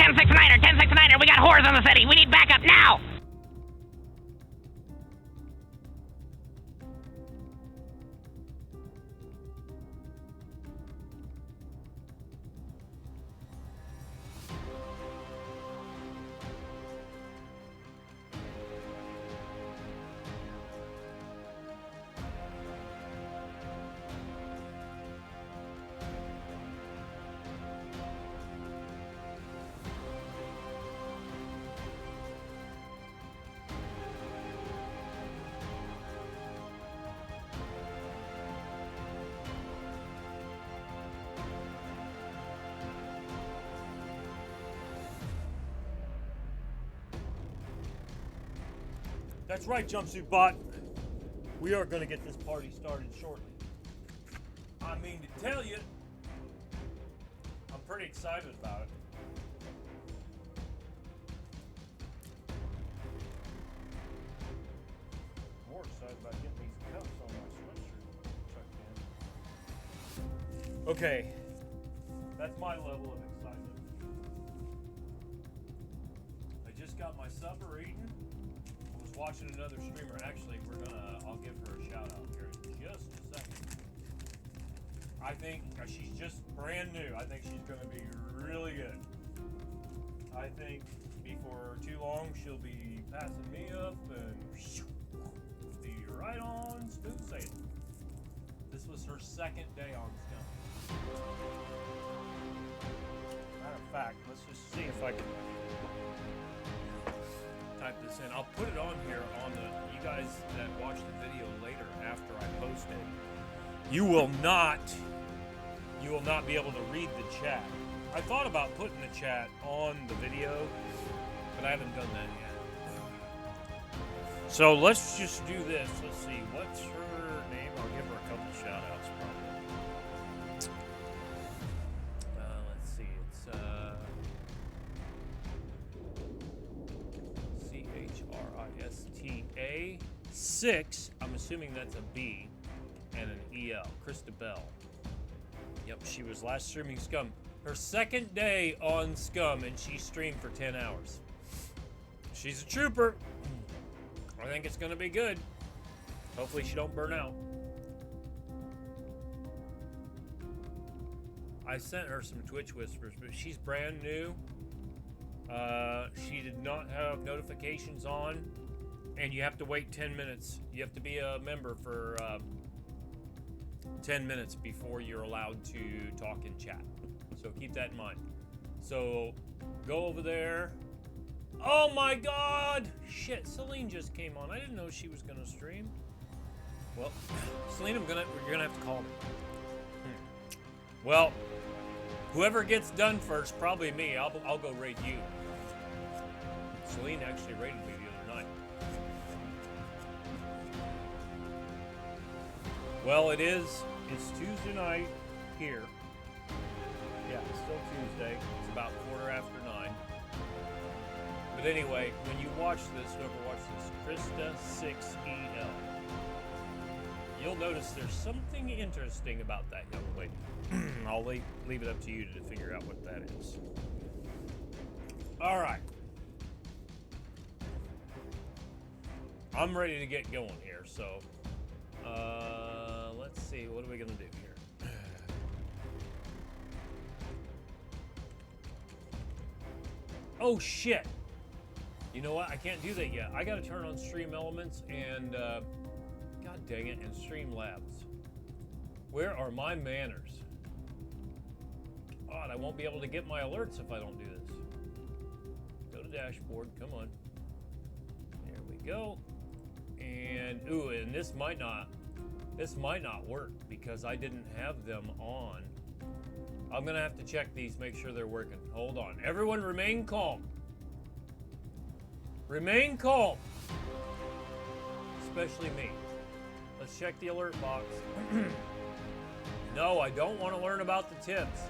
1069er, 1069er, we got whores on the city. We need backup now. That's right, Jumpsuit Bot. We are going to get this party started shortly. I mean, to tell you, I'm pretty excited about it. More excited about getting these cuffs on my sweatshirt. Okay, that's my level of excitement. I just got my supper eaten. Watching another streamer. Actually, I'll give her a shout out here in just a second. I think she's just brand new. I think she's going to be really good. I think before too long she'll be passing me up and be right on smooth sailing. This was her second day on SCUM. Matter of fact, let's just see if I can type this in. I'll put it on here on you guys that watch the video later after I post it. You will not be able to read the chat. I thought about putting the chat on the video, but I haven't done that yet. So let's just do this. Let's see, what's her name? I'll give her a couple shout outs probably. Let's see, it's CHRISTA 6. I'm assuming that's a B and an EL. Krista Bell. Yep, she was last streaming SCUM. Her second day on SCUM, and she streamed for 10 hours. She's a trooper. I think it's going to be good. Hopefully she don't burn out. I sent her some Twitch whispers, but she's brand new. She did not have notifications on, and you have to wait 10 minutes. You have to be a member for 10 minutes before you're allowed to talk in chat. So keep that in mind. So go over there. Oh my God! Shit, Celine just came on. I didn't know she was gonna stream. Well, Celine, you're gonna have to call me. Well, whoever gets done first, probably me. I'll go raid you. Celine actually raided me the other night. Well, it's Tuesday night here. Yeah, it's still Tuesday. It's about 9:15. But anyway, when you watch this, whoever watches this, Krista 6EL, you'll notice there's something interesting about that young lady. I'll leave it up to you to figure out what that is. All right. I'm ready to get going here, so let's see, what are we gonna do here? Oh shit! You know what? I can't do that yet. I gotta turn on Stream Elements and God dang it, and Streamlabs. Where are my manners? God, I won't be able to get my alerts if I don't do this. Go to dashboard. Come on. There we go. And ooh, and this might not work because I didn't have them on. I'm gonna have to check these, make sure they're working. Hold on. Everyone remain calm. Remain calm. Especially me. Let's check the alert box. No, I don't want to learn about the tips.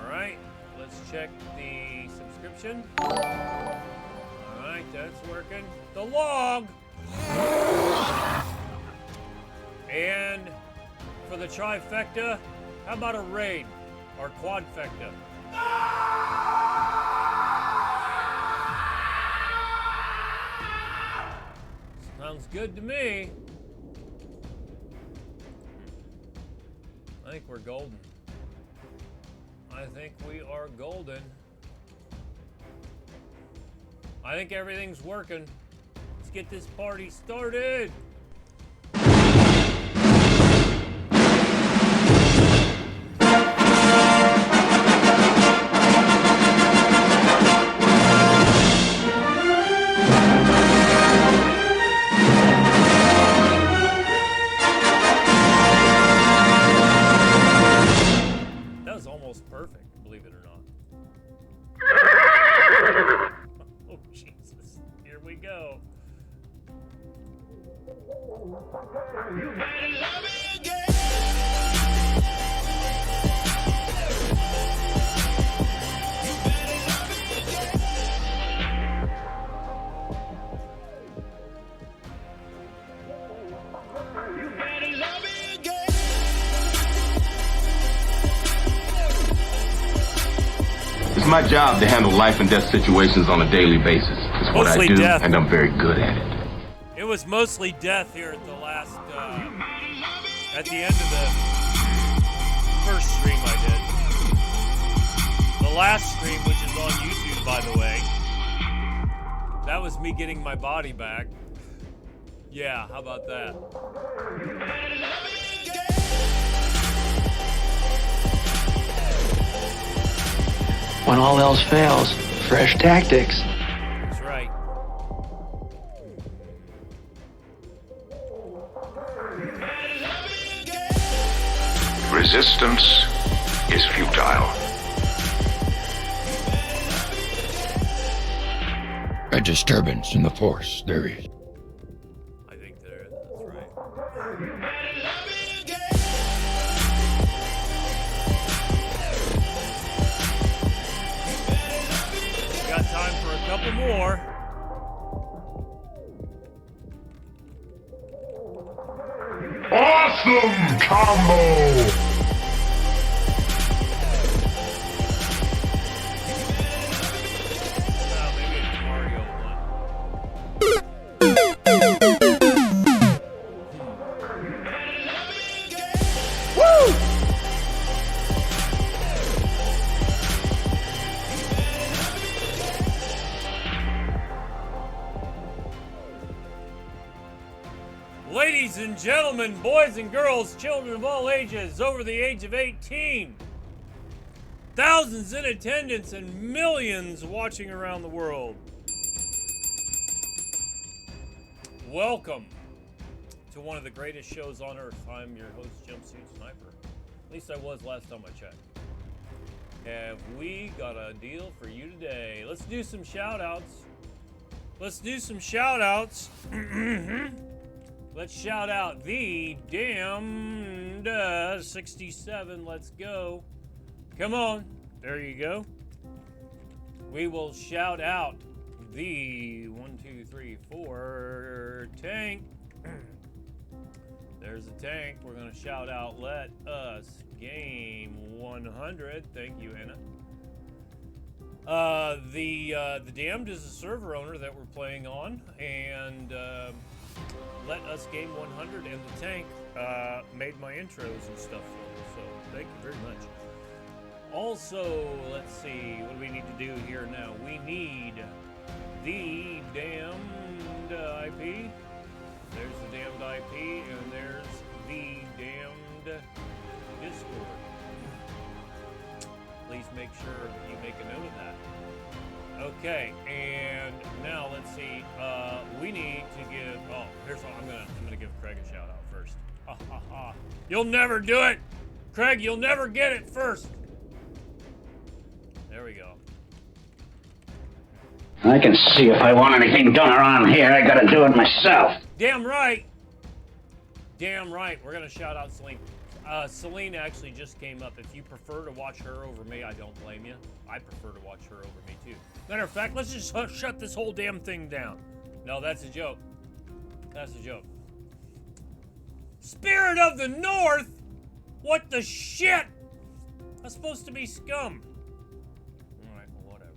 Alright, let's check the subscription. Alright, that's working. The log! And for the trifecta, how about a raid? Or quadfecta. Sounds good to me. I think we're golden. I think we are golden. I think everything's working. Let's get this party started. That was almost perfect, believe it or not. Oh, Jesus. Here we go. It's my job to handle life and death situations on a daily basis. It's what Mostly I do, death. and I'm very good at it. It was mostly death here at the last, at the end of the first stream I did. The last stream, which is on YouTube, by the way, that was me getting my body back. Yeah, how about that? When all else fails, fresh tactics. That's right. Resistance is futile. A disturbance in the force, there is. I think that's right. We got time for a couple more. Awesome combo! Maybe it's Mario one. Ladies and gentlemen, boys and girls, children of all ages, over the age of 18, thousands in attendance and millions watching around the world. Welcome to one of the greatest shows on earth. I'm your host, Jumpsuit Sniper. At least I was last time I checked. Have we got a deal for you today? Let's do some shout outs. Let's shout out the damned 67. Let's go. Come on. There you go. We will shout out the 1, 2, 3, 4 tank. There's a tank. We're going to shout out Let Us Game 100. Thank you, Anna. The Damned is a server owner that we're playing on, and Let Us Game 100 and the tank made my intros and stuff for me, so thank you very much. Also, let's see, what do we need to do here now? We need the damned IP. There's the damned IP, and there's the damned Discord. Please make sure you make a note of that. Okay, and now let's see. We need to give. Oh, here's what I'm gonna give Craig a shout out first. Ha ha ha! You'll never do it, Craig. You'll never get it first. There we go. I can see if I want anything done around here, I gotta do it myself. Damn right. Damn right. We're gonna shout out Celine. Celine actually just came up. If you prefer to watch her over me, I don't blame you. I prefer to watch her over me too. Matter of fact, let's just shut this whole damn thing down. No, that's a joke. That's a joke. Spirit of the North? What the shit? That's supposed to be SCUM. Alright, well, whatever.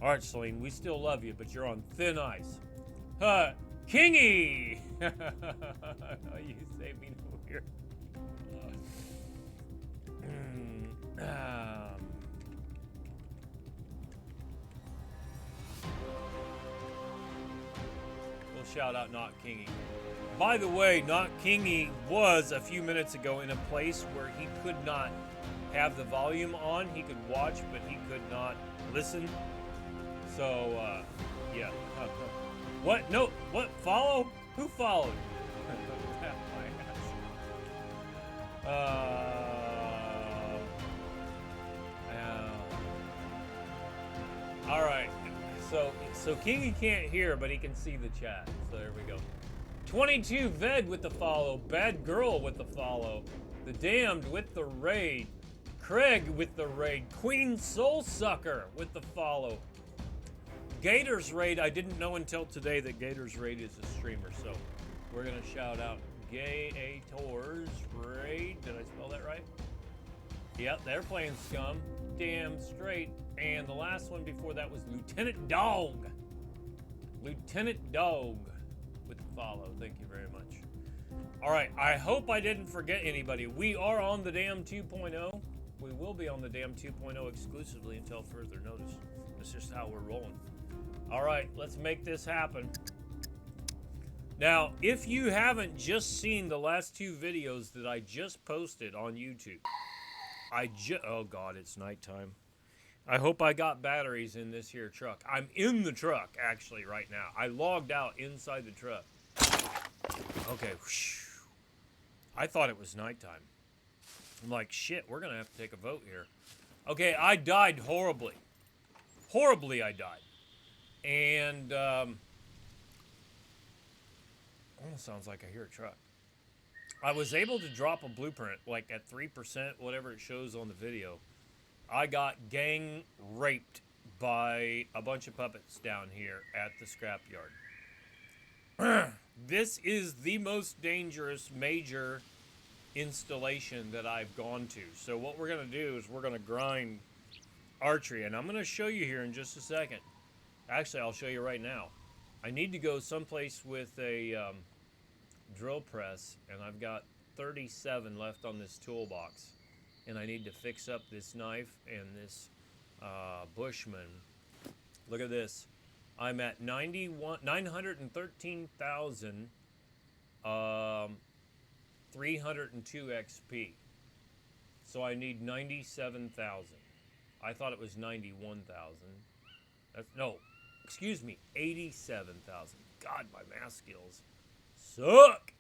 Alright, Celine, we still love you, but you're on thin ice. Kingy! You saved me no here. We'll shout out Not Kingy. By the way, Not Kingy was a few minutes ago in a place where he could not have the volume on. He could watch, but he could not listen. So, yeah. What? No. What? Follow? Who followed? All right. So Kingy can't hear, but he can see the chat. So there we go. 22 Ved with the follow. Bad Girl with the follow. The Damned with the raid. Craig with the raid. Queen Soul Sucker with the follow. Gators Raid, I didn't know until today that Gators Raid is a streamer, so we're gonna shout out Gators Raid. Did I spell that right? Yep, they're playing SCUM. Damn straight. And the last one before that was Lieutenant Dog. Lieutenant Dog with the follow. Thank you very much. All right, I hope I didn't forget anybody. We are on the Damn 2.0. We will be on the Damn 2.0 exclusively until further notice. That's just how we're rolling. All right, let's make this happen. Now, if you haven't just seen the last two videos that I just posted on YouTube, oh God, it's nighttime. I hope I got batteries in this here truck. I'm in the truck, actually, right now. I logged out inside the truck. Okay, I thought it was nighttime. I'm like, shit, we're gonna have to take a vote here. Okay, I died horribly. Horribly, I died. And, almost sounds like I hear a truck. I was able to drop a blueprint, like at 3%, whatever it shows on the video. I got gang raped by a bunch of puppets down here at the scrapyard. This is the most dangerous major installation that I've gone to. So what we're going to do is we're going to grind archery, and I'm going to show you here in just a second. Actually, I'll show you right now. I need to go someplace with a drill press, and I've got 37 left on this toolbox. And I need to fix up this knife and this Bushman. Look at this. I'm at 913,302 XP. So I need 97,000. I thought it was 91,000. That's no, excuse me, 87,000. God, my math skills suck.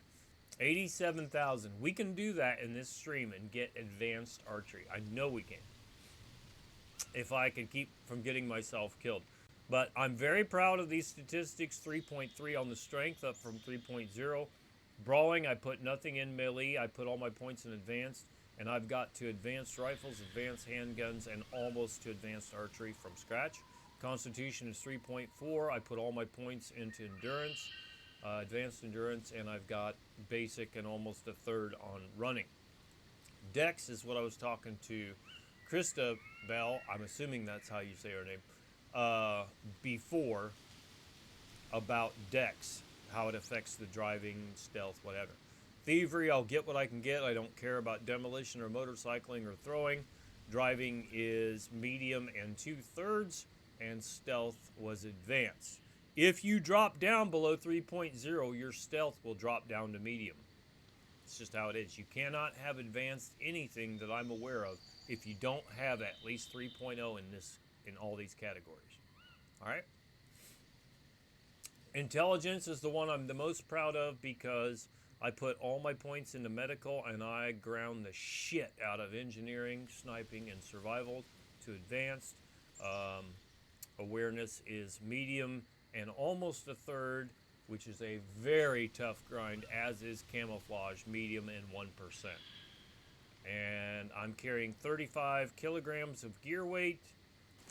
87,000. We can do that in this stream and get advanced archery. I know we can. If I can keep from getting myself killed. But I'm very proud of these statistics. 3.3 on the strength, up from 3.0. Brawling, I put nothing in melee. I put all my points in advanced. And I've got to advanced rifles, advanced handguns, and almost to advanced archery from scratch. Constitution is 3.4. I put all my points into endurance. Advanced endurance, and I've got basic and almost a third on running. Dex is what I was talking to Krista Bell, I'm assuming that's how you say her name, before, about Dex, how it affects the driving, stealth, whatever. Thievery, I'll get what I can get. I don't care about demolition or motorcycling or throwing. Driving is medium and 2/3, and stealth was advanced. If you drop down below 3.0, your stealth will drop down to medium. It's just how it is. You cannot have advanced anything that I'm aware of if you don't have at least 3.0 in all these categories. All right? Intelligence is the one I'm the most proud of because I put all my points into medical and I ground the shit out of engineering, sniping, and survival to advanced. Awareness is medium and almost a third, which is a very tough grind, as is camouflage, medium and 1%. And I'm carrying 35 kilograms of gear weight,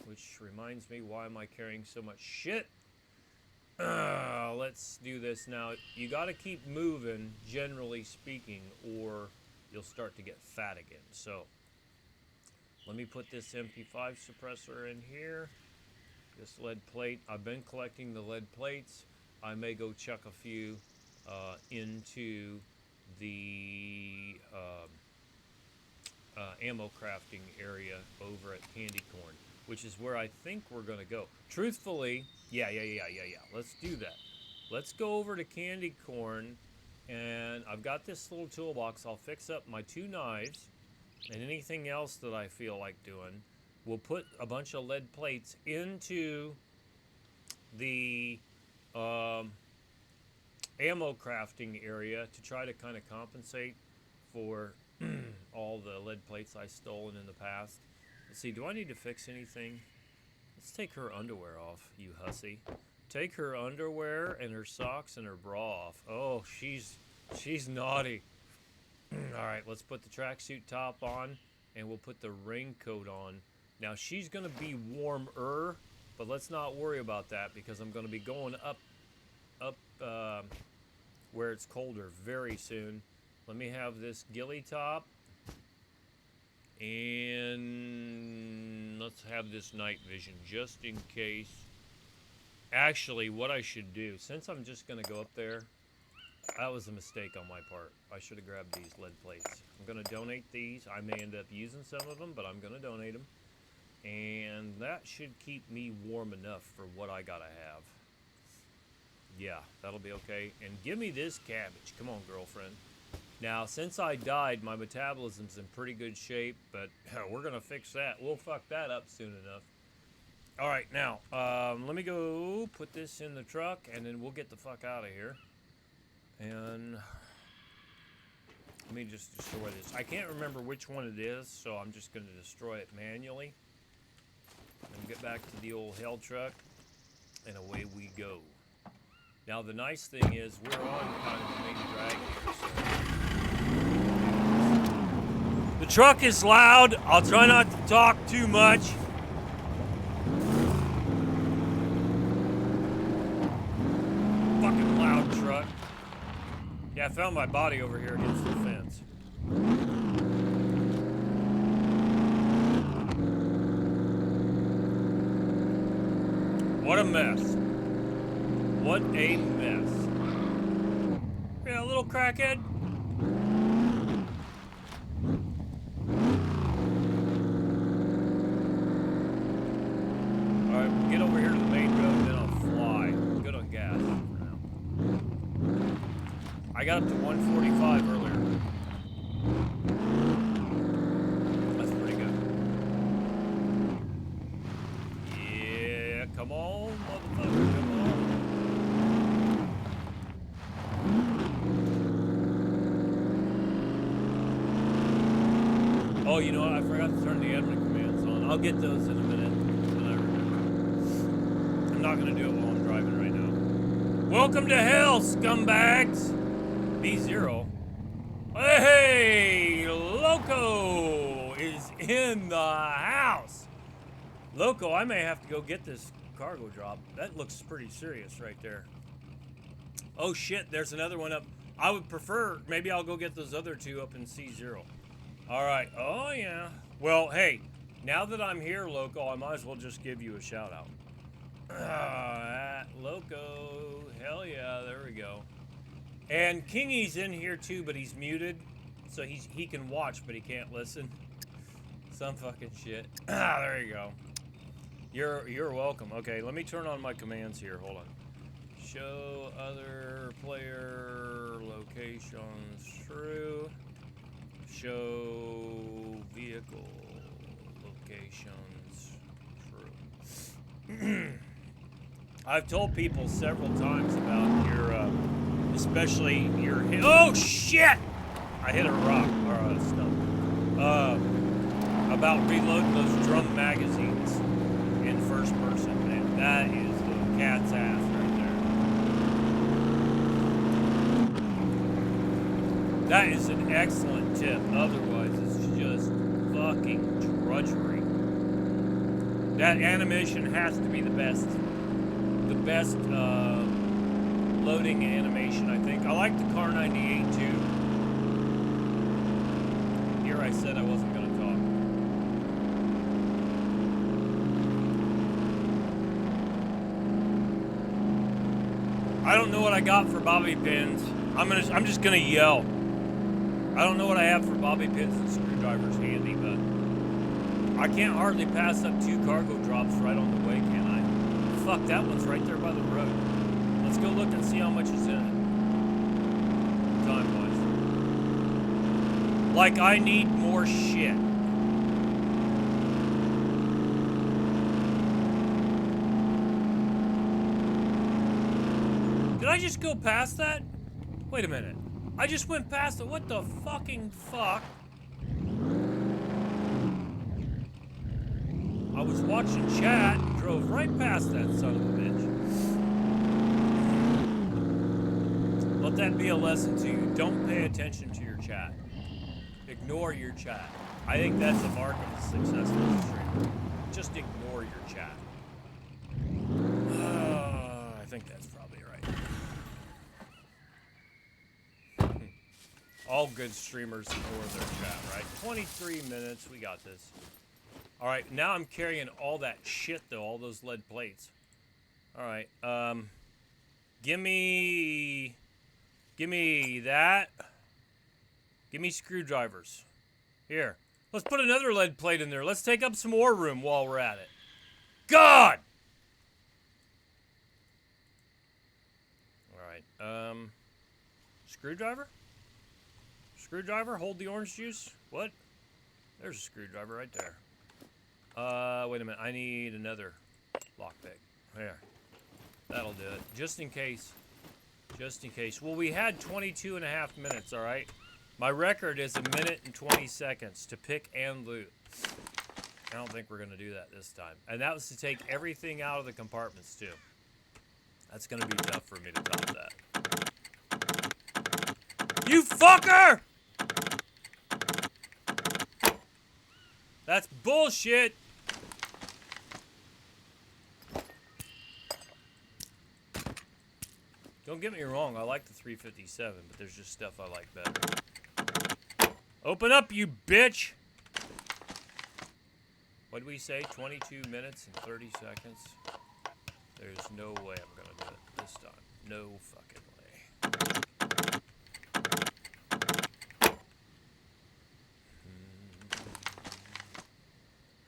which reminds me, why am I carrying so much shit? Let's do this now. You got to keep moving, generally speaking, or you'll start to get fat again. So Let me put this MP5 suppressor in here. This lead plate. I've been collecting the lead plates. I may go chuck a few into the ammo crafting area over at Candy Corn, which is where I think we're going to go. Truthfully, yeah. Let's do that. Let's go over to Candy Corn, and I've got this little toolbox. I'll fix up my 2 knives and anything else that I feel like doing. We'll put a bunch of lead plates into the ammo crafting area to try to kind of compensate for all the lead plates I've stolen in the past. Let's see, do I need to fix anything? Let's take her underwear off, you hussy. Take her underwear and her socks and her bra off. Oh, she's naughty. All right, let's put the tracksuit top on, and we'll put the raincoat on. Now, she's going to be warmer, but let's not worry about that because I'm going to be going up where it's colder very soon. Let me have this ghillie top, and let's have this night vision just in case. Actually, what I should do, since I'm just going to go up there, that was a mistake on my part. I should have grabbed these lead plates. I'm going to donate these. I may end up using some of them, but I'm going to donate them. And that should keep me warm enough for what I got to have. Yeah, that'll be okay. And give me this cabbage. Come on, girlfriend. Now, since I died, my metabolism's in pretty good shape, but we're going to fix that. We'll fuck that up soon enough. All right, now, let me go put this in the truck, and then we'll get the fuck out of here. And let me just destroy this. I can't remember which one it is, so I'm just going to destroy it manually. And get back to the old hell truck, and away we go. Now, the nice thing is we're on kind of the main drag here, so. The truck is loud. I'll try not to talk too much. Fucking loud truck. Yeah, I found my body over here against the fence. What a mess. What a mess. Yeah, a little crackhead. Alright, we'll get over here to the main road, then I'll fly. Good on gas for now. I got up to 145 earlier. That's pretty good. Yeah, come on, motherfucker, come on. Oh, you know what? I forgot to turn the admin commands on. I'll get those in a minute when I remember. I'm not going to do it while I'm driving right now. Welcome to hell, scumbags! B0. Hey, Loco is in the house. Loco, I may have to go get this cargo drop. That looks pretty serious right there. Oh shit, there's another one up. I would prefer, maybe I'll go get those other 2 up in C0. All right. Oh, yeah. Well, hey, now that I'm here, Loco, I might as well just give you a shout out. Loco. Hell yeah. There we go. And Kingy's in here too, but he's muted. So he can watch, but he can't listen. Some fucking shit. There you go. You're welcome. Okay, let me turn on my commands here. Hold on. Show other player locations true. Show vehicle locations true. I've told people several times about your, especially your. Oh shit! I hit a rock or stuff. About reloading those drum magazines in first person. Man, that is the cat's ass right there. That is an excellent tip. Otherwise, it's just fucking drudgery. That animation has to be the best. The best loading animation, I think. I like the Car 98 too. Here I said I wasn't going to talk. I don't know what I got for bobby pins. I'm just gonna yell. I don't know what I have for bobby pins and screwdrivers handy, but I can't hardly pass up 2 cargo drops right on the way, can I? Fuck, that one's right there by the road. Let's go look and see how much is in it. Time-wise. Like, I need more shit. Did I just go past that? Wait a minute. I just went past it. What the fucking fuck? I was watching chat and drove right past that son of a bitch. Let that be a lesson to you. Don't pay attention to your chat. Ignore your chat. I think that's the mark of a successful streamer. Just ignore your chat. I think that's probably right. All good streamers ignore their chat, right? 23 minutes, we got this. Alright, now I'm carrying all that shit though, all those lead plates. Alright, give me that. Give me screwdrivers. Here, let's put another lead plate in there. Let's take up some more room while we're at it. God! Alright, screwdriver? Screwdriver, hold the orange juice. What? There's a screwdriver right there. Wait a minute. I need another lockpick. There. That'll do it. Just in case. Just in case. Well, we had 22.5 minutes, alright? My record is 1 minute and 20 seconds to pick and loot. I don't think we're going to do that this time. And that was to take everything out of the compartments, too. That's going to be tough for me to top that. You fucker! That's bullshit! Don't get me wrong, I like the 357, but there's just stuff I like better. Open up, you bitch! What did we say? 22 minutes and 30 seconds? There's no way I'm gonna do it this time. No fucking way.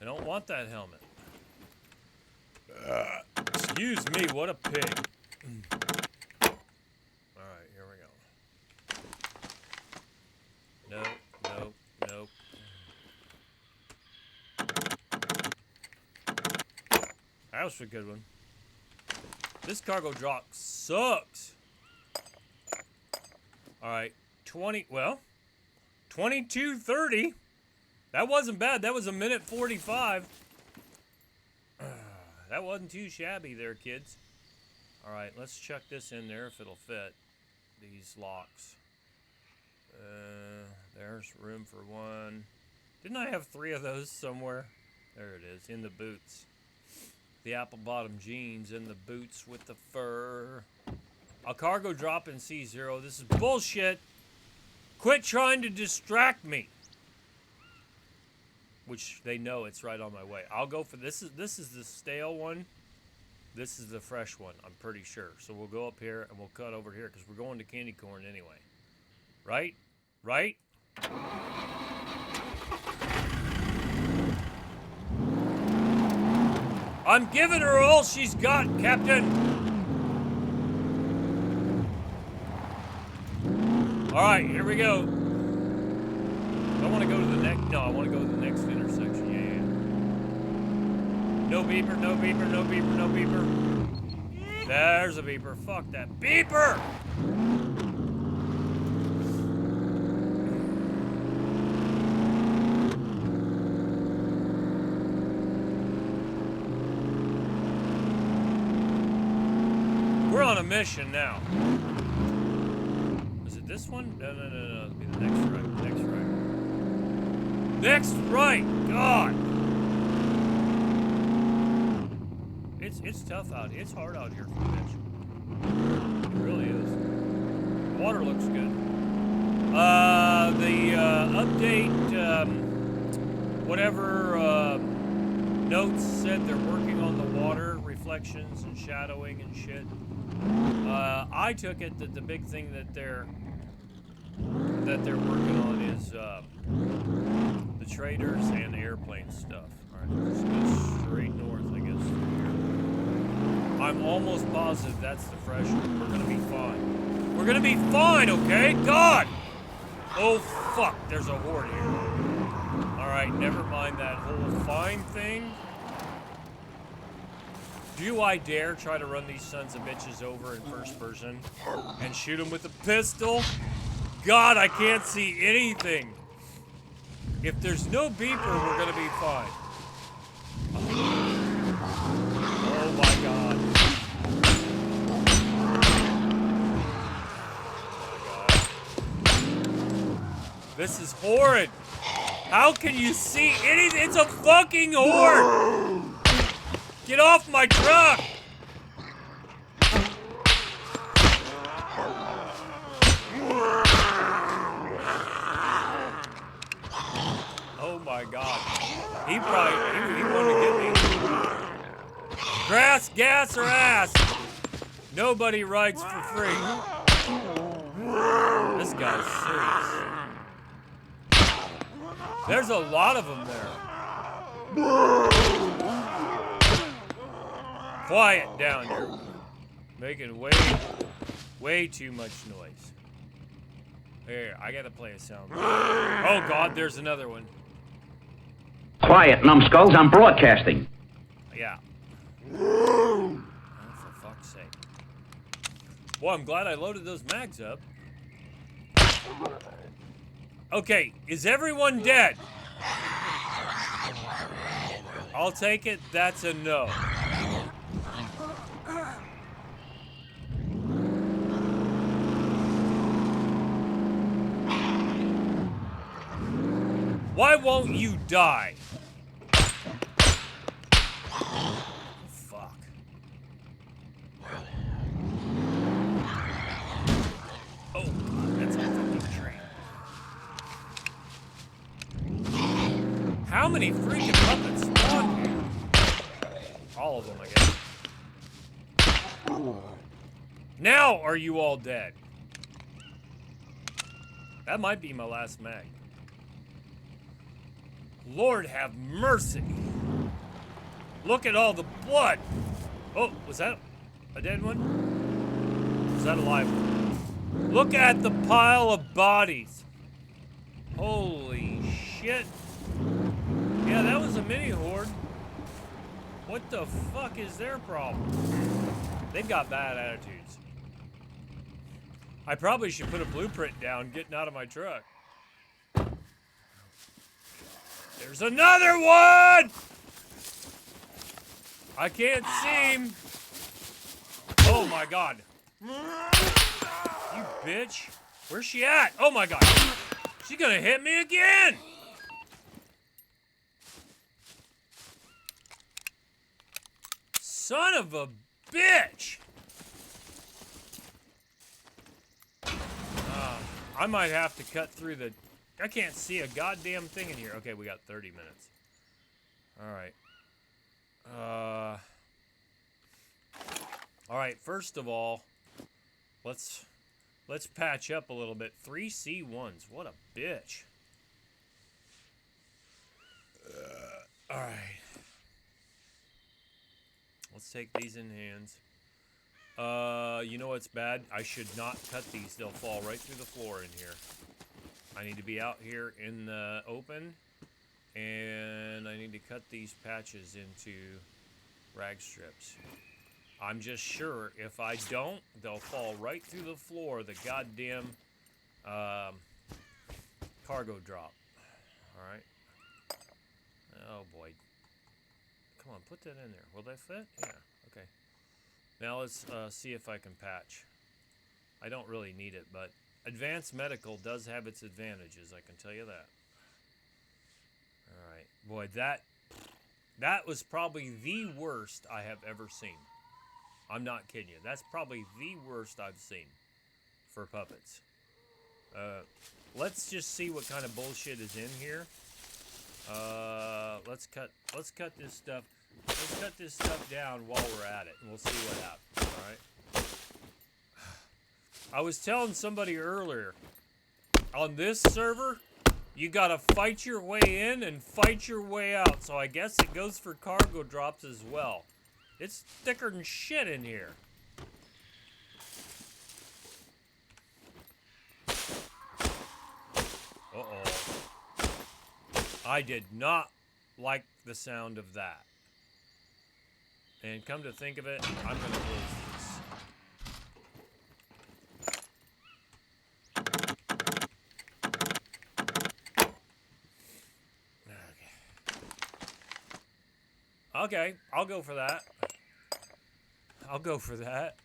I don't want that helmet. Excuse me, what a pig. Alright, here we go. Nope, nope, nope. That was a good one. This cargo drop sucks. Alright, 22:30. That wasn't bad. That was 1 minute 45. That wasn't too shabby there, kids. Alright, let's chuck this in there if it'll fit. These locks. There's room for one. Didn't I have 3 of those somewhere? There it is, in the boots. The apple bottom jeans in the boots with the fur. A cargo drop in C0. This is bullshit. Quit trying to distract me. Which they know it's right on my way. I'll go for this. This is the stale one. This is the fresh one, I'm pretty sure. So we'll go up here and we'll cut over here because we're going to candy corn anyway. Right? Right? I'm giving her all she's got, Captain. All right, here we go. I want to go to the next. No, I want to go to the next intersection. Yeah. No beeper, no beeper, no beeper, no beeper. There's a beeper. Fuck that beeper. We're on a mission now. Is it this one? No. It'll be the next right. Next right. Next right! God! It's tough out here. It's hard out here for a bitch. It really is. The water looks good. The update, whatever notes said they're working on the water reflections and shadowing and shit. I took it that the big thing that they're working on is the traders and the airplane stuff. All right, let's go straight north, I guess. From here. I'm almost positive that's the fresh one. We're gonna be fine. We're gonna be fine, okay? God! Oh fuck! There's a horde here. All right, never mind that whole fine thing. Do I dare try to run these sons of bitches over in first person and shoot them with a pistol? God, I can't see anything. If there's no beeper, we're gonna be fine. Oh my God. This is horrid. How can you see anything? It's a fucking horde. Get off my truck! Oh my God. He wanted to get me. Grass, gas, or ass. Nobody rides for free. This guy's serious. There's a lot of them there. Quiet down here. Making way too much noise. Here, I gotta play a sound. Oh God, there's another one. Quiet, numbskulls, I'm broadcasting. Yeah. Oh, for fuck's sake. Well, I'm glad I loaded those mags up. Okay, is everyone dead? I'll take it, that's a no. Why won't you die? Oh, fuck. Oh, God, that's a fucking train. How many freaking puppets spawn here? All of them, I guess. Now are you all dead? That might be my last mag. Lord have mercy. Look at all the blood. Oh, was that a dead one? Was that a live one? Look at the pile of bodies. Holy shit. Yeah, that was a mini horde. What the fuck is their problem? They've got bad attitudes. I probably should put a blueprint down getting out of my truck. There's another one! I can't see him. Oh my God. You bitch. Where's she at? Oh my God. She's gonna hit me again! Son of a bitch! I might have to cut through the... I can't see a goddamn thing in here. Okay, we got 30 minutes. Alright. Alright, first of all, let's patch up a little bit. 3 C1s. What a bitch. Alright. Let's take these in hands. You know what's bad? I should not cut these. They'll fall right through the floor in here. I need to be out here in the open, and I need to cut these patches into rag strips. I'm just sure if I don't, they'll fall right through the floor of the goddamn cargo drop. Alright. Oh boy. Come on, put that in there. Will that fit? Yeah, okay. Now let's see if I can patch. I don't really need it, but advanced medical does have its advantages, I can tell you that. Alright. Boy, that was probably the worst I have ever seen. I'm not kidding you. That's probably the worst I've seen for puppets. Let's just see what kind of bullshit is in here. Let's cut this stuff. let's cut this stuff down while we're at it, and we'll see what happens, alright? I was telling somebody earlier, on this server, you gotta fight your way in and fight your way out, so I guess it goes for cargo drops as well. It's thicker than shit in here. Uh-oh. I did not like the sound of that. And come to think of it, I'm gonna close this. Okay, I'll go for that. I'll go for that.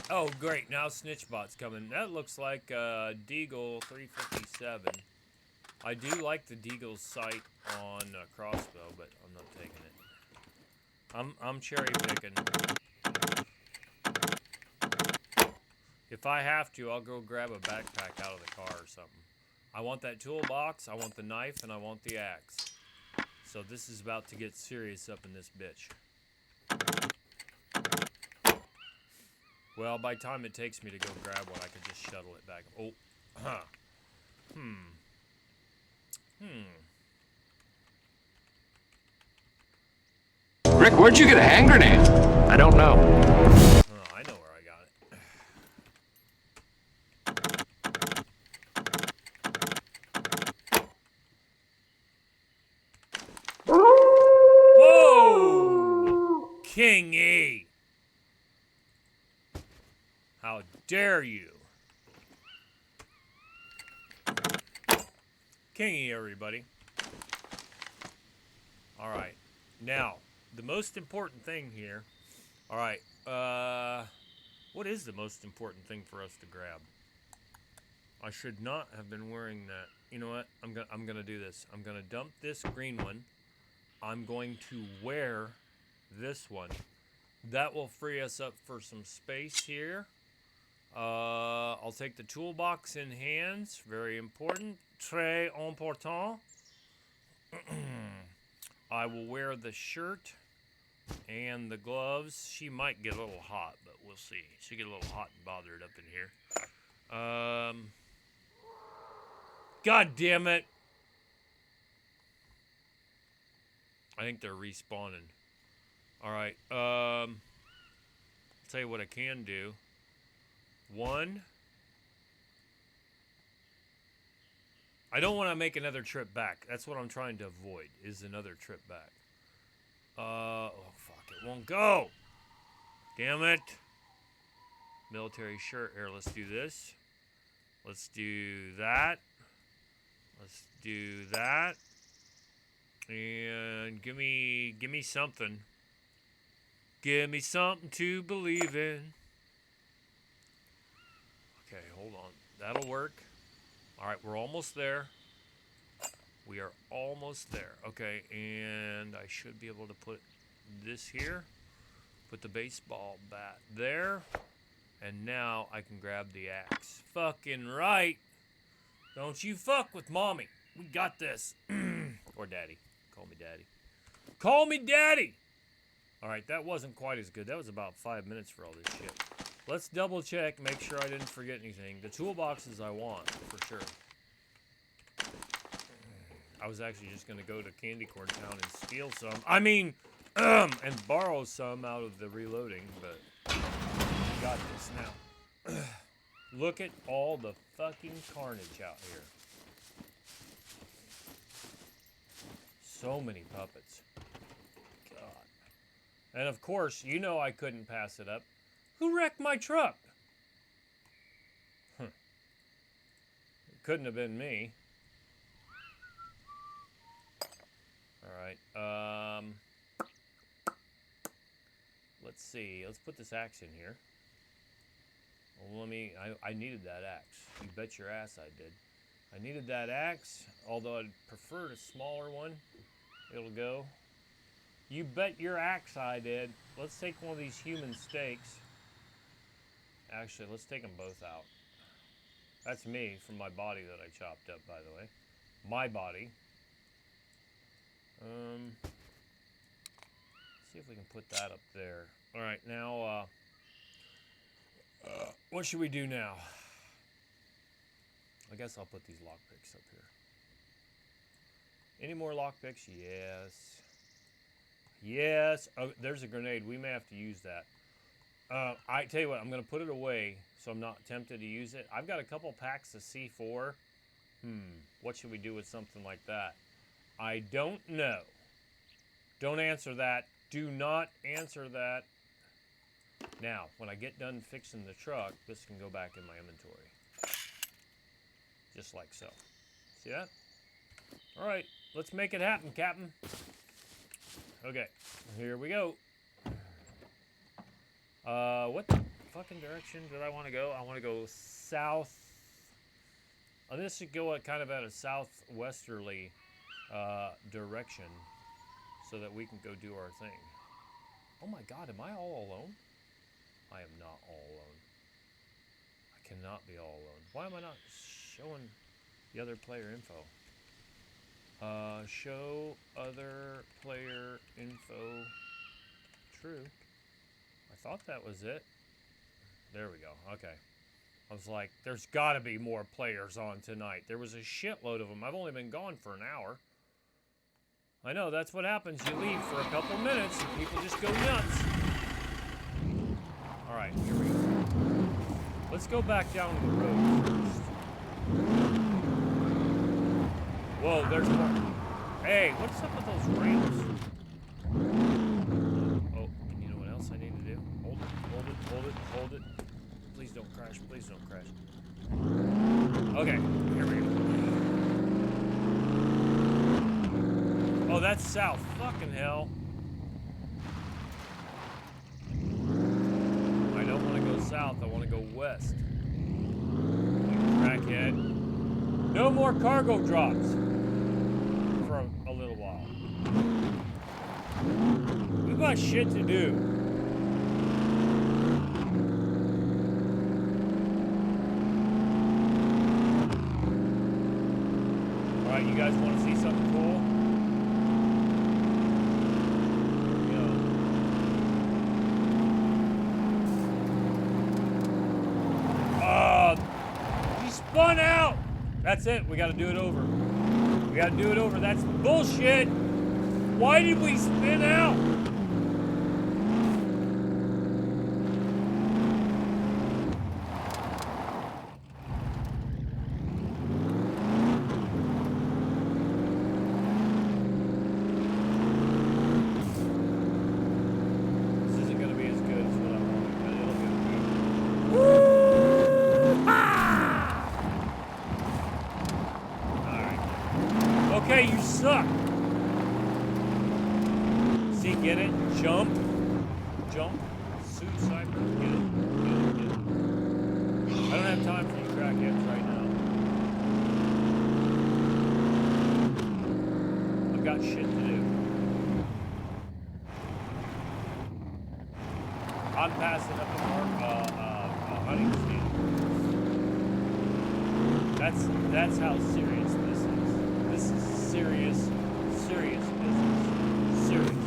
Oh, great. Now Snitchbot's coming. That looks like Deagle 357. I do like the Deagle's sight on crossbow, but I'm not taking it. I'm cherry picking. If I have to, I'll go grab a backpack out of the car or something. I want that toolbox, I want the knife, and I want the axe. So this is about to get serious up in this bitch. Well, by the time it takes me to go grab one, I could just shuttle it back. Oh, huh. Rick, where'd you get a hand grenade? I don't know. Oh, I know where I got it. Whoa! King E! How dare you? King E, everybody. Alright. Now, the most important thing here. Alright. What is the most important thing for us to grab? I should not have been wearing that. You know what? I'm gonna do this. I'm gonna dump this green one. I'm going to wear this one. That will free us up for some space here. I'll take the toolbox in hands. Very important. Très important. I will wear the shirt and the gloves. She might get a little hot, but we'll see. She'll get a little hot and bothered up in here. God damn it. I think they're respawning. Alright, I'll tell you what I can do. One. I don't want to make another trip back. That's what I'm trying to avoid, is another trip back. Oh, fuck, it won't go. Damn it. Military shirt. Here, let's do this. Let's do that. Let's do that. And give me something. Give me something to believe in. Okay, hold on. That'll work. Alright, we're almost there. We are almost there. Okay, and I should be able to put this here. Put the baseball bat there. And now I can grab the axe. Fucking right. Don't you fuck with mommy. We got this. Or daddy. Call me daddy. Call me daddy! Alright, that wasn't quite as good. That was about 5 minutes for all this shit. Let's double check, make sure I didn't forget anything. The toolboxes I want, for sure. I was actually just going to go to Candy Corn Town and steal some. I mean, and borrow some out of the reloading, but we got this now. Look at all the fucking carnage out here. So many puppets. God. And of course, you know I couldn't pass it up. Who wrecked my truck? It couldn't have been me. Alright, let's see. Let's put this axe in here. Well, I needed that axe. You bet your ass I did. I needed that axe, although I'd prefer a smaller one. It'll go. You bet your axe I did. Let's take one of these human steaks. Actually, let's take them both out. That's me from my body that I chopped up, by the way. my body. See if we can put that up there. All right, now, what should we do now? I guess I'll put these lockpicks up here. Any more lockpicks? Yes. Yes. Oh, there's a grenade. We may have to use that. I tell you what, I'm going to put it away so I'm not tempted to use it. I've got a couple packs of C4. What should we do with something like that? I don't know. Don't answer that. Do not answer that. Now, when I get done fixing the truck, this can go back in my inventory. Just like so. See that? All right, let's make it happen, Captain. Okay, here we go. What fucking direction did I want to go? I want to go south. This should go kind of at a southwesterly direction so that we can go do our thing. Oh my God, am I all alone? I am not all alone. I cannot be all alone. Why am I not showing the other player info? Show other player info. True. I thought that was it. There we go. Okay. I was like, there's got to be more players on tonight. There was a shitload of them. I've only been gone for an hour. I know, that's what happens. You leave for a couple minutes and people just go nuts. All right, here we go. Let's go back down the road first. Whoa, there's more. Hey, what's up with those ramps? Oh, and you know what else I need to do? Hold it, hold it, hold it, hold it. Please don't crash, please don't crash. Okay, here we go. Oh, that's south. Fucking hell. I don't want to go south. I want to go west. You crackhead. No more cargo drops for a little while. We've got shit to do. All right, you guys want to see something cool? Spun out! That's it. We got to do it over. We got to do it over. That's bullshit. Why did we spin out? This isn't going to be as good as what I wanted, but it'll be. Woo! Okay, you suck. See, get it? Jump. Jump. Suit sniper. Get it? Get it? Get it? I don't have time for you crackheads right now. I've got shit to do. I'm passing up a hunting stand. That's how serious this is. This is serious, serious business. Serious.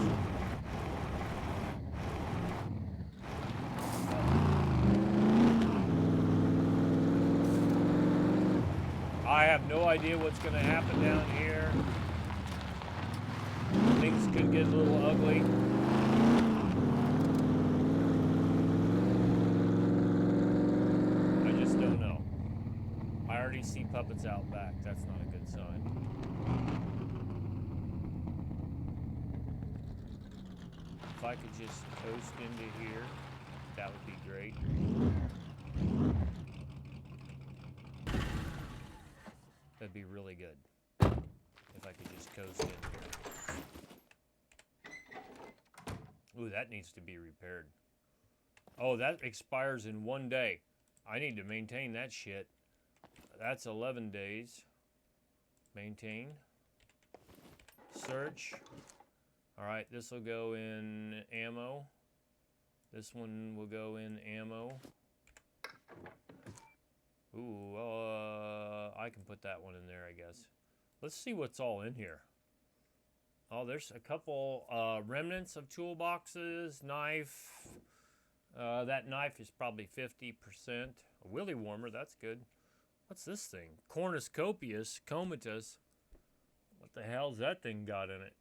I have no idea what's going to happen down here. Things could get a little ugly. I just don't know. I already see puppets out back. That's not a good sign. If I could just coast into here, that would be great. That'd be really good. If I could just coast in here. Ooh, that needs to be repaired. Oh, that expires in 1 day. I need to maintain that shit. That's 11 days. Maintain. Search. Alright, this will go in ammo. This one will go in ammo. Ooh, I can put that one in there, I guess. Let's see what's all in here. Oh, there's a couple remnants of toolboxes, knife. That knife is probably 50%. A willy warmer, that's good. What's this thing? Cornucopias, comatose. What the hell's that thing got in it?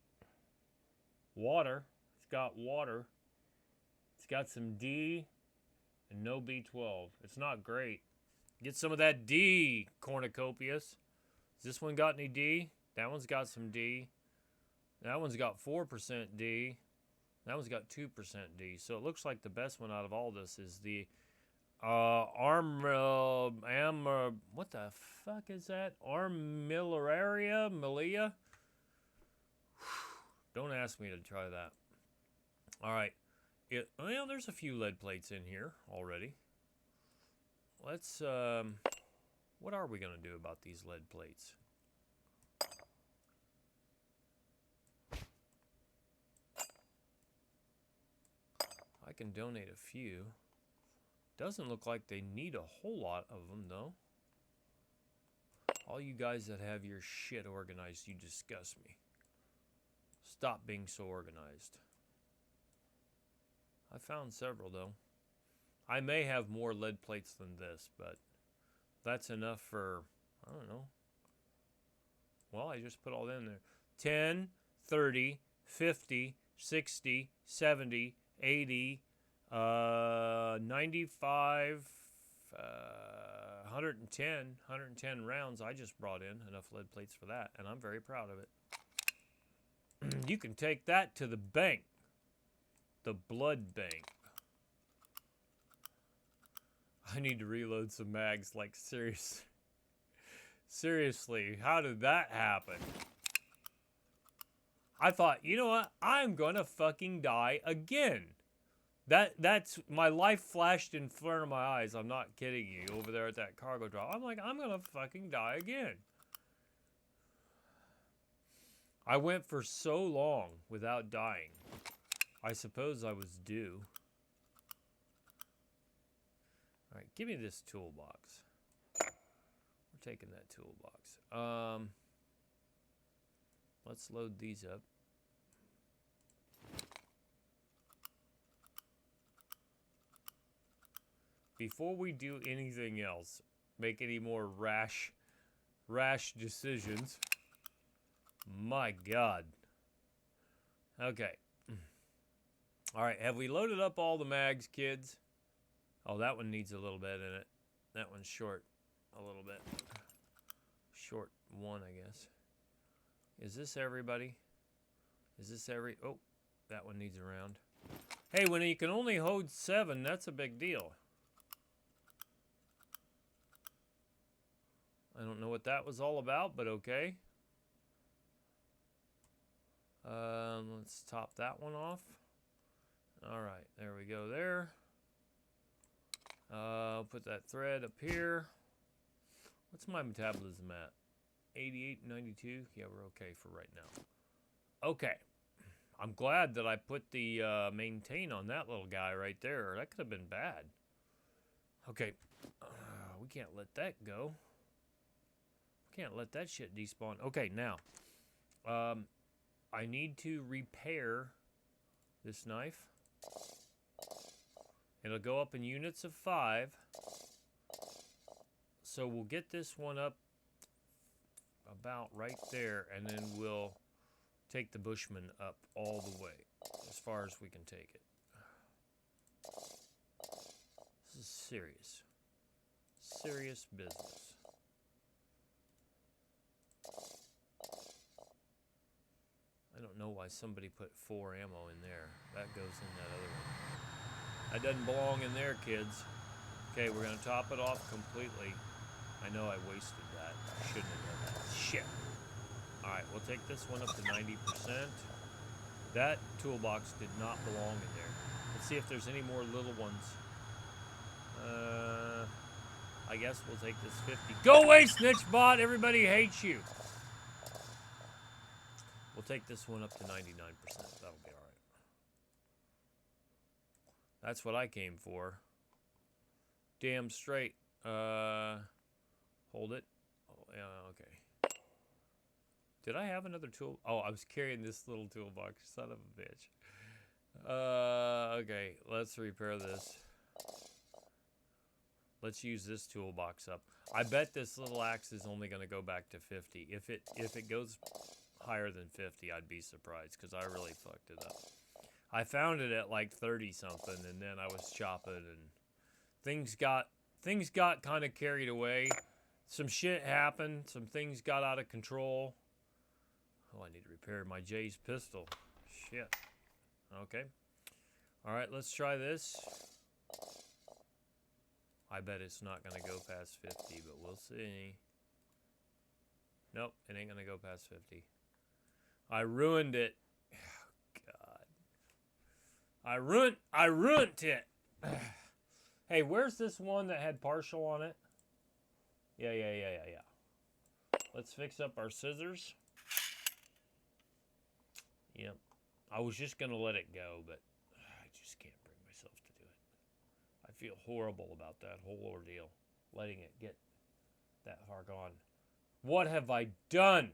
Water. It's got water. It's got some D and no B12. It's not great. Get some of that D, cornucopias. Has this one got any D? That one's got some D. That one's got 4% D. That one's got 2% D. So it looks like the best one out of all this is the what the fuck is that? Armillaria? Malia? Don't ask me to try that. All right. Well, there's a few lead plates in here already. Let's, what are we going to do about these lead plates? I can donate a few. Doesn't look like they need a whole lot of them, though. All you guys that have your shit organized, you disgust me. Stop being so organized. I found several, though. I may have more lead plates than this, but that's enough for, I don't know. Well, I just put all in there. 10, 30, 50, 60, 70, 80, 95, 110 rounds. I just brought in enough lead plates for that, and I'm very proud of it. You can take that to the bank. The blood bank. I need to reload some mags, like, seriously, how did that happen? I thought, you know what? I'm gonna fucking die again. That's my life flashed in front of my eyes. I'm not kidding you. Over there at that cargo drop, I'm like, I'm gonna fucking die again. I went for so long without dying. I suppose I was due. All right, give me this toolbox. We're taking that toolbox. Let's load these up. Before we do anything else, make any more rash decisions. My God. Okay. All right, have we loaded up all the mags, kids? Oh, that one needs a little bit in it. That one's short a little bit. Short one, I guess. Is this everybody? Is this oh, that one needs a round. Hey, when you can only hold 7, that's a big deal. I don't know what that was all about, but okay. Let's top that one off. All right, there we go there. Put that thread up here. What's my metabolism at? 88, 92? Yeah, we're okay for right now. Okay. I'm glad that I put the maintain on that little guy right there. That could have been bad. Okay. We can't let that go. Can't let that shit despawn. Okay, now. I need to repair this knife. It'll go up in units of 5. So we'll get this one up about right there, and then we'll take the Bushman up all the way, as far as we can take it. This is serious. Serious business. I don't know why somebody put 4 ammo in there. That goes in that other one. That doesn't belong in there, kids. Okay, we're going to top it off completely. I know I wasted that. I shouldn't have done that. Shit. Alright, we'll take this one up to 90%. That toolbox did not belong in there. Let's see if there's any more little ones. I guess we'll take this 50. Go away, Snitchbot! Everybody hates you! We'll take this one up to 99%. That'll be alright. That's what I came for. Damn straight. Hold it. Oh, yeah, okay. Did I have another tool? Oh, I was carrying this little toolbox. Son of a bitch. Okay, let's repair this. Let's use this toolbox up. I bet this little axe is only going to go back to 50. If it goes higher than 50, I'd be surprised because I really fucked it up. I found it at like 30 something, and then I was chopping, and things got kind of carried away. Some shit happened. Some things got out of control. Oh, I need to repair my Jay's pistol. Shit. Okay. All right, let's try this. I bet it's not going to go past 50, but we'll see. Nope, it ain't going to go past 50. I ruined it. Oh, God. I ruined it. Hey, where's this one that had partial on it? Yeah. Let's fix up our scissors. Yep. I was just going to let it go, but I just can't bring myself to do it. I feel horrible about that whole ordeal, letting it get that far gone. What have I done?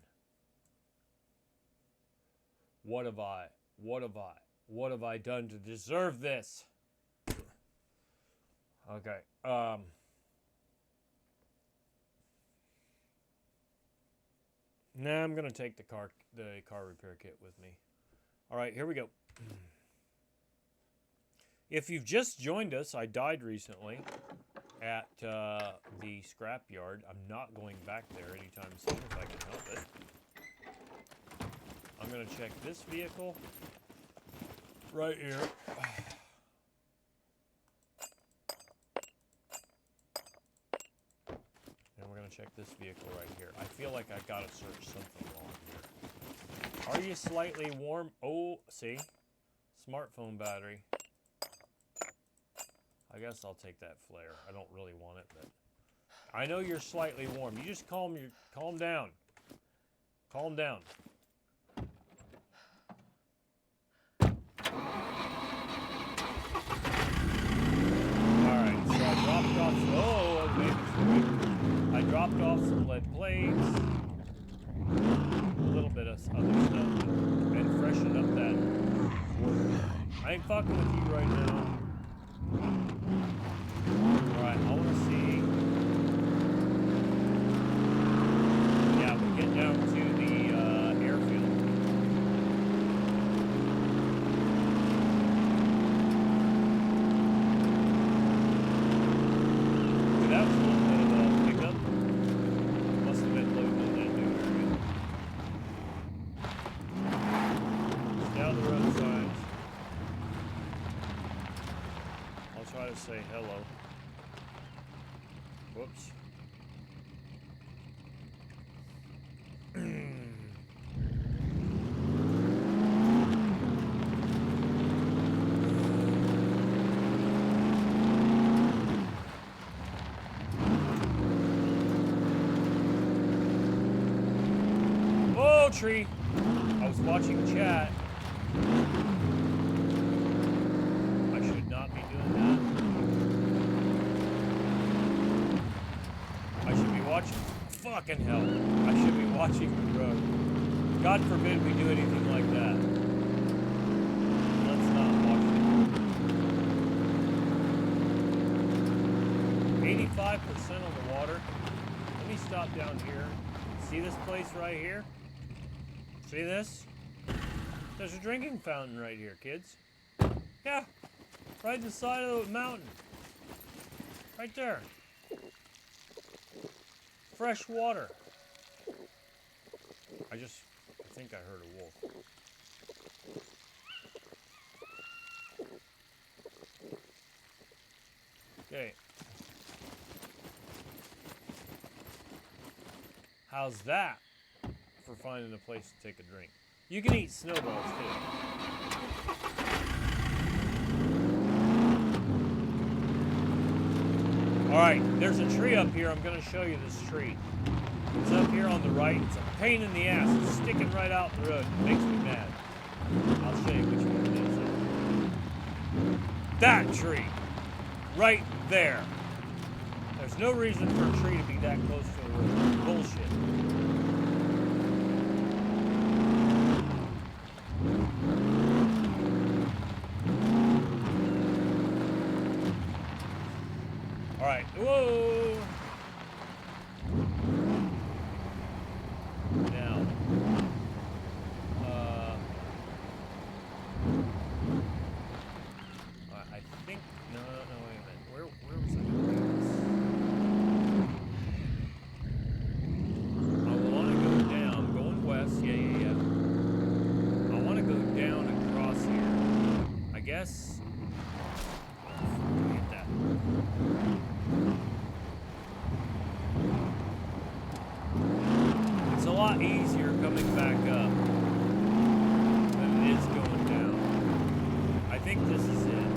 What have I done to deserve this? Okay. Now I'm gonna take the car repair kit with me. All right, here we go. If you've just joined us, I died recently at the scrapyard. I'm not going back there anytime soon if I can help it. I'm going to check this vehicle right here. And we're going to check this vehicle right here. I feel like I got to search something wrong here. Are you slightly warm? Oh, see? Smartphone battery. I guess I'll take that flare. I don't really want it, but I know you're slightly warm. You just calm down. Calm down. Alright, so I dropped off I dropped off some lead plates, a little bit of other stuff, and freshened up that wood. I ain't fucking with you right now. Alright, I want to see. Yeah, we'll get down to the airfield. Dude, that was a little bit of a pickup. Must have been loading in that new area. Down the road signs. I'll try to say hello. Whoops. Whoa, tree! I was watching chat. I should not be doing that. I should be watching. Fucking hell. I should be watching the road. God forbid we do anything like that. Let's not watch it. 85% on the water. Let me stop down here. See this place right here? See this? There's a drinking fountain right here, kids. Yeah. Right in the side of the mountain. Right there. Fresh water. I think I heard a wolf. Okay. How's that for finding a place to take a drink? You can eat snowballs too. Alright, there's a tree up here. I'm going to show you this tree. It's up here on the right. It's a pain in the ass. It's sticking right out the road. It makes me mad. I'll show you which one it is. That tree. Right there. There's no reason for a tree to be that close to the road. Bullshit. Alright, whoa! Now, I think, no, wait a minute. Where was I going to do this? I want to go down, going west, yeah. I want to go down across here. I guess, get that. It's a lot easier coming back up than it is going down. I think this is it.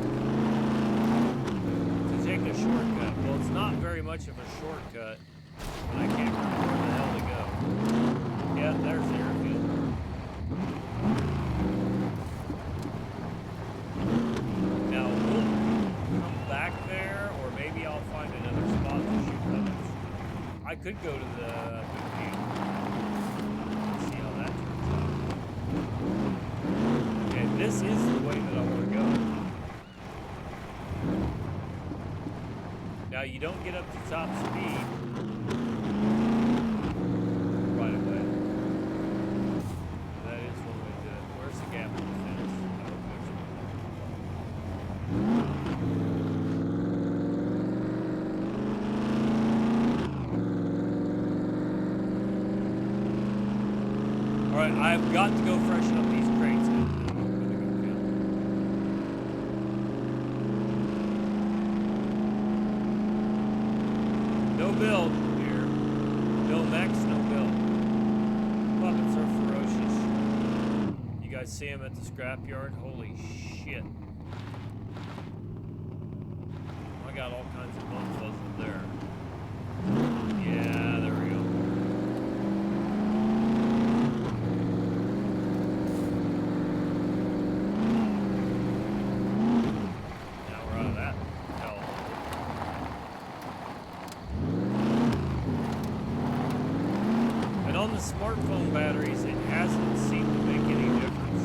To take a shortcut. Well, it's not very much of a shortcut, but I can't remember where the hell to go. Yeah, there's the airfield. Now, we'll come back there, or maybe I'll find another spot to shoot others. I could go to the big view. See how that turns out. Okay, this is the way that I want to go. Now, you don't get up to top speed right away. That is one way to do it. Where's the gap in the fence? Alright, I've got to go freshen up these crates. I'm gonna go kill. No build here. No mechs, no build. Puppets are ferocious. You guys see them at the scrapyard? Holy shit. I got all kinds of bones up there. Yeah, there we go. Now we're out of that hell. And on the smartphone batteries, it hasn't seemed to make any difference.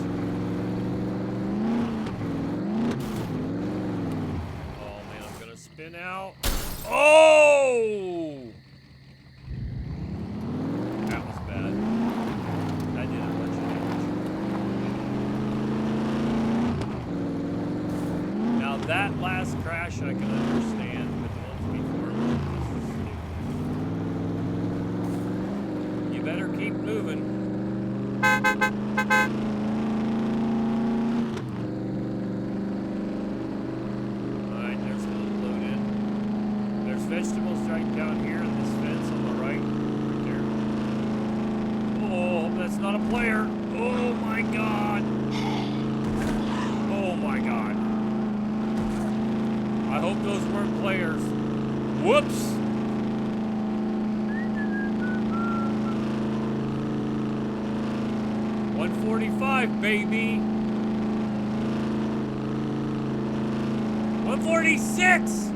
Oh man, I'm gonna spin out. Oh! That was bad. That did a bunch of damage. Now that last crash I can understand, but the ones before, this is stupid. You better keep moving. Alright, there's a little load in. There's vegetables right down here in this fence on the right there. Oh, that's not a player. Oh my god. Oh my god. I hope those weren't players. Whoops. $145, baby. 146.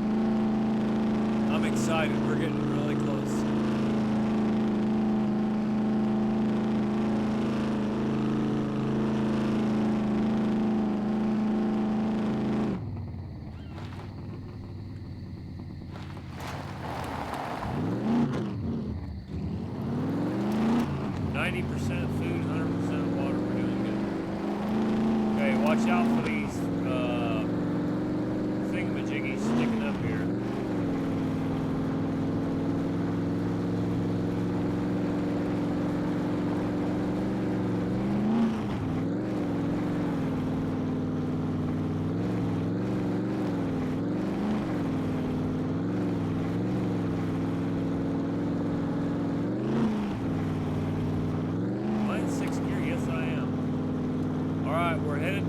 I'm excited. We're getting really close. Food, 100% water. We're doing good. Okay, watch out for these thingamajiggies sticking up here.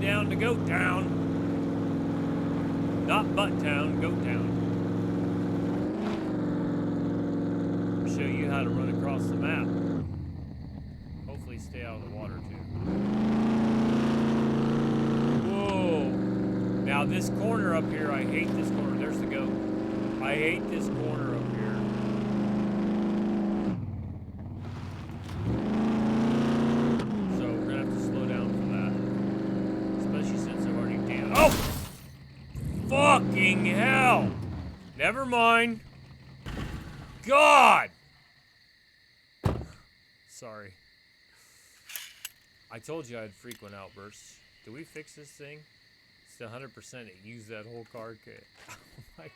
Down to Goat Town. Not Butt Town, Goat Town. I'll show you how to run across the map. Hopefully stay out of the water too. Whoa. Now this corner up here, I hate this corner. There's the goat. I hate this corner up here. Fucking hell! Never mind. God! Sorry. I told you I had frequent outbursts. Do we fix this thing? It's 100%. It used that whole car kit. Oh my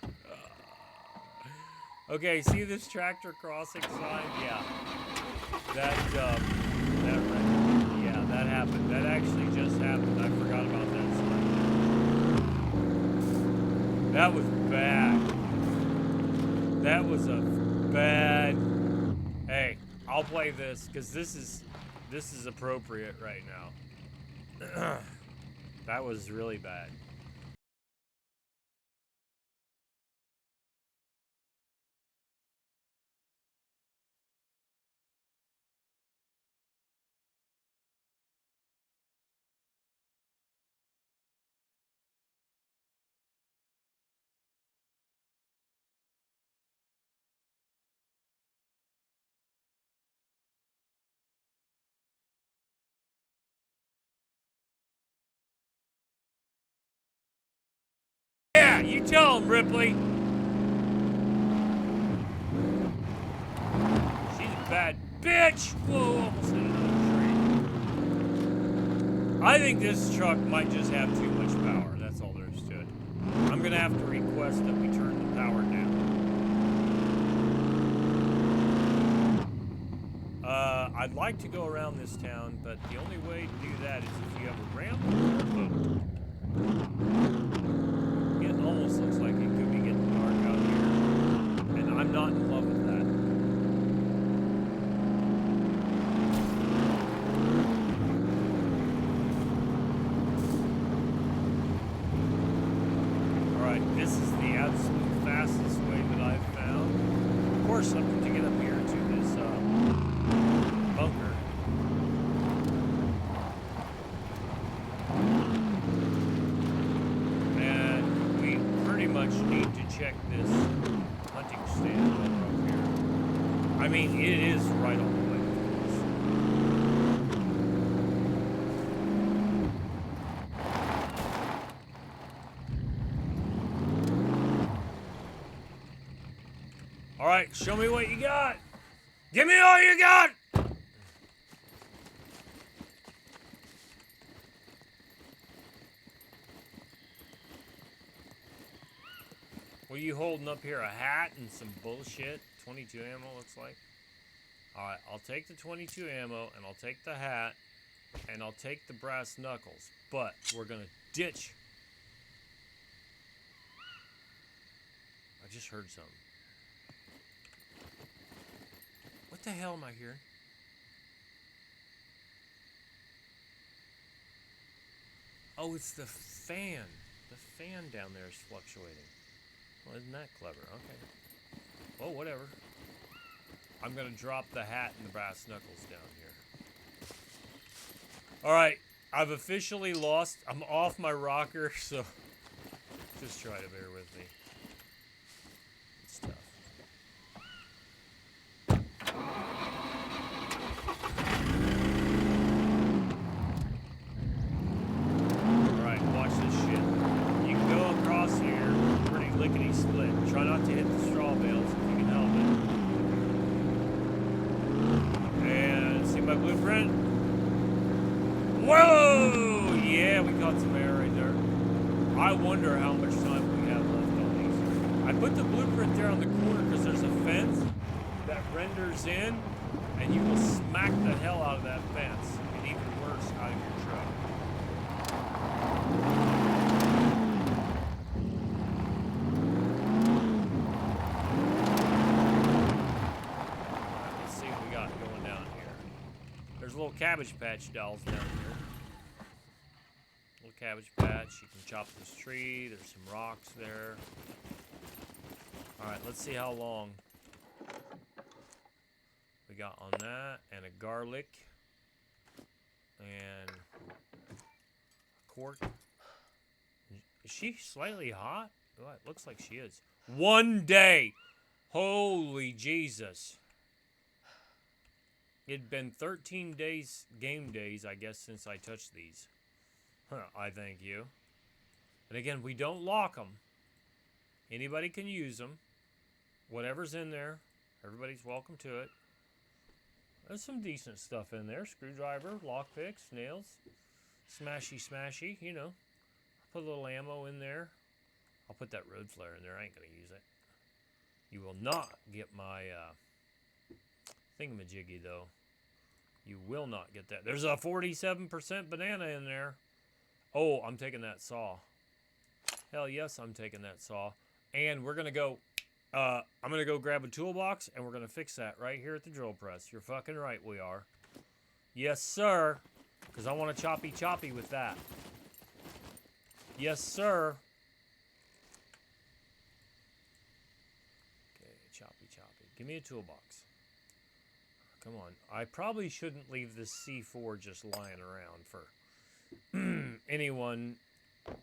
god. Okay, see this tractor crossing sign? Yeah. That happened. That actually just happened. I forgot about that sign. That was bad. That was a bad. Hey, I'll play this because this is appropriate right now. That was really bad. Yeah, you tell him, Ripley. She's a bad bitch. Whoa, almost hit another tree. I think this truck might just have too much power. That's all there is to it. I'm gonna have to request that we turn the power down. I'd like to go around this town, but the only way to do that is if you have a ramp or a boat. It almost looks like it could be getting dark out here, and I'm not in love with that. Alright, this is the absolute fastest way that I've found. Of course, I'm going to get up here to this bunker. Need to check this hunting stand while we're up here. I mean, it is right on the way, of course. All right, show me what you got. Give me all you got. What are you holding up here? A hat and some bullshit? 22 ammo, looks like. Alright, I'll take the 22 ammo, and I'll take the hat, and I'll take the brass knuckles. But we're gonna ditch. I just heard something. What the hell am I hearing? Oh, it's the fan. The fan down there is fluctuating. Well, isn't that clever? Okay. Well, whatever. I'm going to drop the hat and the brass knuckles down here. Alright, I've officially lost. I'm off my rocker, so just try to bear with me. It's tough. Alright, watch this shit. You can go across here pretty lickety-split. Try not to hit the straw bales if you can help it. And see my blueprint? Whoa! Yeah, we caught some air right there. I wonder how much time we have left on these. I put the blueprint there on the corner because there's a fence that renders in, and you will smack the hell out of that fence, and even worse, out of your truck. Let's see what we got going down here. There's little Cabbage Patch dolls down here. Little Cabbage Patch. You can chop this tree. There's some rocks there. Alright, let's see how long we got on that. And a garlic. And a quart. Is she slightly hot? Oh, it looks like she is. 1 day! Holy Jesus. It'd been 13 days, game days, I guess, since I touched these. Huh, I thank you. And again, we don't lock them. Anybody can use them. Whatever's in there, everybody's welcome to it. There's some decent stuff in there. Screwdriver, lockpicks, nails, smashy, you know. Put a little ammo in there. I'll put that road flare in there. I ain't going to use it. You will not get my thingamajiggy, though. You will not get that. There's a 47% banana in there. Oh, I'm taking that saw. Hell yes, I'm taking that saw. And we're going to go... I'm going to go grab a toolbox, and we're going to fix that right here at the drill press. You're fucking right, we are. Yes, sir. Because I want to choppy with that. Yes, sir. Okay, choppy. Give me a toolbox. Come on. I probably shouldn't leave this C4 just lying around for anyone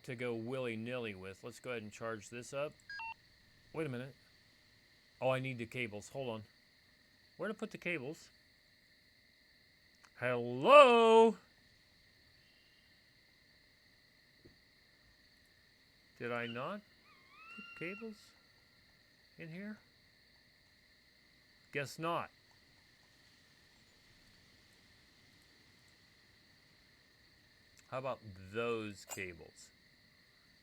to go willy-nilly with. Let's go ahead and charge this up. Wait a minute. Oh, I need the cables. Hold on. Where to put the cables? Hello? Did I not put cables in here? Guess not. How about those cables?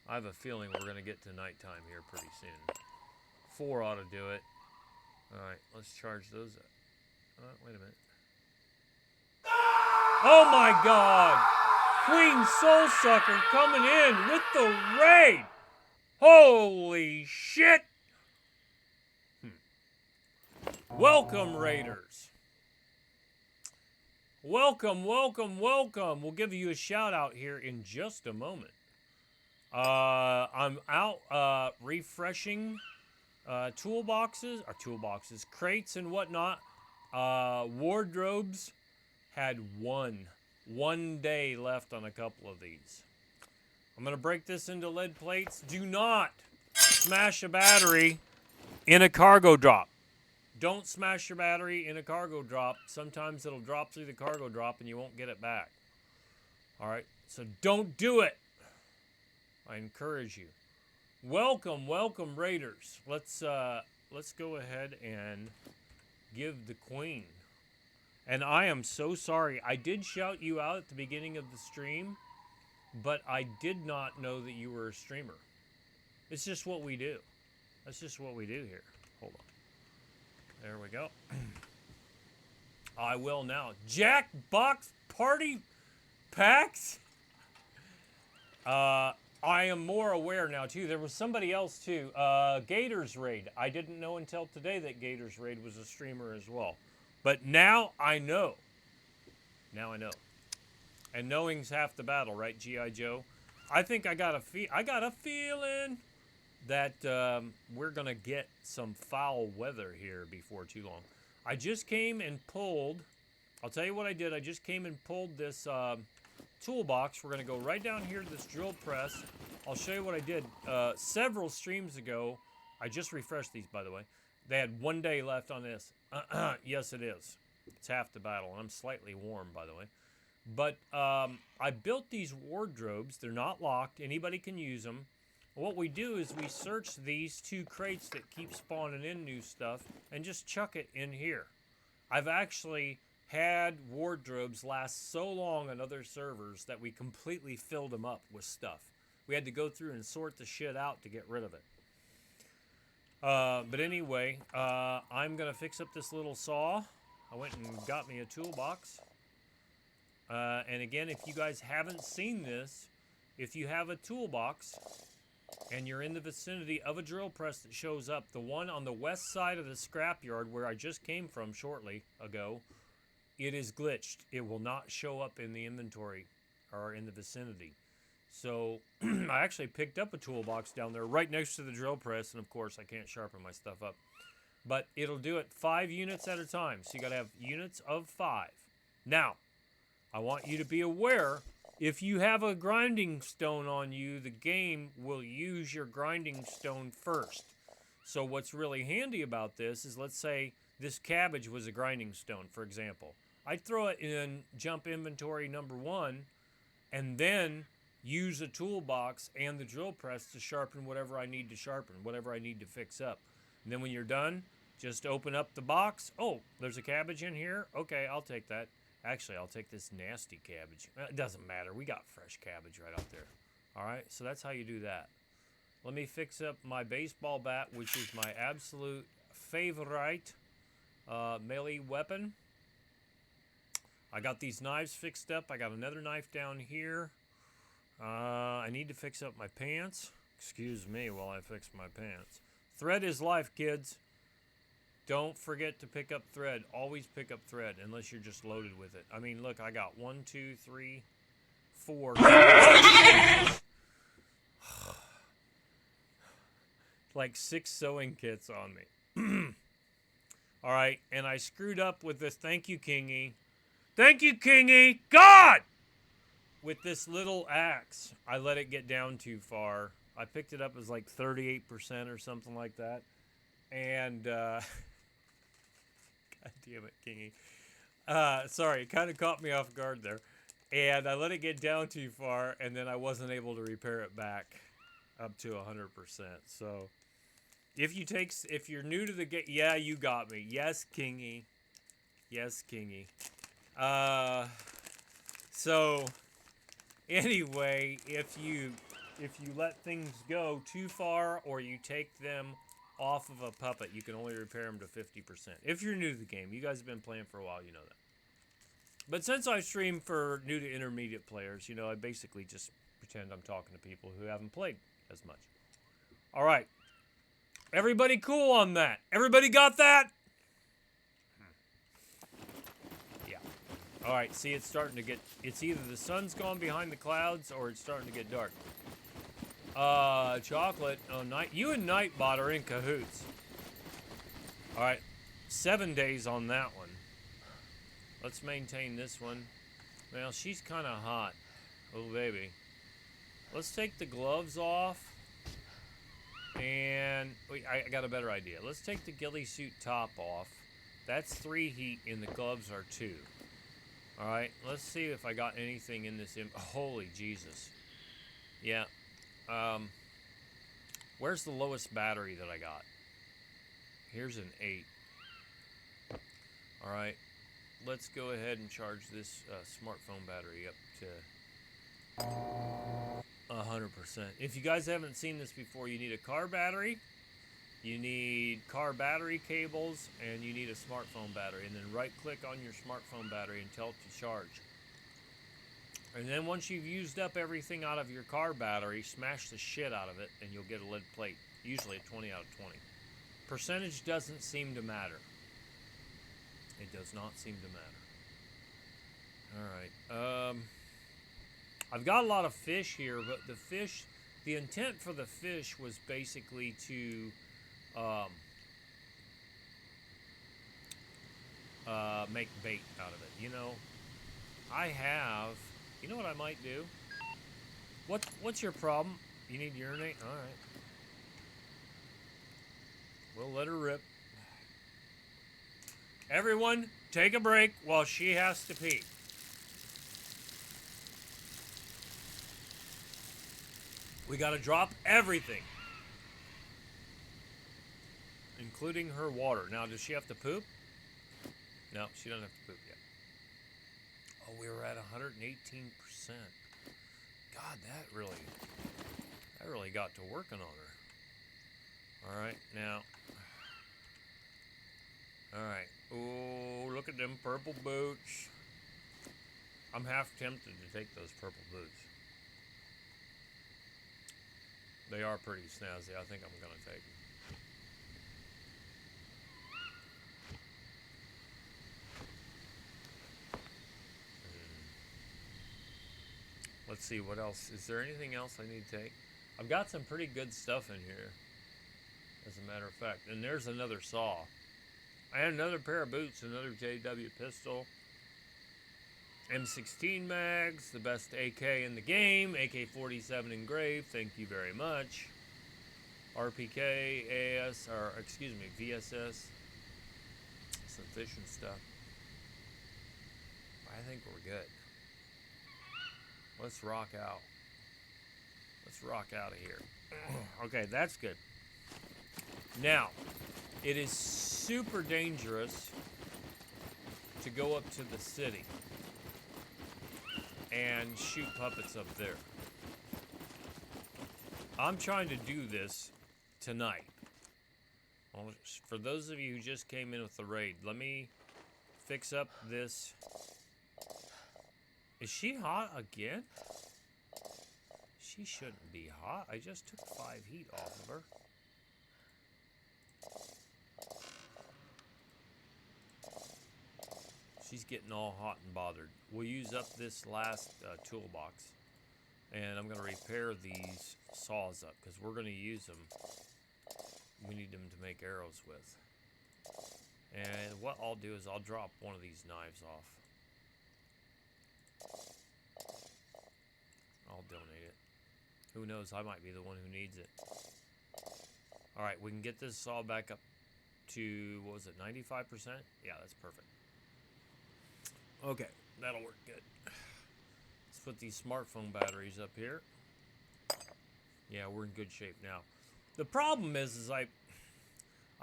I have a feeling we're going to get to nighttime here pretty soon. 4 ought to do it. Alright, let's charge those up. Wait a minute. Oh my god! Queen Soul Sucker coming in with the raid! Holy shit! Welcome, Raiders. Welcome. We'll give you a shout out here in just a moment. I'm out refreshing toolboxes, crates and whatnot. Wardrobes had one day left on a couple of these. I'm going to break this into lead plates. Do not smash a battery in a cargo drop. Don't smash your battery in a cargo drop. Sometimes it'll drop through the cargo drop and you won't get it back. All right, so don't do it. I encourage you. Welcome, Raiders. Let's go ahead and give the queen. And I am so sorry. I did shout you out at the beginning of the stream, but I did not know that you were a streamer. It's just what we do. That's just what we do here. Hold on. There we go. I will now. Jackbox Party Packs? I am more aware now, too. There was somebody else, too. Gators Raid. I didn't know until today that Gators Raid was a streamer as well. But now I know. Now I know. And knowing's half the battle, right, G.I. Joe? I think I got a feeling that we're going to get some foul weather here before too long. I just came and pulled, I'll tell you what I did. I just came and pulled this toolbox. We're going to go right down here to this drill press. I'll show you what I did. Several streams ago, I just refreshed these, by the way. They had 1 day left on this. Yes, it is. It's half the battle. I'm slightly warm, by the way. But I built these wardrobes. They're not locked. Anybody can use them. What we do is we search these 2 crates that keep spawning in new stuff and just chuck it in here. I've actually had wardrobes last so long on other servers that we completely filled them up with stuff. We had to go through and sort the shit out to get rid of it. But anyway, I'm going to fix up this little saw. I went and got me a toolbox. And again, if you guys haven't seen this, if you have a toolbox and you're in the vicinity of a drill press that shows up, the one on the west side of the scrapyard where I just came from shortly ago, it is glitched. It will not show up in the inventory or in the vicinity. So I actually picked up a toolbox down there right next to the drill press, and of course I can't sharpen my stuff up. But it'll do it 5 units at a time, so you got to have units of 5. Now, I want you to be aware, if you have a grinding stone on you, the game will use your grinding stone first. So what's really handy about this is, let's say this cabbage was a grinding stone, for example. I'd throw it in jump inventory number 1, and then use a toolbox and the drill press to sharpen whatever I need to sharpen, whatever I need to fix up. And then when you're done, just open up the box. Oh, there's a cabbage in here? Okay, I'll take that. Actually, I'll take this nasty cabbage. It doesn't matter. We got fresh cabbage right out there. All right, so that's how you do that. Let me fix up my baseball bat, which is my absolute favorite melee weapon. I got these knives fixed up. I got another knife down here. I need to fix up my pants. Excuse me while I fix my pants. Thread is life, kids. Don't forget to pick up thread. Always pick up thread, unless you're just loaded with it. I mean, look, I got 1, 2, 3, 4. Like 6 sewing kits on me. All right, and I screwed up with this. Thank you, Kingy. Thank you, Kingy. God! With this little axe, I let it get down too far. I picked it up as like 38% or something like that. And, God damn it, Kingy. Sorry, it kind of caught me off guard there. And I let it get down too far, and then I wasn't able to repair it back up to 100%. So, if you're new to the game, yeah, you got me. Yes, Kingy. Yes, Kingy. So, anyway, if you let things go too far or you take them off of a puppet, you can only repair them to 50%. If you're new to the game, you guys have been playing for a while, you know that. But since I stream for new to intermediate players, you know, I basically just pretend I'm talking to people who haven't played as much. All right. Everybody cool on that? Everybody got that? Yeah. All right, see, it's starting to get, it's either the sun's gone behind the clouds or it's starting to get dark. Chocolate, oh, you and Nightbot are in cahoots. All right, 7 days on that one. Let's maintain this one. Well, she's kind of hot. Oh, baby. Let's take the gloves off. And wait, I got a better idea. Let's take the ghillie suit top off. That's 3 heat and the gloves are 2. All right, let's see if I got anything in this. Holy Jesus. Yeah. Where's the lowest battery that I got? Here's an 8. All right. Let's go ahead and charge this smartphone battery up to 100%. If you guys haven't seen this before, you need a car battery, you need car battery cables, and you need a smartphone battery. And then right-click on your smartphone battery and tell it to charge. And then once you've used up everything out of your car battery, smash the shit out of it, and you'll get a lead plate. Usually a 20 out of 20. Percentage doesn't seem to matter. It does not seem to matter. All right. I've got a lot of fish here, but the intent for the fish was basically to make bait out of it. You know, you know what I might do? What's your problem? You need to urinate? All right. We'll let her rip. Everyone, take a break while she has to pee. We gotta drop everything, including her water. Now, does she have to poop? No, she doesn't have to poop yet. Oh, we were at 118%. God, that really got to working on her. All right, now. All right. Oh, look at them purple boots. I'm half tempted to take those purple boots. They are pretty snazzy. I think I'm going to take them. Let's see, what else? Is there anything else I need to take? I've got some pretty good stuff in here, as a matter of fact. And there's another saw. I had another pair of boots, another JW pistol, M16 mags, the best AK in the game, AK-47 engraved, thank you very much. RPK, AS, or excuse me, VSS, some fishing stuff. I think we're good. Let's rock out. Let's rock out of here. Okay, that's good. Now, it is super dangerous to go up to the city and shoot puppets up there. I'm trying to do this tonight. Well, for those of you who just came in with the raid, let me fix up this. Is she hot again? She shouldn't be hot. I just took 5 heat off of her. She's getting all hot and bothered. We'll use up this last toolbox. And I'm going to repair these saws up because we're going to use them. We need them to make arrows with. And what I'll do is I'll drop one of these knives off. I'll donate it. Who knows, I might be the one who needs it. Alright, we can get this saw back up to, what was it, 95%? Yeah, that's perfect. Okay, that'll work good. Let's put these smartphone batteries up here. Yeah, we're in good shape now. The problem is I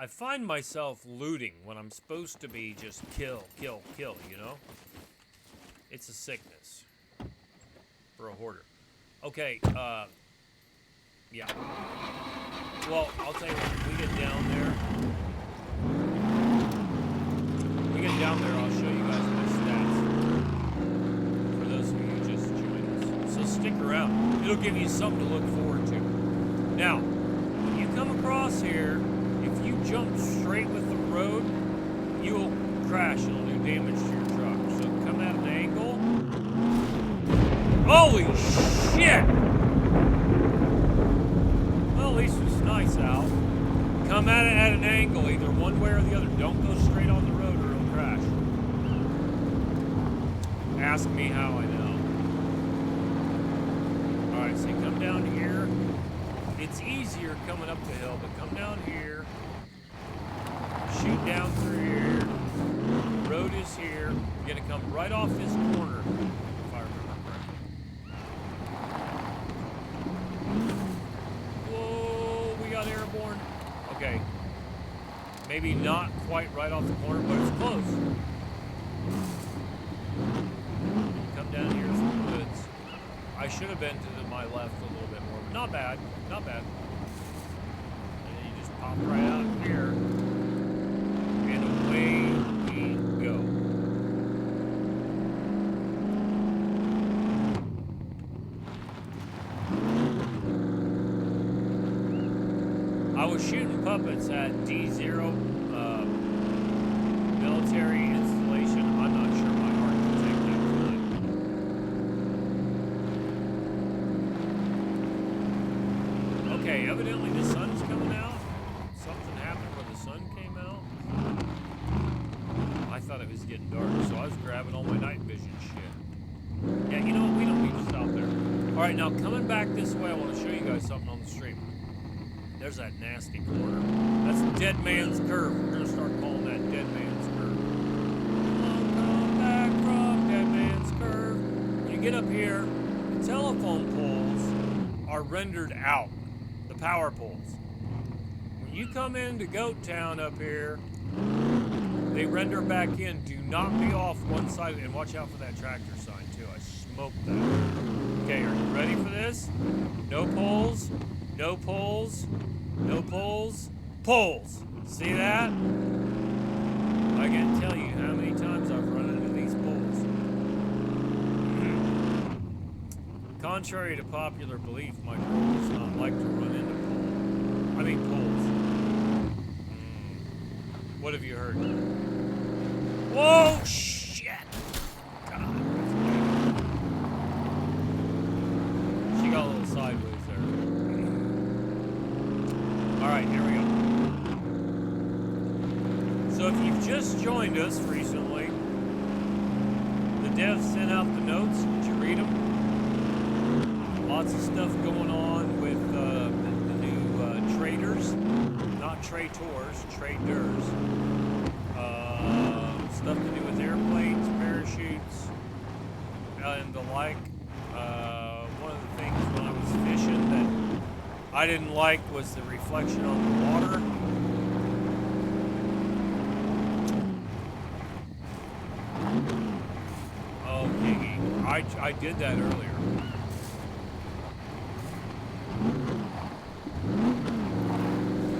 find myself looting when I'm supposed to be just kill, kill, kill, you know? It's a sickness for a hoarder. Okay, yeah. Well, I'll tell you what, we get down there. I'll show you guys my stats. For those of you who just joined us. So stick around. It'll give you something to look forward to. Now, when you come across here, if you jump straight with the road, you'll crash. It'll do damage to your truck. So come at an angle. Holy shit! Well, at least it's nice out. Come at it at an angle, either one way or the other. Don't go straight on the road or it'll crash. Ask me how I know. Alright, so you come down here. It's easier coming up the hill, but come down here. Shoot down through here. The road is here. You're going to come right off this corner, if I remember correctly. Whoa, we got airborne. Okay. Maybe not quite right off the corner, but it's close. Come down here through the woods. I should have been to my left a little bit more, but not bad. Not bad. And then you just pop right out here. And away we go. I was shooting puppets at D0 military installation. I'm not sure my heart can take that tonight. Okay, evidently the sun's coming out. Something happened when the sun came out. I thought it was getting dark, so I was grabbing all my night vision shit. Yeah, you know what? We don't need to stop there. Alright, now coming back this way, I want to show you guys something on the street. There's that nasty corner. That's Dead Man's Curve. We're going to start calling that Dead Man's Curve. Come back from Dead Man's Curve. When you get up here, the telephone poles are rendered out. The power poles. When you come into Goat Town up here, they render back in. Do not be off one side. And watch out for that tractor sign, too. I smoked that. Okay, are you ready for this? No poles. No poles. No poles. Poles. See that? I can't tell you how many times I've run into these poles. Contrary to popular belief, my girl does not like to run into poles. What have you heard? Whoa, shit! God. She got a little sideways there. Alright, here we go. So if you've just joined us recently, the devs sent out the notes. Did you read them? Lots of stuff going on with the new traders. Not traitors, traders. Stuff to do with airplanes, parachutes, and the like. One of the things when I was fishing I didn't like was the reflection on the water. Oh, Giggy. I did that earlier.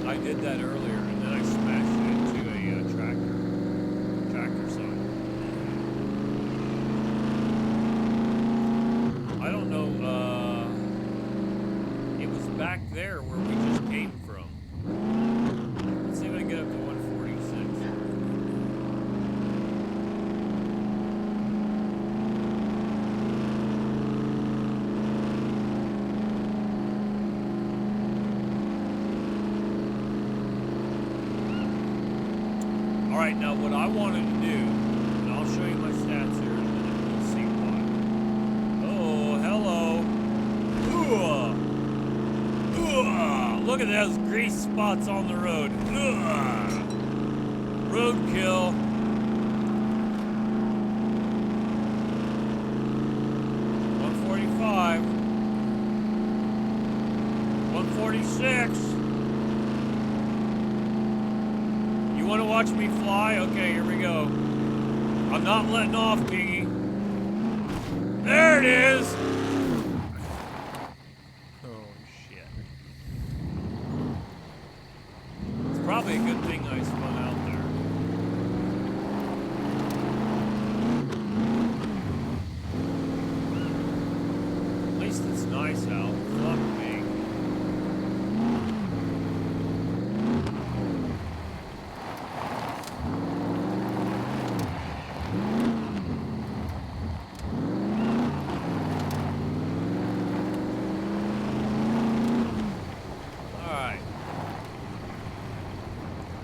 I did that earlier, and then I smashed it into a tractor sign. I don't know, it was back there where we just came from. Let's see if I can get up to 146. All right, now what I wanted to do, and I'll show you my stats here in a minute, you'll see why. Oh, hello. Look at those grease spots on the road. Roadkill. $145. $146. You want to watch me fly? Okay, here we go. I'm not letting off, Piggy. There it is. Oh, shit. It's probably a good thing I spun out there. At least it's nice out. Fuck me.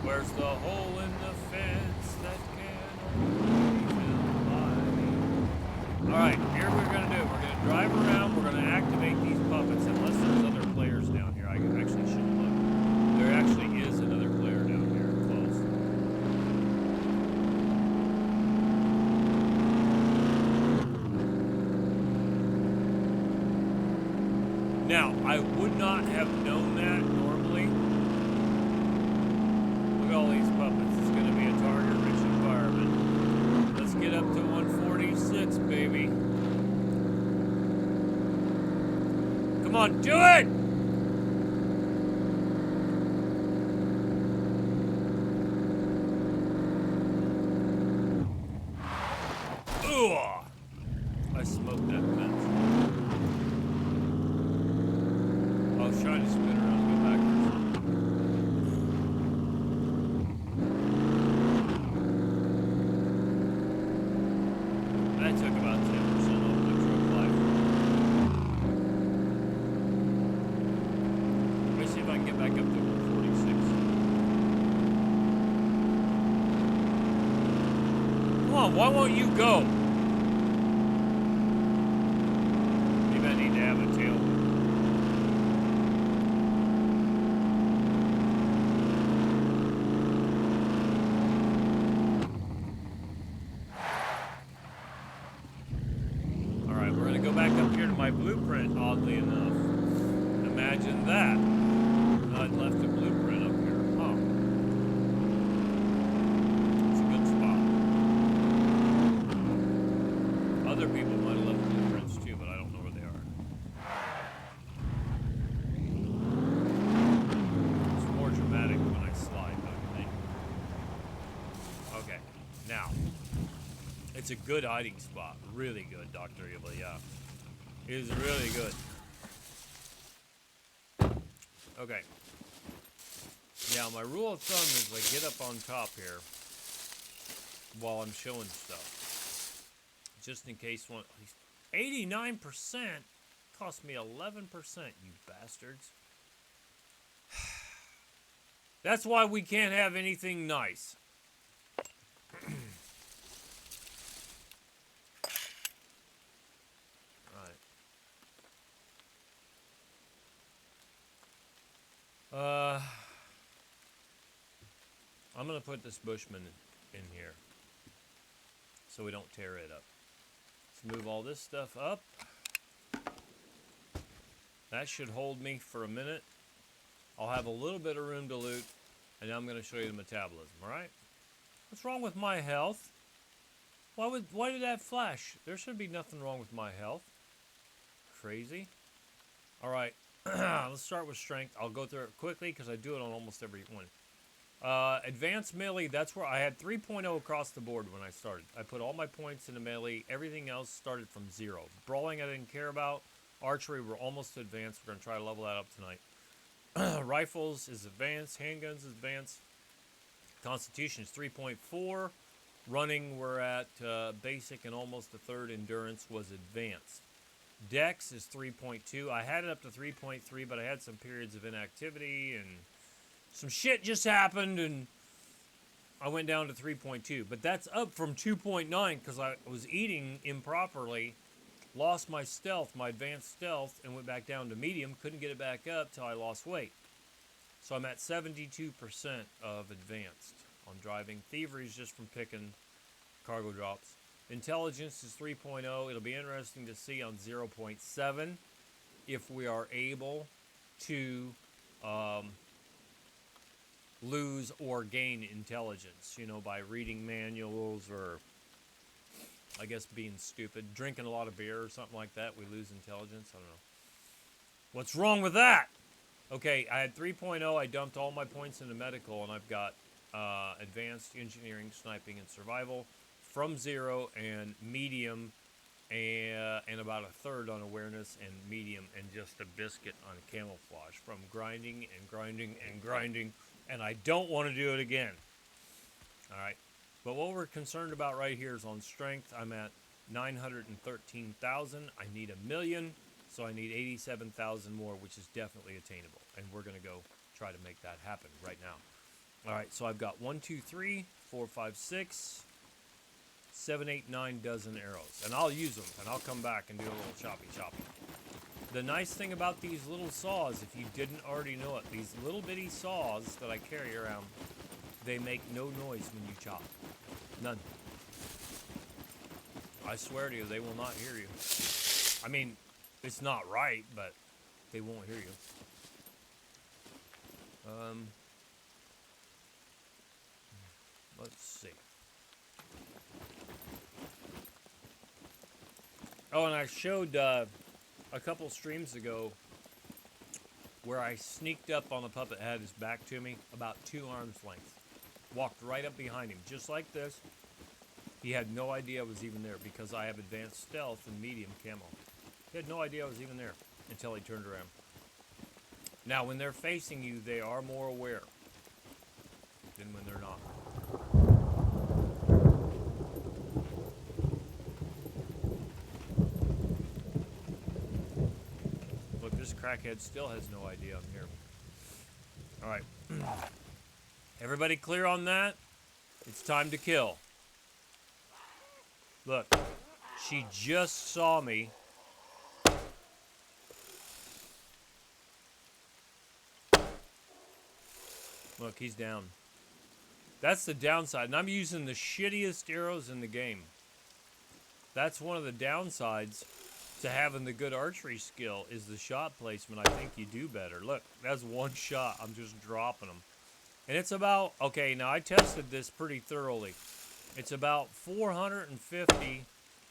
Where's the hole in the fence that can only be filled by me? Alright, here we're going to do. We're going to drive around. We're going to activate these puppets. Unless there's other players down here. I actually should look. There actually is another player down here close. Now, I would not have known that normally. All these puppets. It's going to be a target-rich environment. Let's get up to 146, baby. Come on, do it! Ugh! I smoked that fence. I was trying to spin around and go backwards. That took about 10% off my truck life. Let me see if I can get back up to 146. Come on, why won't you go? Maybe I need to have a tailwind. Go back up here to my blueprint, oddly enough. Imagine that. I'd left a blueprint up here. Huh. It's a good spot. Other people might have left blueprints too, but I don't know where they are. It's more dramatic when I slide, don't you think? Okay, now. It's a good hiding spot. Really good, Dr. Evil, yeah. It is really good. Okay. Now, my rule of thumb is I get up on top here while I'm showing stuff. Just in case one... 89% cost me 11%, you bastards. That's why we can't have anything nice. I'm going to put this Bushman in here so we don't tear it up. Let's move all this stuff up. That should hold me for a minute. I'll have a little bit of room to loot, and I'm going to show you the metabolism, all right? What's wrong with my health? Why did that flash? There should be nothing wrong with my health. Crazy. All right, let's start with strength. I'll go through it quickly because I do it on almost every one. Advanced melee, that's where I had 3.0 across the board when I started. I put all my points into melee. Everything else started from 0. Brawling I didn't care about. Archery, we're almost advanced. We're going to try to level that up tonight. Rifles is advanced. Handguns is advanced. Constitution is 3.4. Running, we're at basic and almost a third. Endurance was advanced. Dex is 3.2. I had it up to 3.3, but I had some periods of inactivity and some shit just happened, and I went down to 3.2. But that's up from 2.9 because I was eating improperly, lost my stealth, my advanced stealth, and went back down to medium. Couldn't get it back up till I lost weight. So I'm at 72% of advanced on driving. Thievery is just from picking cargo drops. Intelligence is 3.0. It'll be interesting to see on 0.7 if we are able to lose or gain intelligence, you know, by reading manuals or, I guess, being stupid. Drinking a lot of beer or something like that, we lose intelligence. I don't know. What's wrong with that? Okay, I had 3.0. I dumped all my points into medical, and I've got advanced engineering, sniping, and survival from 0 and medium and about a third on awareness and medium and just a biscuit on camouflage from grinding and grinding and grinding, and I don't want to do it again. All right, but what we're concerned about right here is on strength. I'm at 913,000. I need 1 million, so I need 87,000 more, which is definitely attainable, and we're going to go try to make that happen right now. All right, so I've got 1, 2, 3, 4, 5, 6, 7, 8, 9 dozen arrows, and I'll use them, and I'll come back and do a little choppy. The nice thing about these little saws, if you didn't already know it, these little bitty saws that I carry around, they make no noise when you chop. None. I swear to you, they will not hear you. I mean, it's not right, but they won't hear you. Let's see. Oh, and I showed a couple streams ago where I sneaked up on a puppet, had his back to me, about 2 arms length. Walked right up behind him, just like this. He had no idea I was even there because I have advanced stealth and medium camo. He had no idea I was even there until he turned around. Now, when they're facing you, they are more aware than when they're not. Look, this crackhead still has no idea I'm here. All right. Everybody clear on that? It's time to kill. Look, she just saw me. Look, he's down. That's the downside. And I'm using the shittiest arrows in the game. That's one of the downsides to having the good archery skill is the shot placement. I think you do better. Look, that's one shot. I'm just dropping them. And it's about, okay, now I tested this pretty thoroughly. It's about 450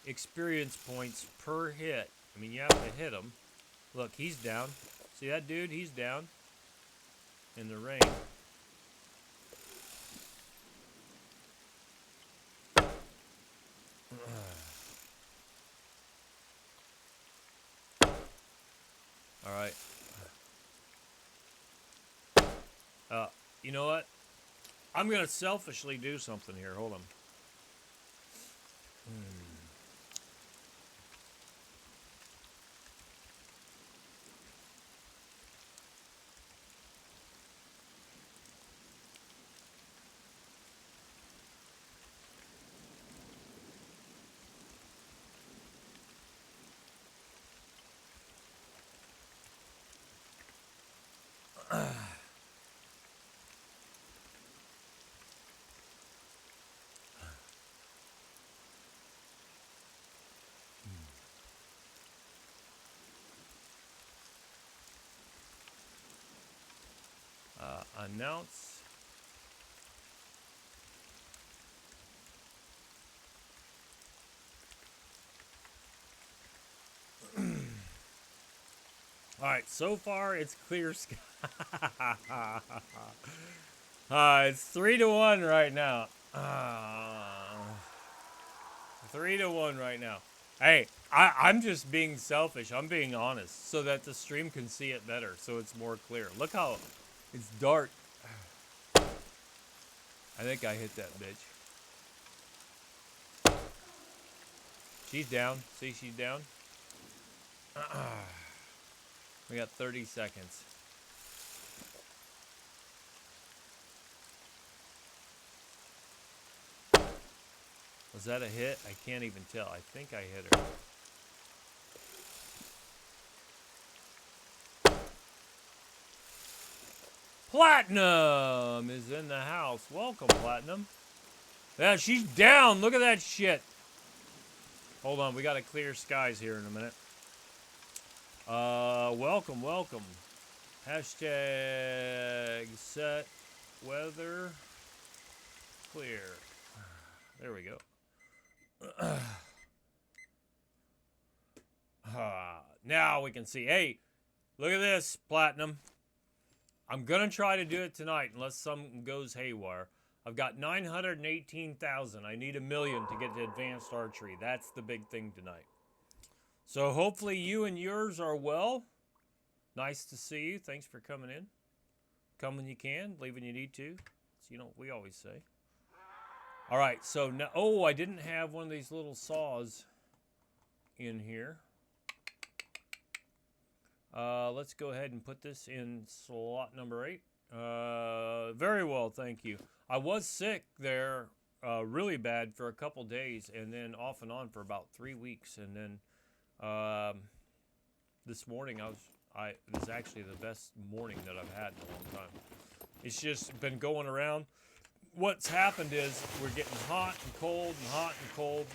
experience points per hit. I mean, you have to hit him. Look, he's down. See that dude? He's down in the rain. All right. You know what? I'm going to selfishly do something here. Hold on. announce. All right, so far it's clear sky. It's 3-1 right now. 3-1 right now. Hey, I'm just being selfish. I'm being honest so that the stream can see it better, so it's more clear. Look how it's dark. I think I hit that bitch. She's down. See, she's down. We got 30 seconds. Was that a hit? I can't even tell. I think I hit her. Platinum is in the house. Welcome, Platinum. Yeah, she's down. Look at that shit. Hold on. We got to clear skies here in a minute. Welcome, welcome. Hashtag set weather clear. There we go. Now we can see. Hey, look at this, Platinum. I'm going to try to do it tonight unless something goes haywire. I've got 918,000. I need 1 million to get to advanced archery. That's the big thing tonight. So hopefully you and yours are well. Nice to see you. Thanks for coming in. Come when you can, leave when you need to. It's, you know what we always say. All right, so now, oh, I didn't have one of these little saws in here. Let's go ahead and put this in slot number 8. Very well, thank you. I was sick there really bad for a couple days and then off and on for about 3 weeks. And then this morning it was actually the best morning that I've had in a long time. It's just been going around. What's happened is we're getting hot and cold and hot and cold.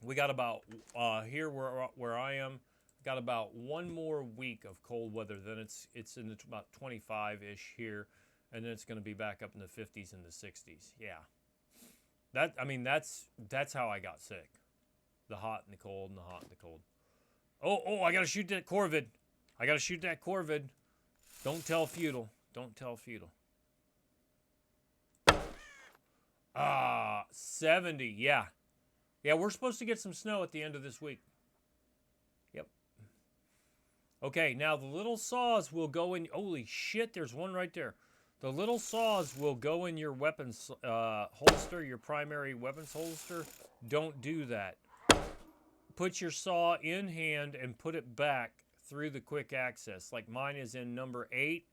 We got about, here where I am, got about 1 more week of cold weather. Then it's in about 25-ish here, and then it's going to be back up in the 50s and the 60s. Yeah. That's how I got sick. The hot and the cold and the hot and the cold. Oh, I got to shoot that Corvid. I got to shoot that Corvid. Don't tell Feudal. Don't tell Feudal. 70, yeah. Yeah, we're supposed to get some snow at the end of this week. Yep. Okay, now the little saws will go in. Holy shit, there's one right there. The little saws will go in your weapons holster, your primary weapons holster. Don't do that. Put your saw in hand and put it back through the quick access. Like mine is in number 8.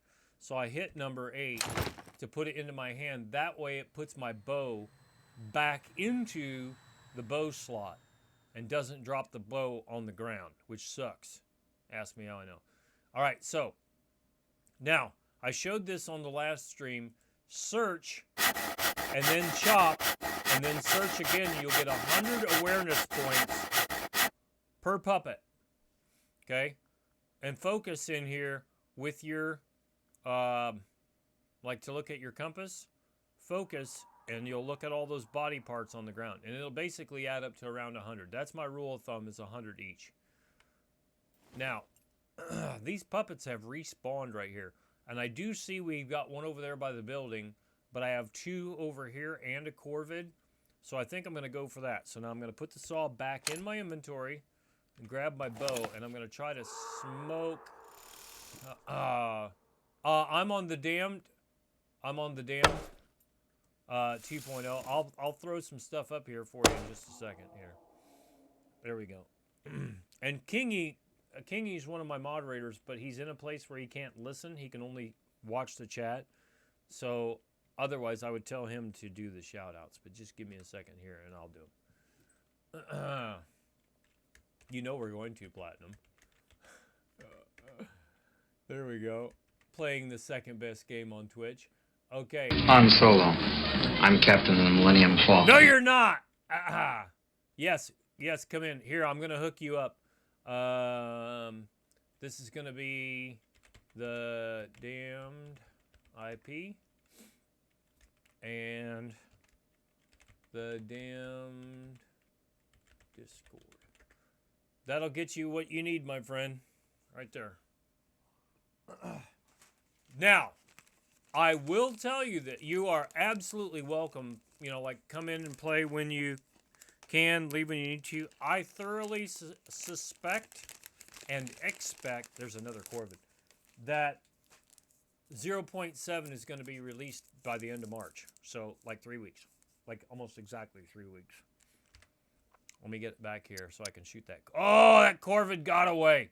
So I hit number 8 to put it into my hand. That way it puts my bow back into the bow slot and doesn't drop the bow on the ground, which sucks. Ask me how I know. All right, so now I showed this on the last stream. Search and then chop and then search again. You'll get 100 awareness points per puppet. Okay? And focus in here with your like to look at your compass, focus, and you'll look at all those body parts on the ground. And it'll basically add up to around 100. That's my rule of thumb, is 100 each. Now, these puppets have respawned right here. And I do see we've got one over there by the building, but I have 2 over here and a Corvid. So I think I'm going to go for that. So now I'm going to put the saw back in my inventory and grab my bow, and I'm going to try to smoke. I'm on the damned 2.0. I'll throw some stuff up here for you in just a second here. There we go. And Kingy's one of my moderators, but he's in a place where he can't listen. He can only watch the chat. So otherwise I would tell him to do the shout outs, but just give me a second here and I'll do them. You know we're going to, Platinum. There we go. Playing the second best game on Twitch. Okay. Han Solo. I'm Captain of the Millennium Falcon. No, you're not. Yes, come in. Here, I'm going to hook you up. This is going to be the damned IP and the damned Discord. That'll get you what you need, my friend. Right there. Now, I will tell you that you are absolutely welcome. You know, like come in and play when you can, leave when you need to. I thoroughly suspect and expect, there's another Corvid, that 0.7 is going to be released by the end of March. So, like 3 weeks. Like almost exactly 3 weeks. Let me get back here so I can shoot that. Oh, that Corvid got away.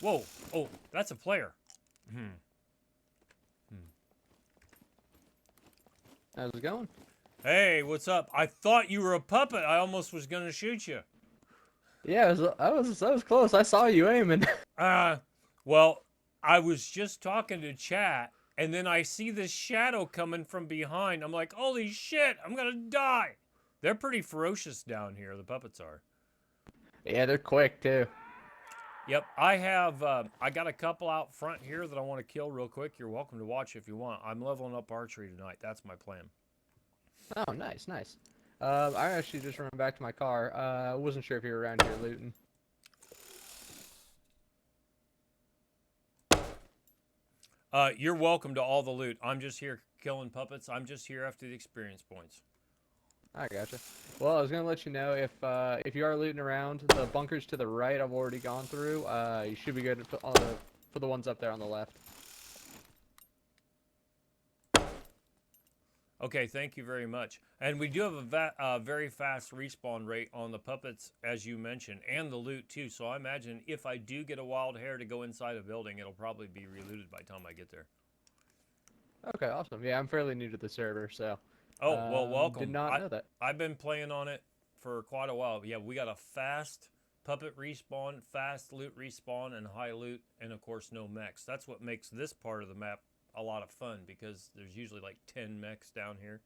Whoa. Oh, that's a player. How's it going? Hey, what's up? I thought you were a puppet. I almost was going to shoot you. Yeah, I was close. I saw you aiming. Well, I was just talking to chat, and then I see this shadow coming from behind. I'm like, holy shit, I'm going to die. They're pretty ferocious down here, the puppets are. Yeah, they're quick, too. Yep, I have, I got a couple out front here that I want to kill real quick. You're welcome to watch if you want. I'm leveling up archery tonight. That's my plan. Oh, nice, nice. I actually just ran back to my car. I wasn't sure if you were around here looting. You're welcome to all the loot. I'm just here killing puppets. I'm just here after the experience points. I gotcha. Well, I was gonna let you know if you are looting around, the bunkers to the right I've already gone through. You should be good for the ones up there on the left. Okay, thank you very much. And we do have a very fast respawn rate on the puppets, as you mentioned, and the loot too. So I imagine if I do get a wild hair to go inside a building, it'll probably be relooted by the time I get there. Okay, awesome. Yeah, I'm fairly new to the server, so. Oh, well, welcome. Did not know that. I've been playing on it for quite a while. Yeah, we got a fast puppet respawn, fast loot respawn, and high loot, and of course no mechs. That's what makes this part of the map a lot of fun, because there's usually like 10 mechs down here.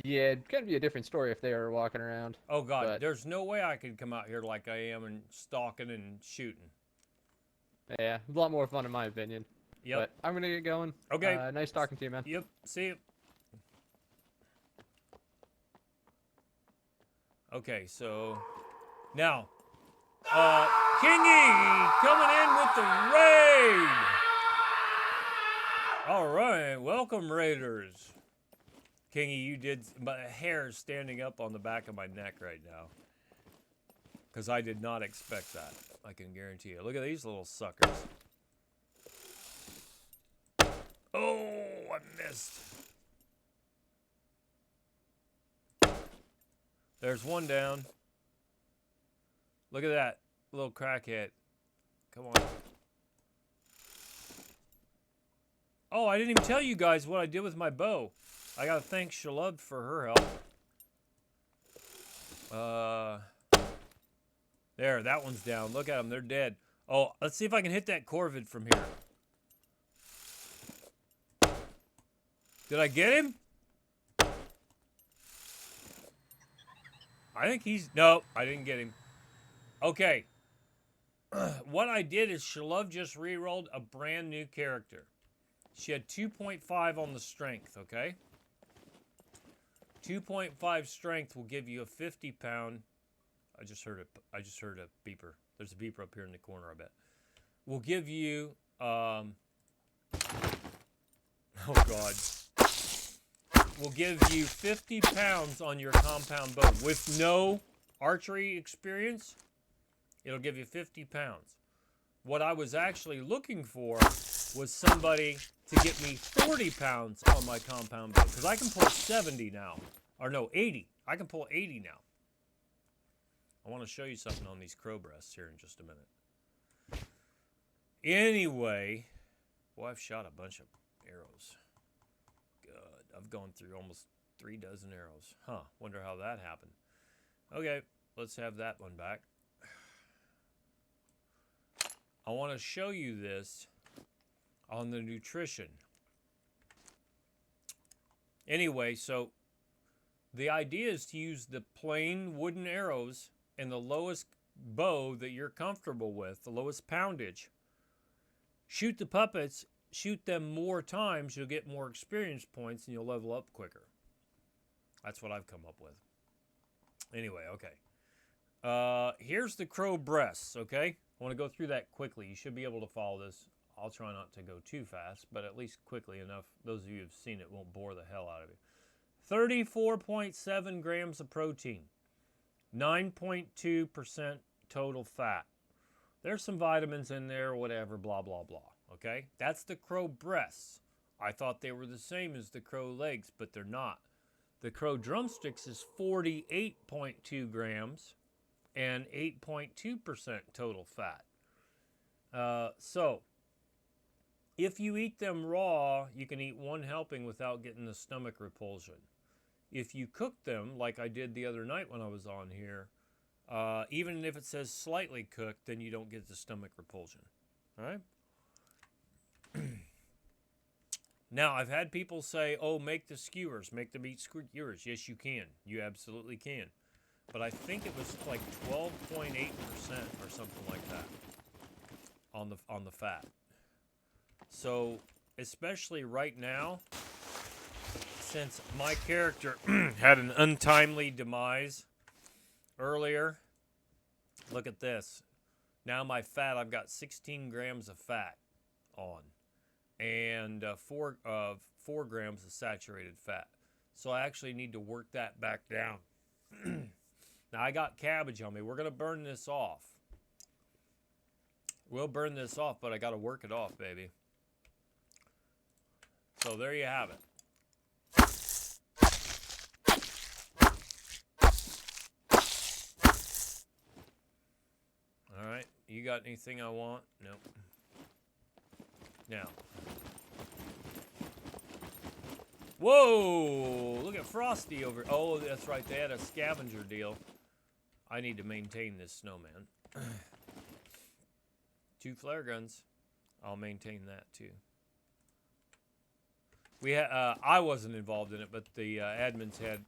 Yeah, it'd kind of be a different story if they were walking around. Oh god, but... there's no way I could come out here like I am and stalking and shooting. Yeah, a lot more fun in my opinion. Yep. But I'm gonna get going. Okay. Nice talking to you, man. Yep. See you. Okay, so now, Kingy coming in with the raid. All right, welcome Raiders. Kingy, you did, my hair is standing up on the back of my neck right now, because I did not expect that. I can guarantee you. Look at these little suckers. Oh, I missed. There's one down. Look at that little crackhead. Come on. Oh, I didn't even tell you guys what I did with my bow. I gotta thank Shalub for her help. There, that one's down. Look at them, they're dead. Oh, let's see if I can hit that Corvid from here. Did I get him? I think he's... No, I didn't get him. Okay. What I did is Shalub just re-rolled a brand new character. She had 2.5 on the strength, okay? 2.5 strength will give you a 50-pound... I just heard a beeper. There's a beeper up here in the corner, I bet. Will give you... Oh, God. Will give you 50 pounds on your compound bow. With no archery experience, it'll give you 50 pounds. What I was actually looking for was somebody to get me 40 pounds on my compound bow. Because I can pull 70 now. Or no, 80. I can pull 80 now. I want to show you something on these crow breasts here in just a minute. Anyway, well, I've shot a bunch of arrows. I've gone through almost 3 dozen arrows. Huh, wonder how that happened. Okay, let's have that one back. I want to show you this on the nutrition. Anyway, so the idea is to use the plain wooden arrows and the lowest bow that you're comfortable with, the lowest poundage. Shoot the puppets, shoot them more times, you'll get more experience points and you'll level up quicker. That's what I've come up with. Anyway, okay. Here's the crow breasts, okay? I want to go through that quickly. You should be able to follow this. I'll try not to go too fast, but at least quickly enough. Those of you who've seen it won't bore the hell out of you. 34.7 grams of protein. 9.2% total fat. There's some vitamins in there, whatever, blah, blah, blah. Okay? That's the crow breasts. I thought they were the same as the crow legs, but they're not. The crow drumsticks is 48.2 grams and 8.2% total fat. So, if you eat them raw, you can eat one helping without getting the stomach repulsion. If you cook them, like I did the other night when I was on here, even if it says slightly cooked, then you don't get the stomach repulsion. All right? Now, I've had people say, oh, make the skewers, make the meat skewers. Yes, you can. You absolutely can. But I think it was like 12.8% or something like that on the fat. So, especially right now, since my character had an untimely demise earlier, look at this. Now my fat, I've got 16 grams of fat on, and 4 grams of saturated fat. So I actually need to work that back down. Now I got cabbage on me. We're going to burn this off. We'll burn this off, but I got to work it off, baby. So there you have it. All right, you got anything I want? Nope. Now. Whoa! Look at Frosty over. Oh, that's right. They had a scavenger deal. I need to maintain this snowman. 2 flare guns. I'll maintain that too. We I wasn't involved in it, but the admins had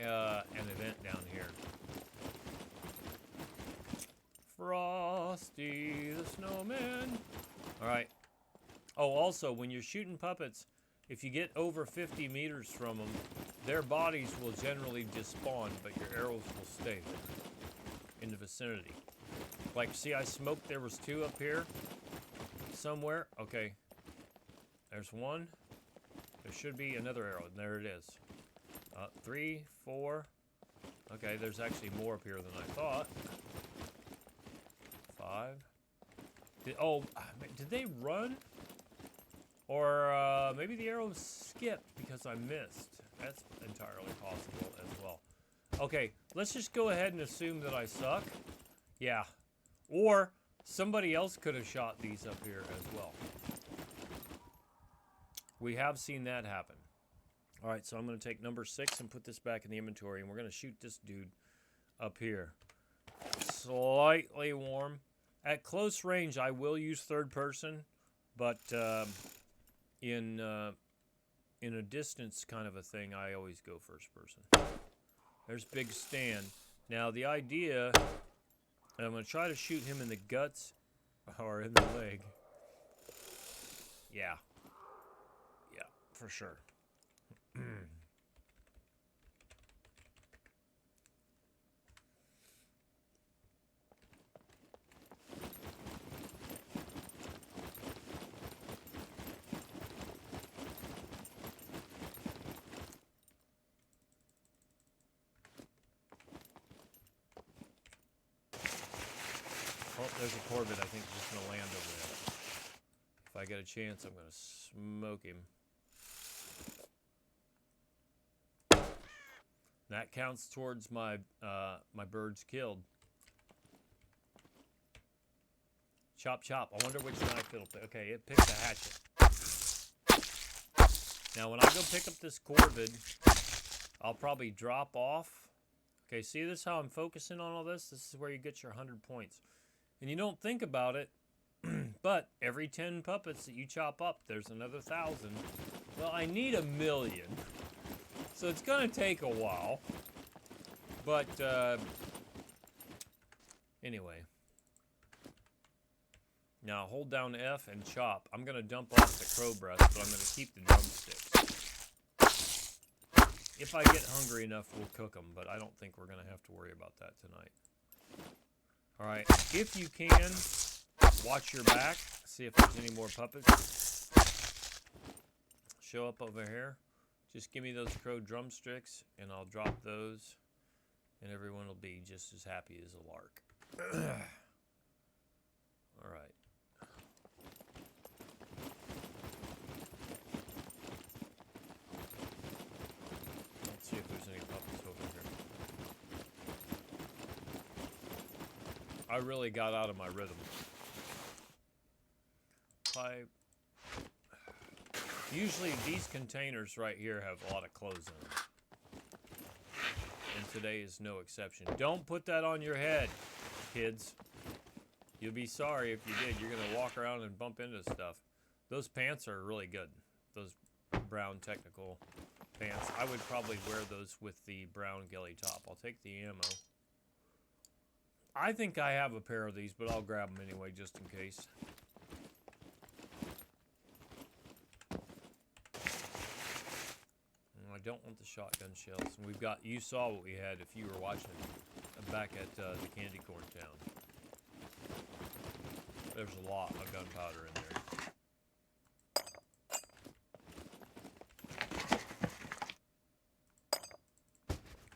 an event down here. Frosty the Snowman. All right. Oh, also, when you're shooting puppets, if you get over 50 meters from them, their bodies will generally despawn, but your arrows will stay there in the vicinity. Like, see, I smoked. There was 2 up here somewhere. Okay. There's 1. There should be another arrow. And there it is. 3, 4. Okay, there's actually more up here than I thought. 5. Did they run? Or maybe the arrows skipped because I missed. That's entirely possible as well. Okay, let's just go ahead and assume that I suck. Yeah. Or somebody else could have shot these up here as well. We have seen that happen. All right, so I'm going to take number 6 and put this back in the inventory, and we're going to shoot this dude up here. Slightly warm. At close range, I will use third person, but in a distance kind of a thing, I always go first person. There's Big Stan. Now, the idea, I'm going to try to shoot him in the guts or in the leg. Yeah. Yeah, for sure. Oh, there's a Corvette. I think it's just going to land over there. If I get a chance, I'm going to smoke him. That counts towards my my birds killed. Chop, chop. I wonder which knife it'll pick. Okay, it picked the hatchet. Now, when I go pick up this Corvid, I'll probably drop off. Okay, see this how I'm focusing on all this? This is where you get your 100 points. And you don't think about it, but every 10 puppets that you chop up, there's another 1,000. Well, I need 1,000,000. So it's going to take a while. But, anyway. Now hold down F and chop. I'm gonna dump off the crow breast, but I'm gonna keep the drumsticks. If I get hungry enough, we'll cook them, but I don't think we're gonna have to worry about that tonight. All right, if you can, watch your back. See if there's any more puppets. Show up over here. Just give me those crow drumsticks, and I'll drop those, and everyone will be just as happy as a lark. All right. Let's see if there's any puppets over here. I really got out of my rhythm. Usually these containers right here have a lot of clothes in them. And today is no exception. Don't put that on your head, kids. You'll be sorry if you did. You're going to walk around and bump into stuff. Those pants are really good. Those brown technical pants. I would probably wear those with the brown ghillie top. I'll take the ammo. I think I have a pair of these, but I'll grab them anyway just in case. I don't want the shotgun shells. And we've got, you saw what we had if you were watching back at the candy corn town. There's a lot of gunpowder in there.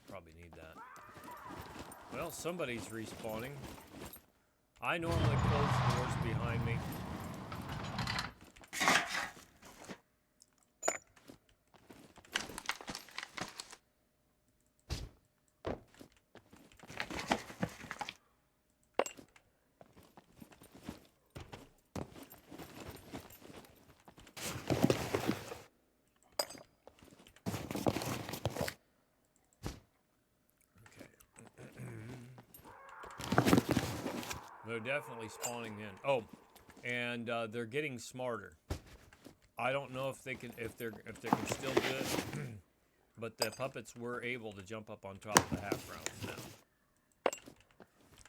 Probably need that. Well, somebody's respawning. I normally close the doors behind me. They're definitely spawning in. Oh, and they're getting smarter. I don't know if they can still do it, but the puppets were able to jump up on top of the half rounds now.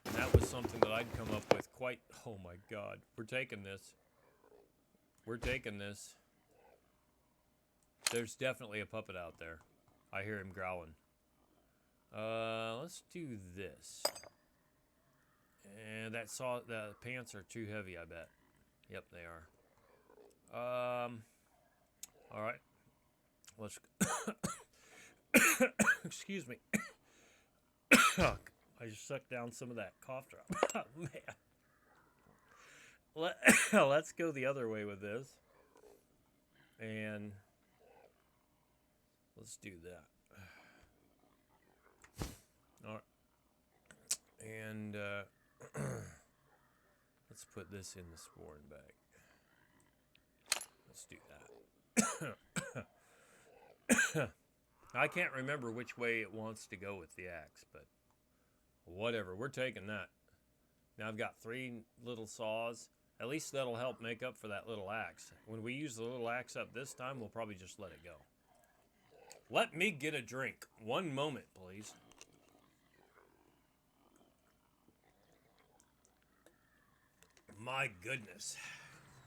And that was something that I'd come up with quite. Oh my God, we're taking this. We're taking this. There's definitely a puppet out there. I hear him growling. Let's do this. And the pants are too heavy, I bet. Yep, they are. All right. Let's. Excuse me. I just sucked down some of that cough drop. Oh, man. Let's go the other way with this. And let's do that. All right. And let's put this in the sporn bag. Let's do that. I can't remember which way it wants to go with the axe, but whatever. We're taking that. Now I've got 3 little saws. At least that'll help make up for that little axe. When we use the little axe up this time, we'll probably just let it go. Let me get a drink. 1 moment, please. My goodness.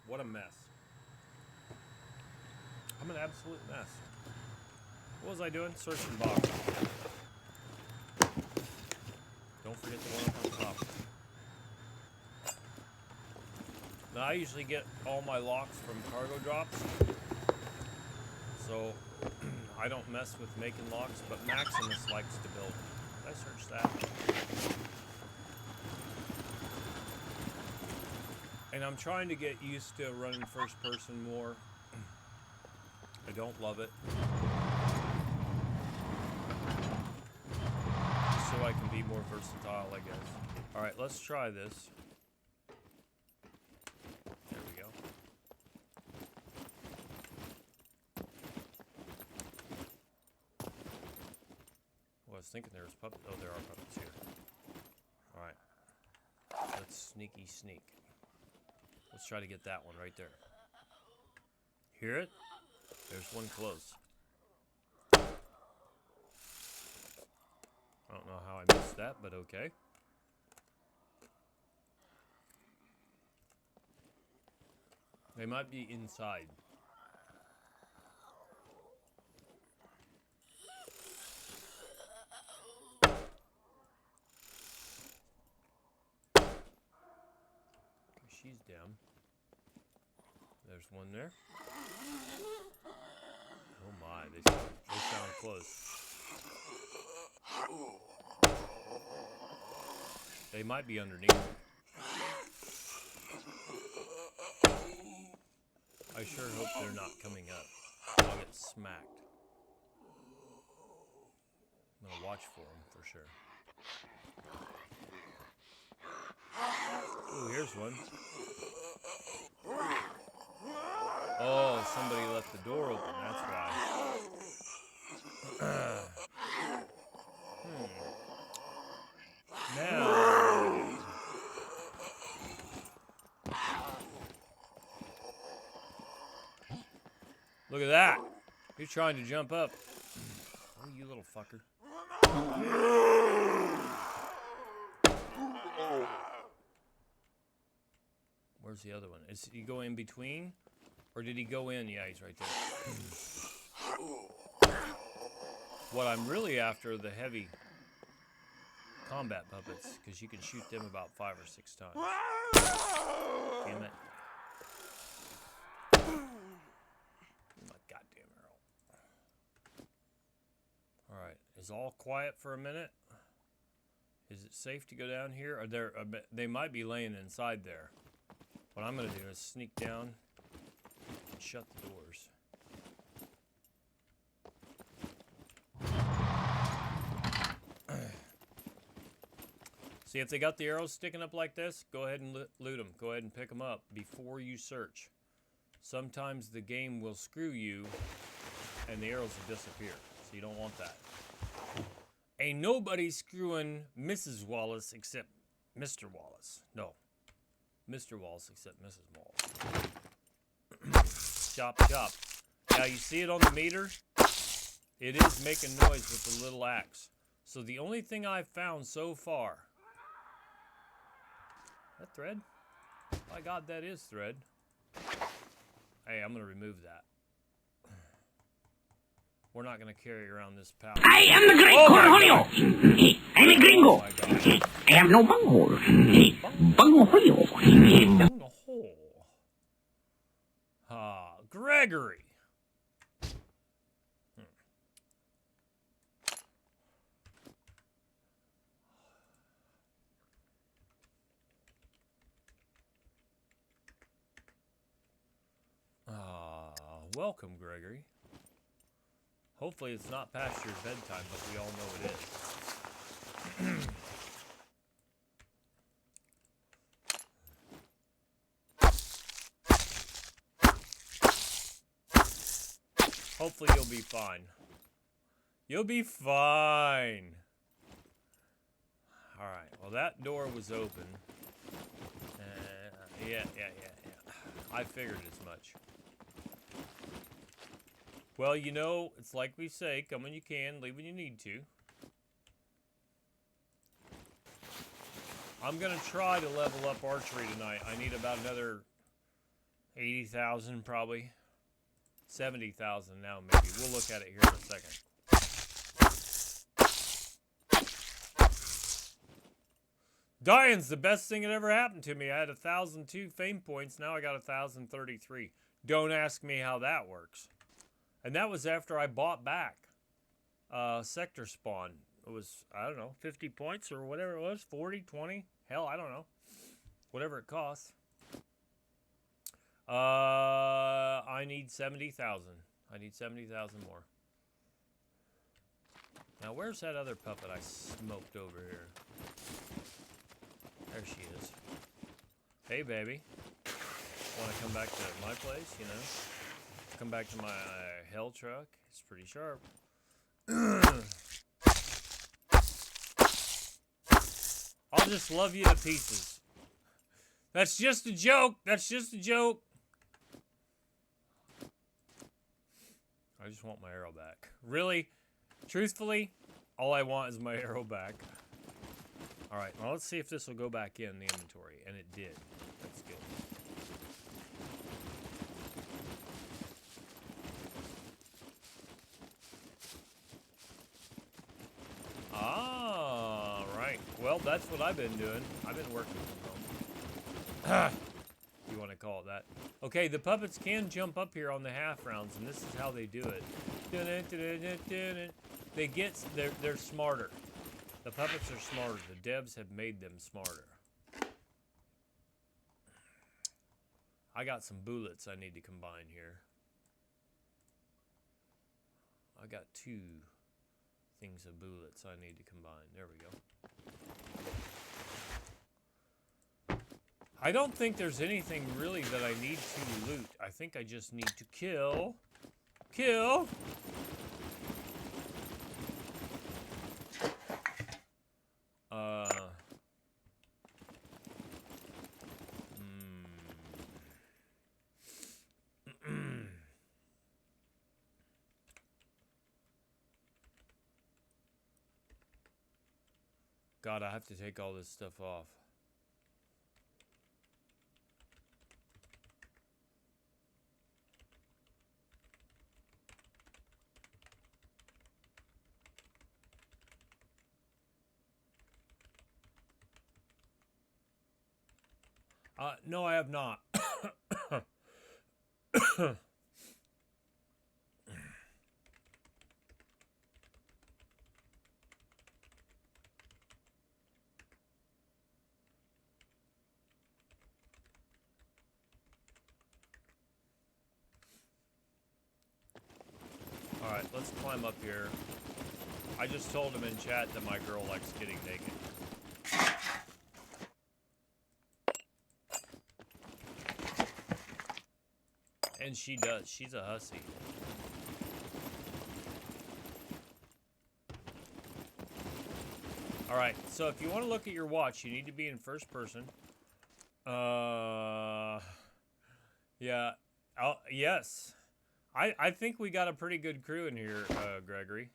What a mess. I'm an absolute mess. What was I doing? Searching box. Don't forget the one up on top. Now, I usually get all my locks from cargo drops. So, I don't mess with making locks, but Maximus likes to build. Did I search that? And I'm trying to get used to running first person more. I don't love it. Just so I can be more versatile, I guess. Alright, let's try this. There we go. Well, I was thinking there was puppets. Oh, there are puppets here. Alright. Let's sneaky sneak. Let's try to get that one right there. Hear it? There's one close. I don't know how I missed that, but okay. They might be inside. She's down. There's one there. Oh my, they sound close. They might be underneath. I sure hope they're not coming up. I'll get smacked. I'm gonna watch for them for sure. Ooh, here's one. Oh, somebody left the door open, that's why. Now. Look at that. He's trying to jump up. Oh, you little fucker. Where's the other one? Is he go in between? Or did he go in? Yeah, he's right there. What I'm really after are the heavy combat puppets, because you can shoot them about 5 or 6 times. Damn it. My goddamn arrow. Alright, is all quiet for a minute? Is it safe to go down here? Or they might be laying inside there. What I'm going to do is sneak down and shut the doors. See, if they got the arrows sticking up like this, go ahead and loot them. Go ahead and pick them up before you search. Sometimes the game will screw you and the arrows will disappear. So you don't want that. Ain't nobody screwing Mrs. Wallace except Mr. Wallace. No. Mr. Wallace except Mrs. Wallace. Chop, chop. Now you see it on the meter? It is making noise with the little axe. So the only thing I've found so far... That thread? My God, that is thread. Hey, I'm going to remove that. We're not going to carry around this pouch. I am the great Cornholio. I'm a gringo. Oh my God. I have no bunghole. Bunghole. Bunghole. Ah, Gregory. Welcome, Gregory. Hopefully it's not past your bedtime, but we all know it is. Hopefully you'll be fine. You'll be fine. Alright, well that door was open. Yeah. I figured as much. Well, you know, it's like we say, come when you can, leave when you need to. I'm going to try to level up archery tonight. I need about another 80,000 probably. 70,000 now maybe. We'll look at it here in a second. Dying's the best thing that ever happened to me. I had 1,002 fame points. Now I got 1,033. Don't ask me how that works. And that was after I bought back Sector Spawn. It was, I don't know, 50 points or whatever it was. 40, 20. Hell, I don't know. Whatever it costs. I need 70,000. I need 70,000 more. Now, where's that other puppet I smoked over here? There she is. Hey, baby. Want to come back to my place, you know? Come back to my hell truck. It's pretty sharp. I'll just love you to pieces. That's just a joke. That's just a joke. I just want my arrow back. Really? Truthfully, all I want is my arrow back. Alright, well, let's see if this will go back in the inventory. And it did. That's good. Well, that's what I've been doing. I've been working from home. You want to call it that. Okay, the puppets can jump up here on the half rounds, and this is how they do it. They're smarter. The puppets are smarter. The devs have made them smarter. I got some bullets I need to combine here. I got 2 things of bullets I need to combine. There we go. I don't think there's anything really that I need to loot. I think I just need to kill. Kill! God, I have to take all this stuff off. No, I have not. Alright, let's climb up here. I just told him in chat that my girl likes getting naked. And she does. She's a hussy. Alright, so if you want to look at your watch, you need to be in first person. Yeah. Yes. I think we got a pretty good crew in here, Gregory.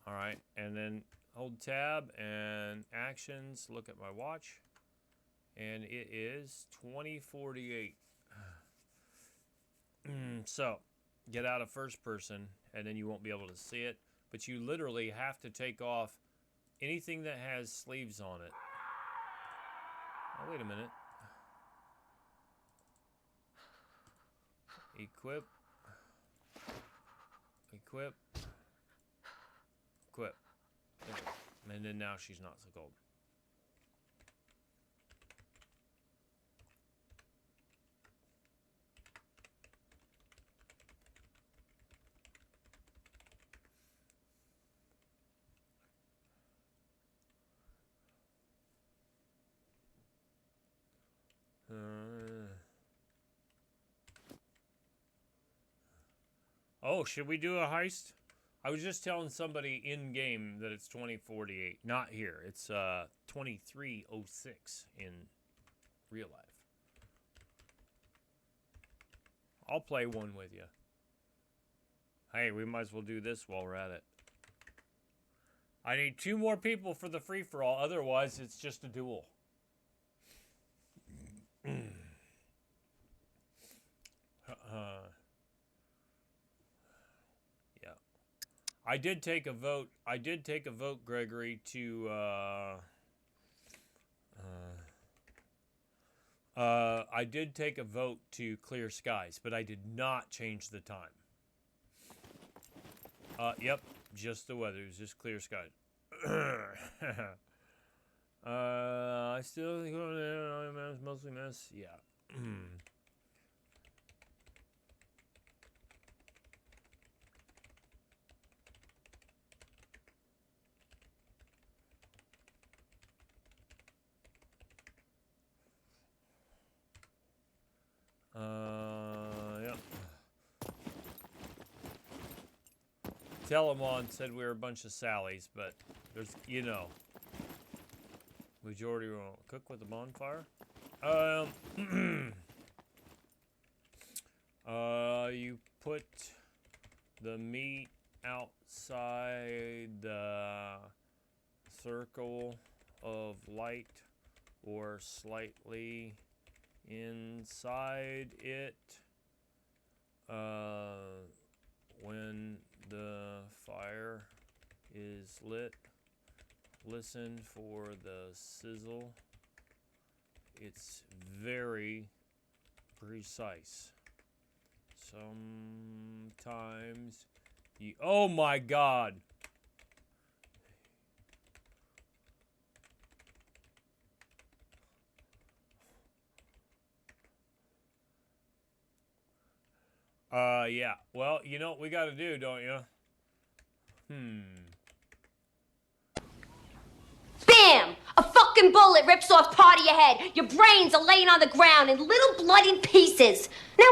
Alright, and then hold tab and actions, look at my watch. And it is 20:48. So, get out of first person, and then you won't be able to see it. But you literally have to take off anything that has sleeves on it. Oh, wait a minute. Equip. Equip. Equip. And then now she's not so cold. Oh, should we do a heist? I was just telling somebody in game that it's 20:48. Not here. It's 23:06 in real life. I'll play one with you. Hey, we might as well do this while we're at it. I need 2 more people for the free-for-all. Otherwise, it's just a duel. Yeah. I did take a vote. I did take a vote, Gregory, to I did take a vote to clear skies, but I did not change the time. Yep, just the weather. It was just clear skies. I still think it's mostly mess. Yeah. Yep. Telemon said we were a bunch of Sallys, but there's, you know. Majority will cook with a bonfire. You put the meat outside the circle of light or slightly inside it when the fire is lit. Listen for the sizzle. It's very precise. Sometimes you... Oh my God! Yeah. Well, you know what we gotta do, don't you? Bam! A fucking bullet rips off part of your head. Your brains are laying on the ground in little bloody pieces. Now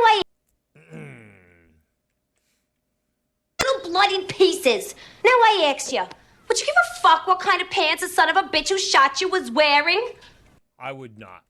little bloody pieces. Now I ask you, would you give a fuck what kind of pants the son of a bitch who shot you was wearing? I would not.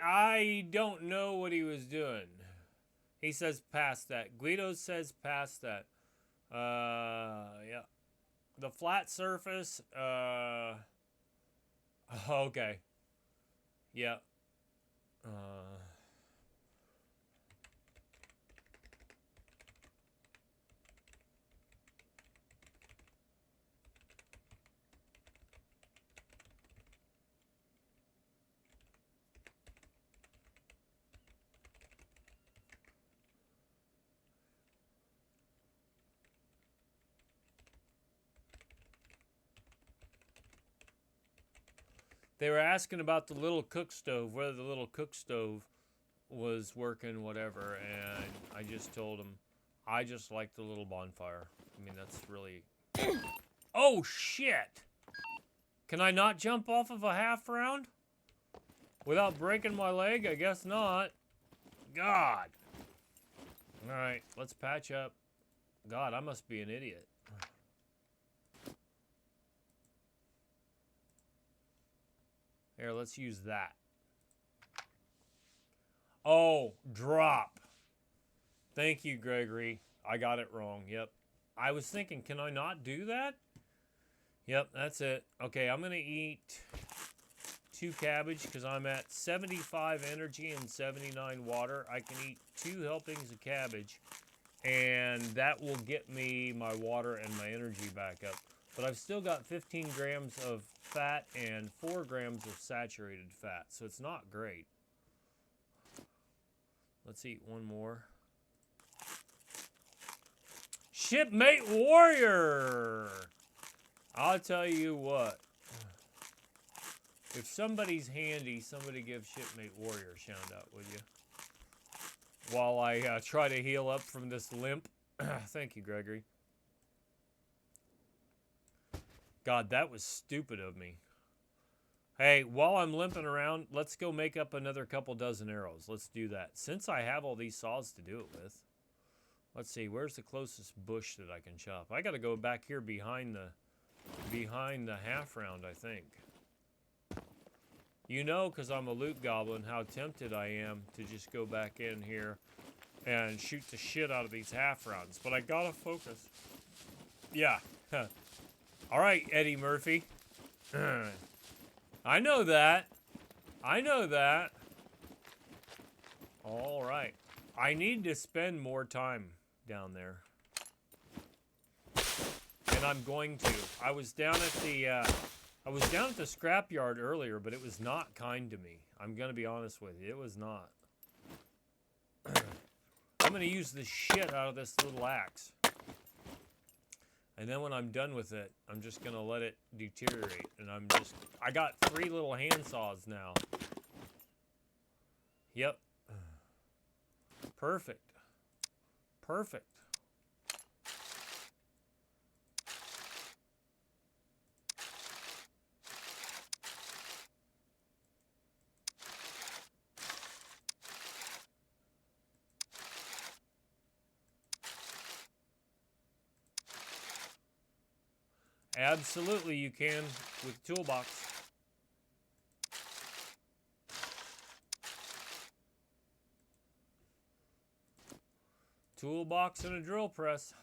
I don't know what he was doing. He says past that. Guido says past that. Yeah. The flat surface, okay. Yeah. They were asking about the little cook stove, whether the little cook stove was working, whatever, and I just told them, I just like the little bonfire. I mean, that's really... Oh, shit! Can I not jump off of a half round? Without breaking my leg? I guess not. God! Alright, let's patch up. God, I must be an idiot. Here, let's use that. Oh, drop. Thank you, Gregory. I got it wrong. Yep. I was thinking, can I not do that? Yep, that's it. Okay, I'm going to eat 2 cabbage because I'm at 75 energy and 79 water. I can eat 2 helpings of cabbage, and that will get me my water and my energy back up. But I've still got 15 grams of fat and 4 grams of saturated fat, so it's not great. Let's eat one more. Shipmate Warrior! I'll tell you what. If somebody's handy, somebody give Shipmate Warrior a shout out, would you? While I try to heal up from this limp. Thank you, Gregory. God, that was stupid of me. Hey, while I'm limping around, let's go make up another couple dozen arrows. Let's do that. Since I have all these saws to do it with. Let's see, where's the closest bush that I can chop? I gotta go back here behind the half round, I think. You know, because I'm a loot goblin, how tempted I am to just go back in here and shoot the shit out of these half rounds. But I gotta focus. Yeah. All right, Eddie Murphy. I know that. I know that. All right. I need to spend more time down there. And I'm going to. I was down at the scrapyard earlier, but it was not kind to me. I'm going to be honest with you. It was not. I'm going to use the shit out of this little axe. And then when I'm done with it, I'm just going to let it deteriorate. And I got 3 little hand saws now. Yep. Perfect. Perfect. Absolutely, you can with the toolbox. Toolbox and a drill press.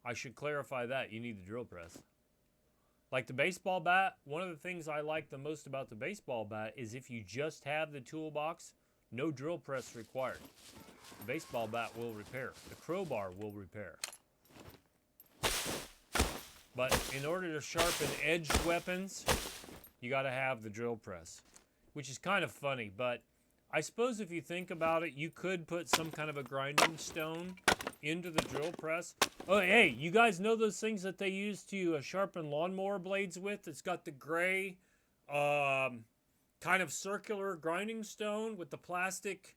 I should clarify that. You need the drill press. Like the baseball bat, one of the things I like the most about the baseball bat is if you just have the toolbox, no drill press required. The baseball bat will repair. The crowbar will repair. But in order to sharpen edged weapons, you got to have the drill press, which is kind of funny. But I suppose if you think about it, you could put some kind of a grinding stone into the drill press. Oh, hey, you guys know those things that they use to sharpen lawnmower blades with? It's got the gray kind of circular grinding stone with the plastic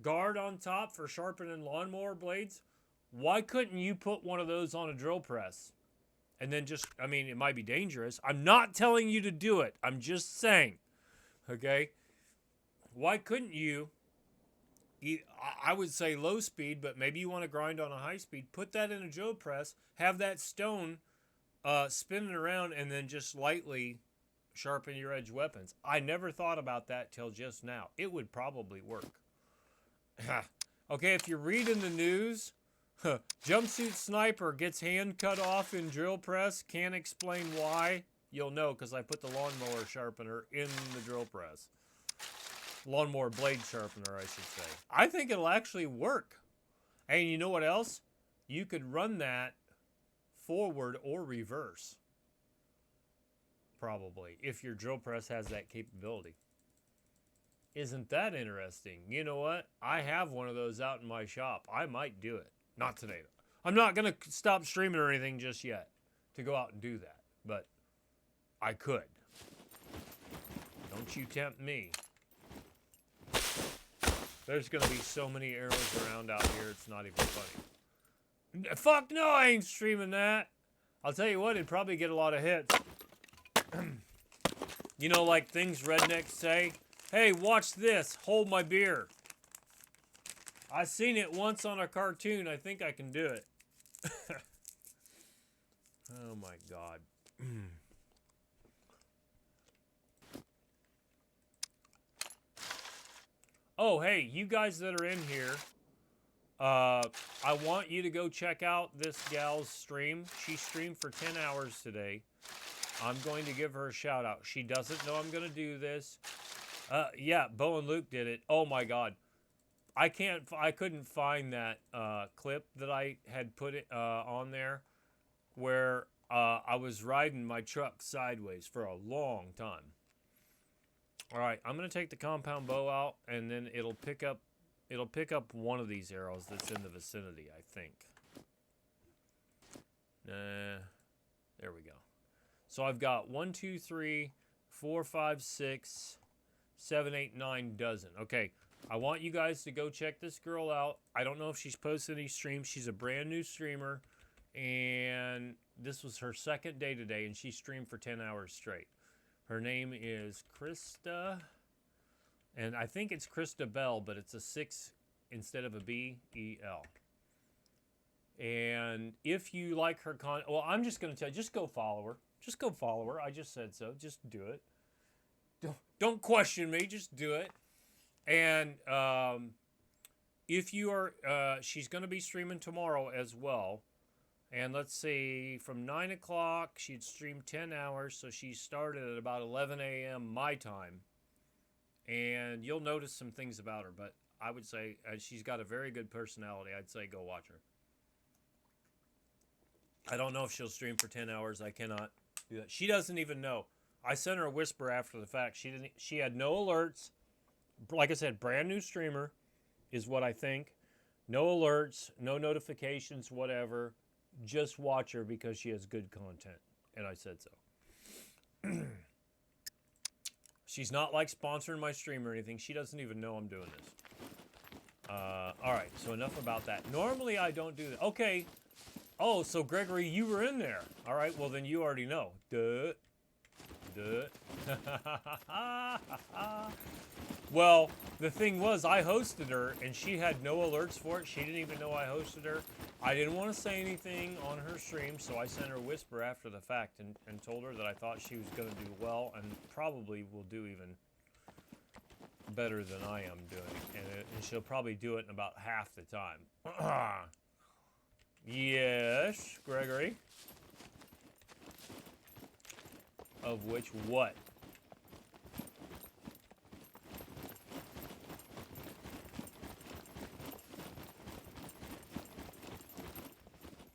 guard on top for sharpening lawnmower blades. Why couldn't you put one of those on a drill press? And then just, I mean, it might be dangerous. I'm not telling you to do it. I'm just saying, okay? Why couldn't you, I would say low speed, but maybe you want to grind on a high speed, put that in a drill press, have that stone spinning around, and then just lightly sharpen your edge weapons. I never thought about that till just now. It would probably work. Okay, if you're reading the news... Jumpsuit sniper gets hand cut off in drill press. Can't explain why. You'll know because I put the lawnmower sharpener in the drill press. Lawnmower blade sharpener, I should say. I think it'll actually work. And you know what else? You could run that forward or reverse. Probably. If your drill press has that capability. Isn't that interesting? You know what? I have one of those out in my shop. I might do it. Not today, though. I'm not going to stop streaming or anything just yet to go out and do that. But I could. Don't you tempt me. There's going to be so many arrows around out here, it's not even funny. Fuck no, I ain't streaming that. I'll tell you what, it'd probably get a lot of hits. You know, like things rednecks say, hey, watch this, hold my beer. I seen it once on a cartoon. I think I can do it. Oh my God. Oh, hey, you guys that are in here, I want you to go check out this gal's stream. She streamed for 10 hours today. I'm going to give her a shout out. She doesn't know I'm going to do this. Yeah, Bo and Luke did it. Oh my God. I couldn't find that clip that I had put it on there where I was riding my truck sideways for a long time. All right, I'm gonna take the compound bow out, and then it'll pick up one of these arrows that's in the vicinity, I think. There we go. So I've got 1, 2, 3, 4, 5, 6, 7, 8, 9 dozen. Okay. I want you guys to go check this girl out. I don't know if she's posted any streams. She's a brand new streamer, and this was her second day today, and she streamed for 10 hours straight. Her name is Krista, and I think it's Krista Bell, but it's a 6 instead of a B-E-L. And if you like her content, well, I'm just going to tell you, just go follow her. Just go follow her. I just said so. Just do it. Don't question me. Just do it. And if you are, she's going to be streaming tomorrow as well. And let's see, from 9 o'clock, she'd stream 10 hours. So she started at about 11 a.m. my time. And you'll notice some things about her. But I would say she's got a very good personality. I'd say go watch her. I don't know if she'll stream for 10 hours. I cannot do that. She doesn't even know. I sent her a whisper after the fact. She had no alerts. Like I said, brand new streamer is what I think. No alerts, no notifications, whatever. Just watch her because she has good content. And I said so. She's not like sponsoring my stream or anything. She doesn't even know I'm doing this. All right, so enough about that. Normally I don't do that. Okay. Oh, so Gregory, you were in there. All right, well then you already know. Duh. Well, the thing was, I hosted her, and she had no alerts for it. She didn't even know I hosted her. I didn't want to say anything on her stream, so I sent her a whisper after the fact and told her that I thought she was going to do well and probably will do even better than I am doing. And she'll probably do it in about half the time. Yes, Gregory. Of which what?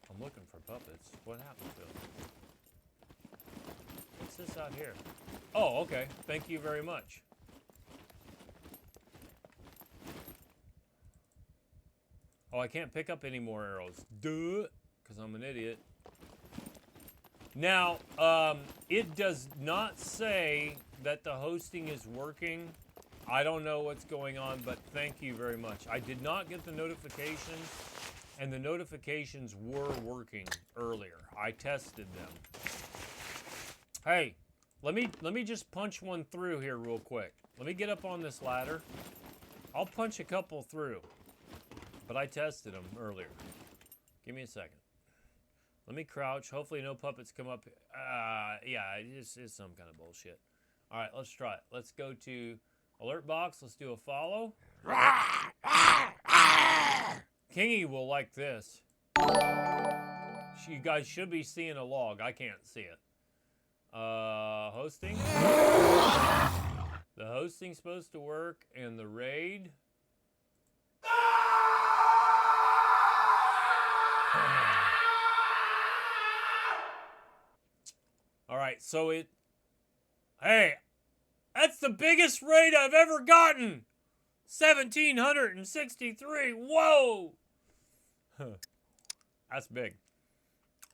I'm looking for puppets. What happened to them? What's this out here? Oh, okay. Thank you very much. Oh, I can't pick up any more arrows. Duh. Because I'm an idiot. Now, it does not say that the hosting is working. I don't know what's going on, but thank you very much. I did not get the notifications, and the notifications were working earlier. I tested them. Hey, let me just punch one through here real quick. Let me get up on this ladder. I'll punch a couple through, but I tested them earlier. Give me a second. Let me crouch. Hopefully no puppets come up. Yeah, it's some kind of bullshit. All right, let's try it. Let's go to alert box. Let's do a follow. Kingy will like this. You guys should be seeing a log. I can't see it. Hosting. The hosting's supposed to work, and the raid. All right, so hey, that's the biggest raid I've ever gotten. 1,763. Whoa. That's big.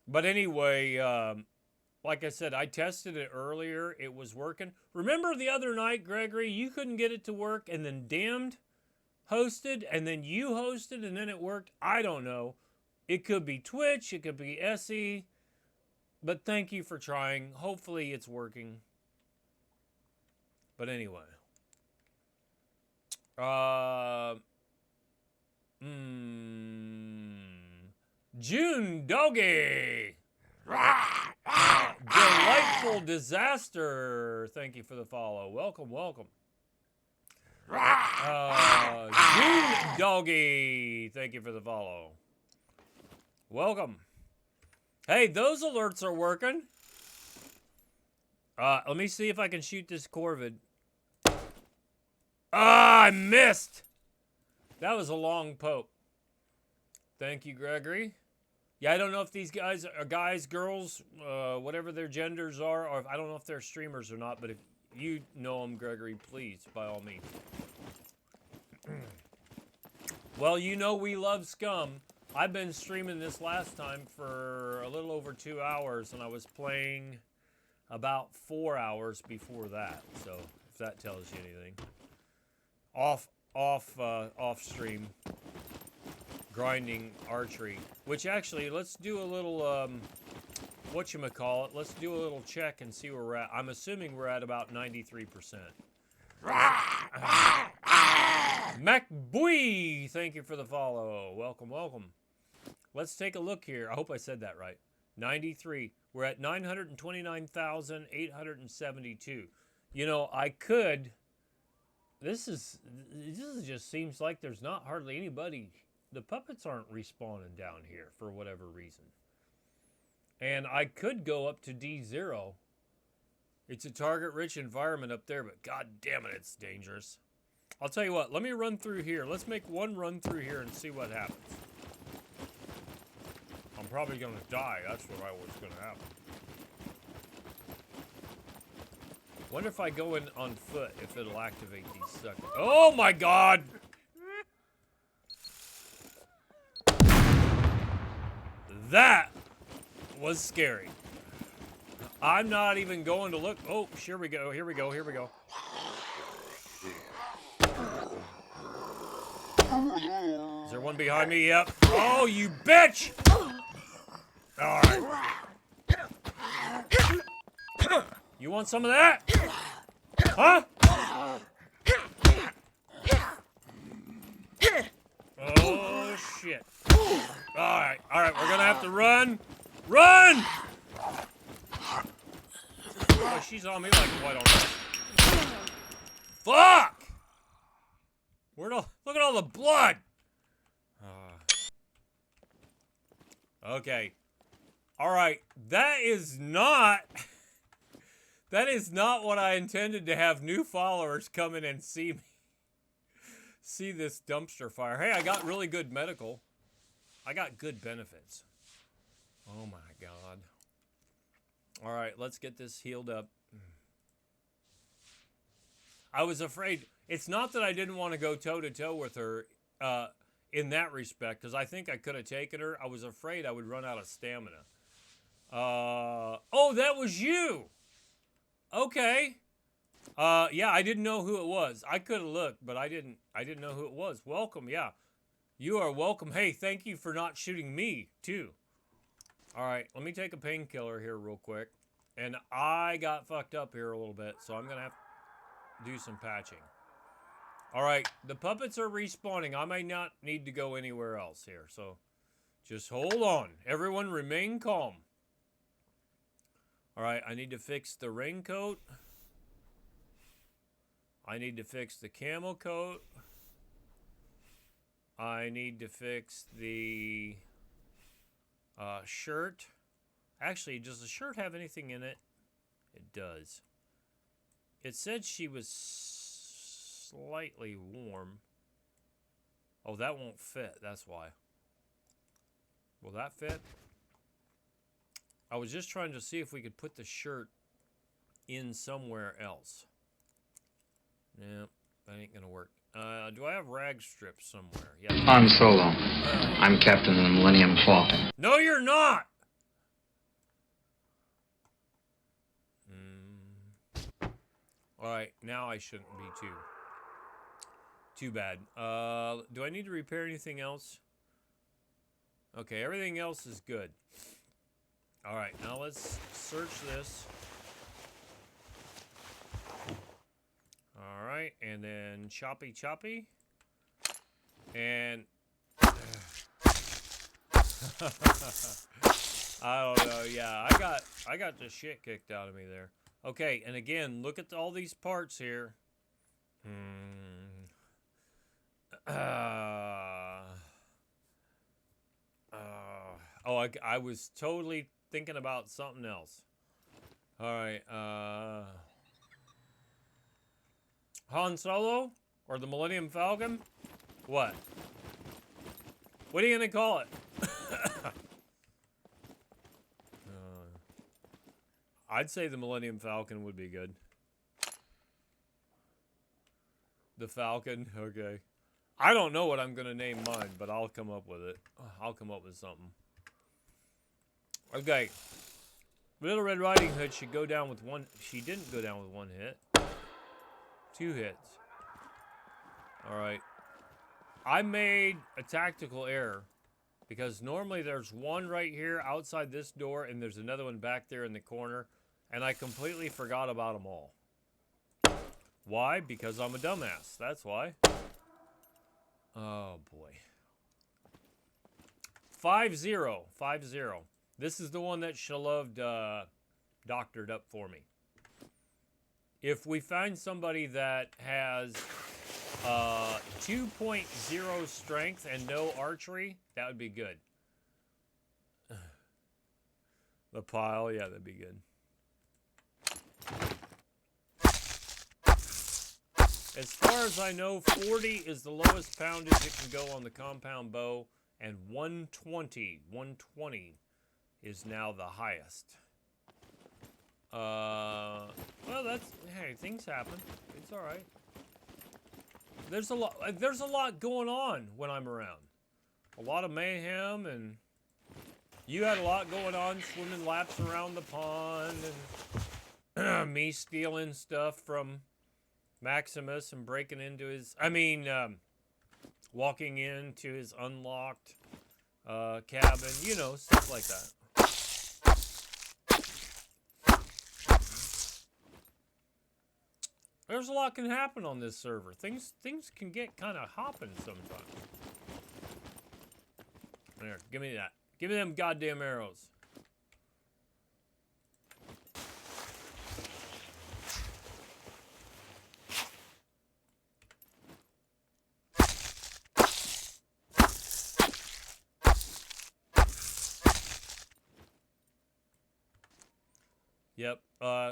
But anyway, like I said, I tested it earlier. It was working. Remember the other night, Gregory, you couldn't get it to work, and then Damned hosted, and then you hosted, and then it worked? I don't know. It could be Twitch. It could be SE. But thank you for trying. Hopefully it's working. But anyway. June Doggy. Delightful Disaster. Thank you for the follow. Welcome, welcome. June Doggy. Thank you for the follow. Welcome. Hey, those alerts are working. Let me see if I can shoot this Corvid. Ah, I missed. That was a long poke. Thank you, Gregory. Yeah, I don't know if these guys are guys, girls, whatever their genders are, or if, I don't know if they're streamers or not, but if you know them, Gregory, please, by all means. Well, you know we love SCUM. I've been streaming this last time for a little over 2 hours, and I was playing about 4 hours before that. So if that tells you anything, off stream grinding archery. Which actually, let's do a little whatchamacallit. Let's do a little check and see where we're at. I'm assuming we're at about 93%. MacBoy, thank you for the follow. Welcome, welcome. Let's take a look here. I hope I said that right. 93. We're at 929,872. You know, I could. This just seems like there's not hardly anybody. The puppets aren't respawning down here for whatever reason. And I could go up to D0. It's a target-rich environment up there, but god damn it, it's dangerous. I'll tell you what. Let me run through here. Let's make one run through here and see what happens. I'm probably going to die. That's what I was going to happen. Wonder if I go in on foot, if it'll activate these suckers. Oh my god! That was scary. I'm not even going to look. Oh, here we go, here we go, here we go. Is there one behind me? Yep. Oh, you bitch! Alright. You want some of that? Huh? Oh, shit. Alright, alright, we're gonna have to run. Run! Oh, she's on me like what on that? Fuck! Look at all the blood! Okay. Alright, that is not what I intended to have new followers come in and see me. See this dumpster fire. Hey, I got really good medical. I got good benefits. Oh my god. Alright, let's get this healed up. I was afraid. It's not that I didn't want to go toe-to-toe with her in that respect, because I think I could have taken her. I was afraid I would run out of stamina. Oh, that was you! Okay. Yeah, I didn't know who it was. I could have looked, but I didn't know who it was. Welcome, yeah. You are welcome. Hey, thank you for not shooting me, too. Alright, let me take a painkiller here real quick. And I got fucked up here a little bit, so I'm going to have to do some patching. Alright, the puppets are respawning. I may not need to go anywhere else here, so just hold on. Everyone remain calm. Alright, I need to fix the raincoat. I need to fix the camel coat. I need to fix the shirt. Actually, does the shirt have anything in it? It does. It said she was slightly warm. Oh, that won't fit. That's why. Will that fit? I was just trying to see if we could put the shirt in somewhere else. Nope, that ain't gonna work. Do I have rag strips somewhere? Yes. Han Solo. I'm Captain of the Millennium Falcon. No, you're not! Alright, now I shouldn't be too bad. Do I need to repair anything else? Okay, everything else is good. Alright, now let's search this. Alright, and then choppy. And I don't know, yeah, I got the shit kicked out of me there. Okay, and again, look at all these parts here. Oh, I was totally thinking about something else. Alright, Han Solo? Or the Millennium Falcon? What? What are you gonna call it? I'd say the Millennium Falcon would be good. The Falcon? Okay. I don't know what I'm gonna name mine, but I'll come up with it. I'll come up with something. Okay. Little Red Riding Hood should go down with one. She didn't go down with one hit. 2 hits. Alright. I made a tactical error. Because normally there's one right here outside this door, and there's another one back there in the corner. And I completely forgot about them all. Why? Because I'm a dumbass. That's why. Oh, boy. 5-0. 5-0. This is the one that Shaloved doctored up for me. If we find somebody that has 2.0 strength and no archery, that would be good. The pile, yeah, that'd be good. As far as I know, 40 is the lowest poundage it can go on the compound bow, and 120 is now the highest. Well, hey, things happen. It's all right. There's a lot going on when I'm around. A lot of mayhem, and you had a lot going on, swimming laps around the pond, and me stealing stuff from Maximus and breaking into his, walking into his unlocked cabin, you know, stuff like that. There's a lot can happen on this server. Things can get kind of hopping sometimes. There, give me that. Give me them goddamn arrows. Yep.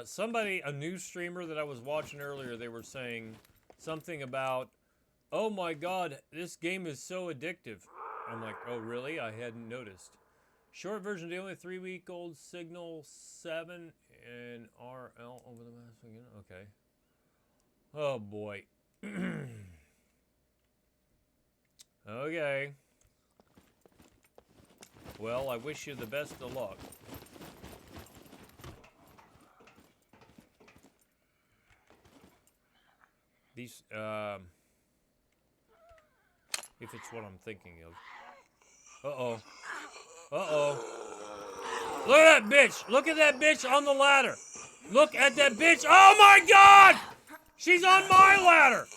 Somebody, a new streamer that I was watching earlier, they were saying something about, oh my god, this game is so addictive. I'm like, oh really? I hadn't noticed. Short version, the only 3-week-old Signal 7 and RL over the last weekend. Okay. Oh boy. Okay. Well, I wish you the best of luck. These, if it's what I'm thinking of. Uh-oh. Uh-oh. Look at that bitch! Look at that bitch on the ladder! Look at that bitch! Oh my god! She's on my ladder!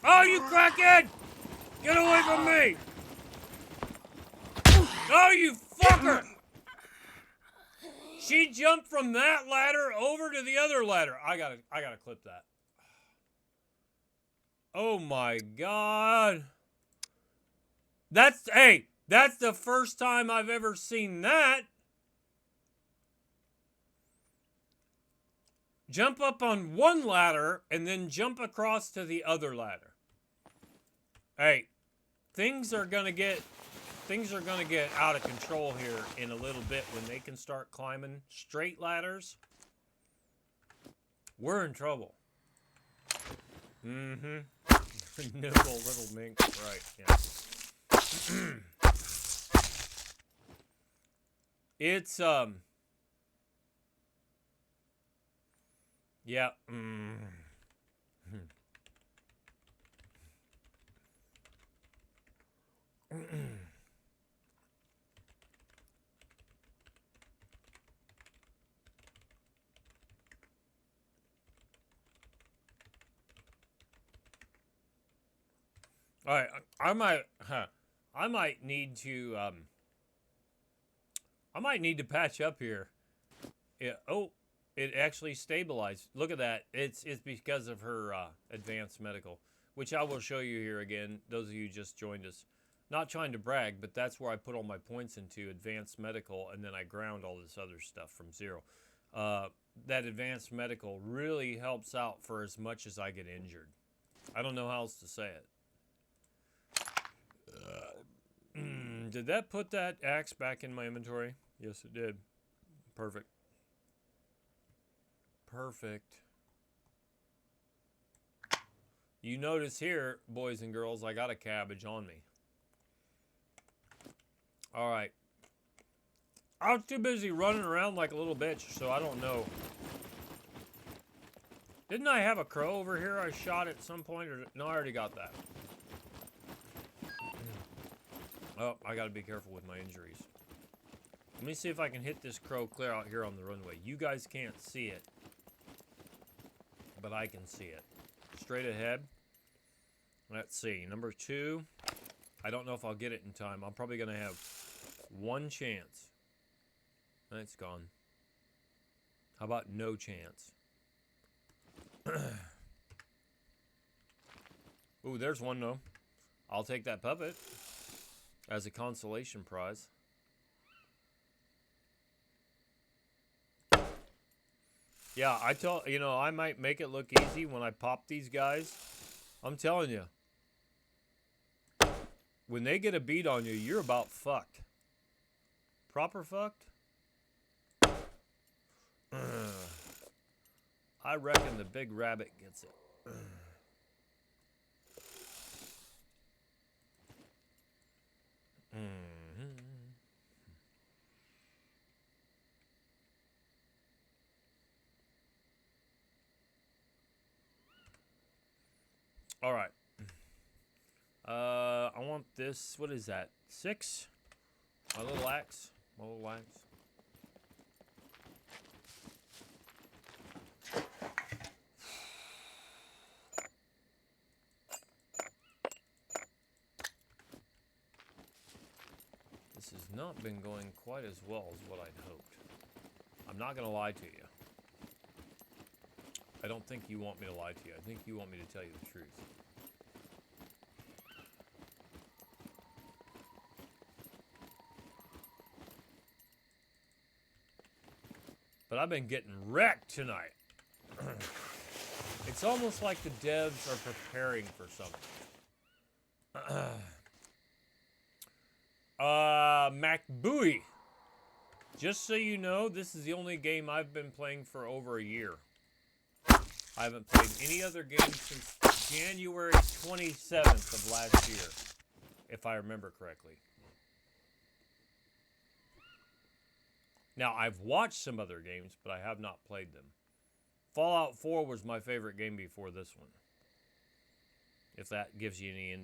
Oh, you crackhead! Get away from me! Oh, you fucker! She jumped from that ladder over to the other ladder. I gotta clip that. Oh my god. That's the first time I've ever seen that. Jump up on one ladder and then jump across to the other ladder. Hey, things are gonna get out of control here in a little bit when they can start climbing straight ladders. We're in trouble. Mm-hmm. Nimble little mink. Right, yeah. It's, yeah. All right, I might need to patch up here. Yeah. Oh, it actually stabilized. Look at that. It's because of her advanced medical, which I will show you here again. Those of you who just joined us. Not trying to brag, but that's where I put all my points into advanced medical, and then I ground all this other stuff from zero. That advanced medical really helps out for as much as I get injured. I don't know how else to say it. Did that put that axe back in my inventory? Yes, it did. Perfect. Perfect. You notice here, boys and girls, I got a cabbage on me. All right. I was too busy running around like a little bitch, so I don't know. Didn't I have a crow over here I shot at some point? Or no, I already got that. Oh, I gotta be careful with my injuries. Let me see if I can hit this crow clear out here on the runway. You guys can't see it, but I can see it. Straight ahead. Let's see. Number 2. I don't know if I'll get it in time. I'm probably gonna have one chance. It's gone. How about no chance? Ooh, there's one though. I'll take that puppet as a consolation prize. Yeah, I might make it look easy when I pop these guys. I'm telling you. When they get a beat on you, you're about fucked. Proper fucked? I reckon the big rabbit gets it. All right. I want this. What is that? 6? My little axe. My little axe. This has not been going quite as well as what I'd hoped. I'm not going to lie to you. I don't think you want me to lie to you. I think you want me to tell you the truth. But I've been getting wrecked tonight. It's almost like the devs are preparing for something. MacBooey. Just so you know, this is the only game I've been playing for over a year. I haven't played any other game since January 27th of last year, if I remember correctly. Now, I've watched some other games, but I have not played them. Fallout 4 was my favorite game before this one. If that gives you any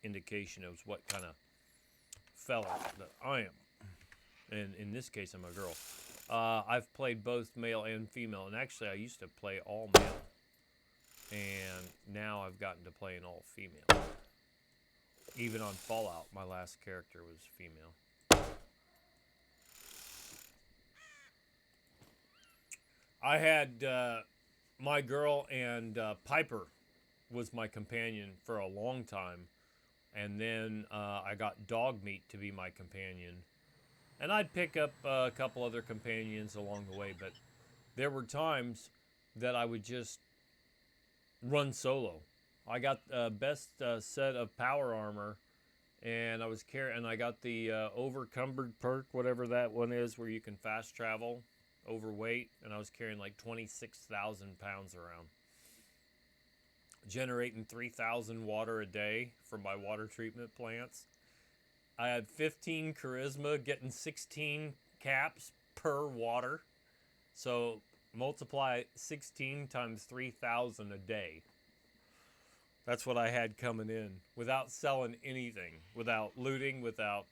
indication of what kind of fella that I am. And in this case, I'm a girl. I've played both male and female, and actually I used to play all male. And now I've gotten to play an all female. Even on Fallout, my last character was female. I had my girl, and Piper was my companion for a long time. And then I got Dog Meat to be my companion. And I'd pick up a couple other companions along the way, but there were times that I would just run solo. I got the best set of power armor, and I got the overcumbered perk, whatever that one is, where you can fast travel, overweight, and I was carrying like 26,000 pounds around. Generating 3,000 water a day from my water treatment plants. I had 15 charisma, getting 16 caps per water. So multiply 16 times 3,000 a day. That's what I had coming in without selling anything, without looting, without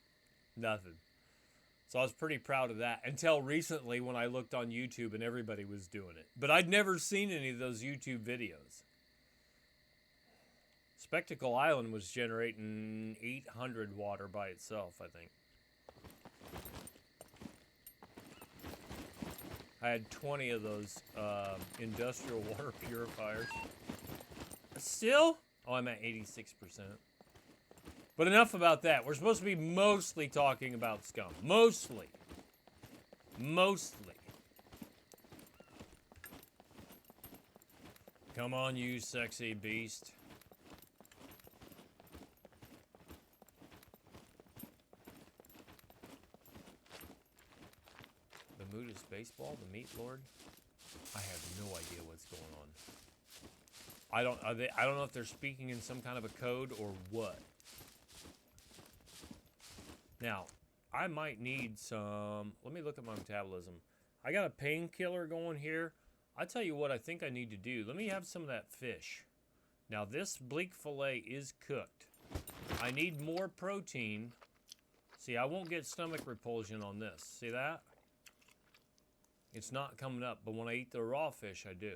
nothing. So I was pretty proud of that until recently when I looked on YouTube and everybody was doing it. But I'd never seen any of those YouTube videos. Spectacle Island was generating 800 water by itself, I think. I had 20 of those industrial water purifiers. Still? Oh, I'm at 86%. But enough about that. We're supposed to be mostly talking about SCUM. Mostly. Come on, you sexy beast. Bermuda's baseball, the meat lord. I have no idea what's going on. I don't know if they're speaking in some kind of a code or what. Now, I might need some. Let me look at my metabolism. I got a painkiller going here. I tell you what I think I need to do. Let me have some of that fish. Now, this bleak fillet is cooked. I need more protein. See, I won't get stomach repulsion on this. See that? It's not coming up, but when I eat the raw fish, I do.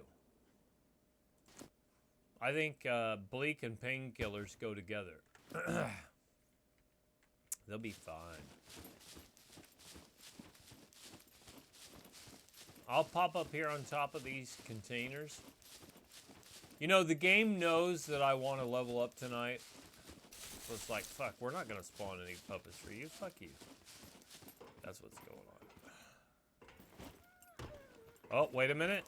I think bleak and painkillers go together. They'll be fine. I'll pop up here on top of these containers. You know, the game knows that I want to level up tonight. So it's like, fuck, we're not going to spawn any puppets for you. Fuck you. That's what's going on. Oh, wait a minute.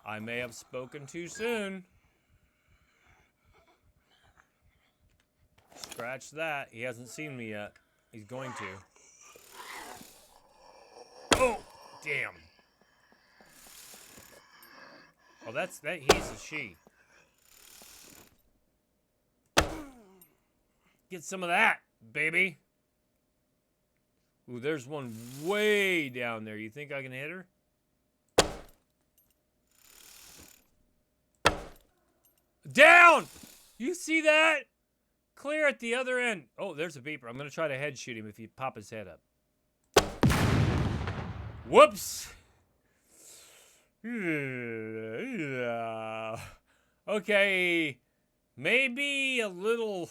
I may have spoken too soon. Scratch that. He hasn't seen me yet. He's going to. Oh, damn. Oh, that's that. He's a she. Get some of that, baby. Ooh, there's one way down there. You think I can hit her? Down! You see that? Clear at the other end. Oh, there's a beeper. I'm going to try to head shoot him if he pop his head up. Whoops! Okay. Maybe a little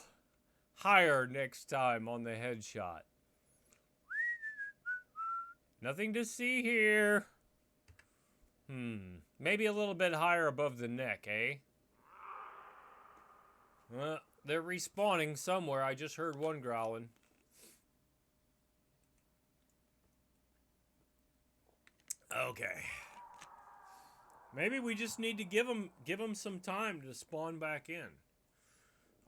higher next time on the headshot. Nothing to see here. Maybe a little bit higher above the neck, eh? Well, they're respawning somewhere. I just heard one growling. Okay. Maybe we just need to give them some time to spawn back in.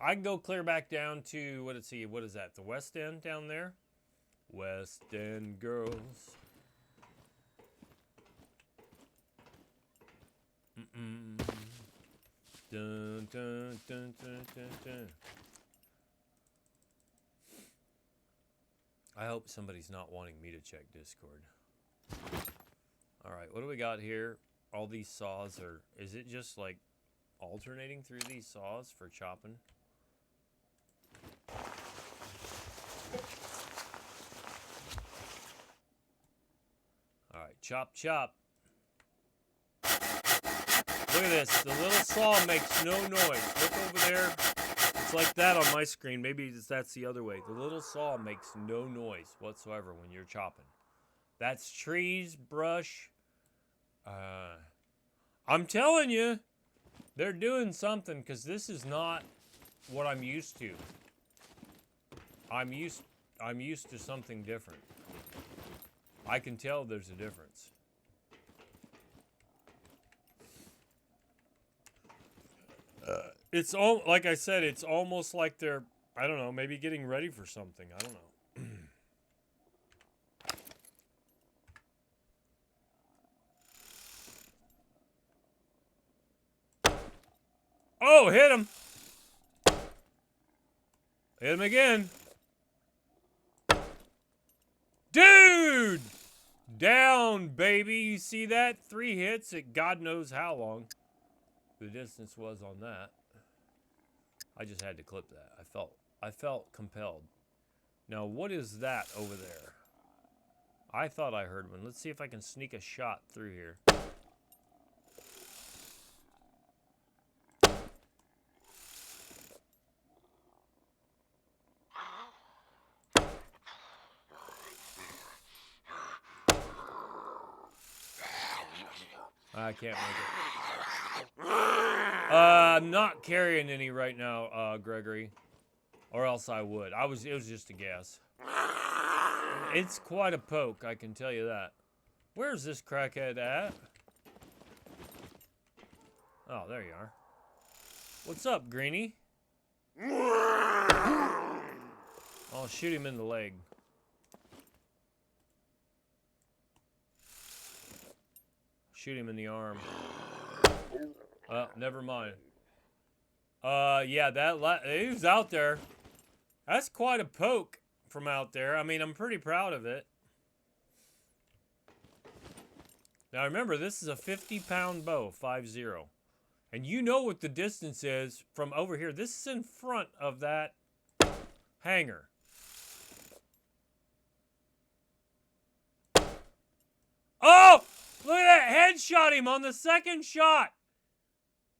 I can go clear back down to, what is that? The West End down there? West End girls. Dun, dun, dun, dun, dun, dun. I hope somebody's not wanting me to check Discord. Alright, what do we got here? All these saws are... Is it just like alternating through these saws for chopping? Alright, chop, chop. Look at this. The little saw makes no noise. Look over there. It's like that on my screen. Maybe that's the other way. The little saw makes no noise whatsoever when you're chopping. That's trees, brush. I'm telling you, they're doing something because this is not what I'm used to. I'm used to something different. I can tell there's a difference. It's all, like I said, it's almost like they're, I don't know, maybe getting ready for something. I don't know. Oh, hit him. Hit him again. Dude! Down, baby. You see that? 3 hits at God knows how long the distance was on that. I just had to clip that. I felt compelled. Now, what is that over there? I thought I heard one. Let's see if I can sneak a shot through here. I can't make it. I'm not carrying any right now, Gregory. Or else I would. It was just a guess. It's quite a poke, I can tell you that. Where's this crackhead at? Oh, there you are. What's up, Greenie? I'll shoot him in the leg. Shoot him in the arm. Never mind. Yeah, he was out there. That's quite a poke from out there. I mean, I'm pretty proud of it. Now remember, this is a 50-pound bow, 5-0. And you know what the distance is from over here. This is in front of that hanger. Oh! Look at that! Headshot him on the second shot!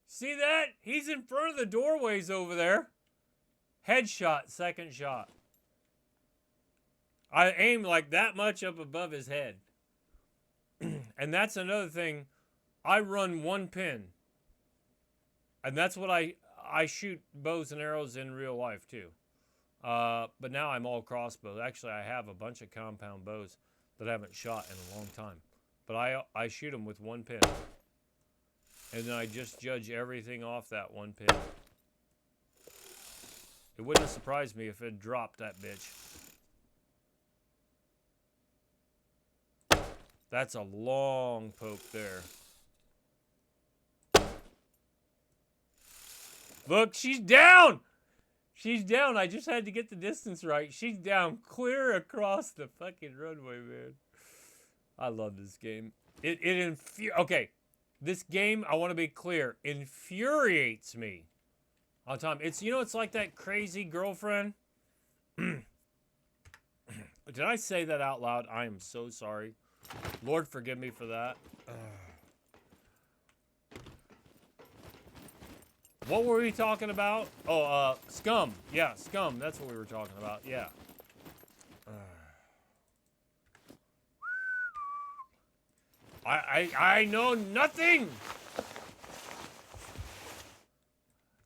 See that? He's in front of the doorways over there. Headshot, second shot. I aimed like that much up above his head. And that's another thing. I run one pin. And that's what I shoot bows and arrows in real life too. But now I'm all crossbow. Actually, I have a bunch of compound bows that I haven't shot in a long time. But I shoot them with one pin. And then I just judge everything off that one pin. It wouldn't have surprised me if it dropped that bitch. That's a long poke there. Look, she's down. She's down. I just had to get the distance right. She's down clear across the fucking runway, man. I love this game. Okay. This game, I want to be clear, infuriates me all the time. It's, it's like that crazy girlfriend. Did I say that out loud? I am so sorry. Lord, forgive me for that. What were we talking about? Oh, SCUM. Yeah, SCUM. That's what we were talking about. Yeah. I know nothing.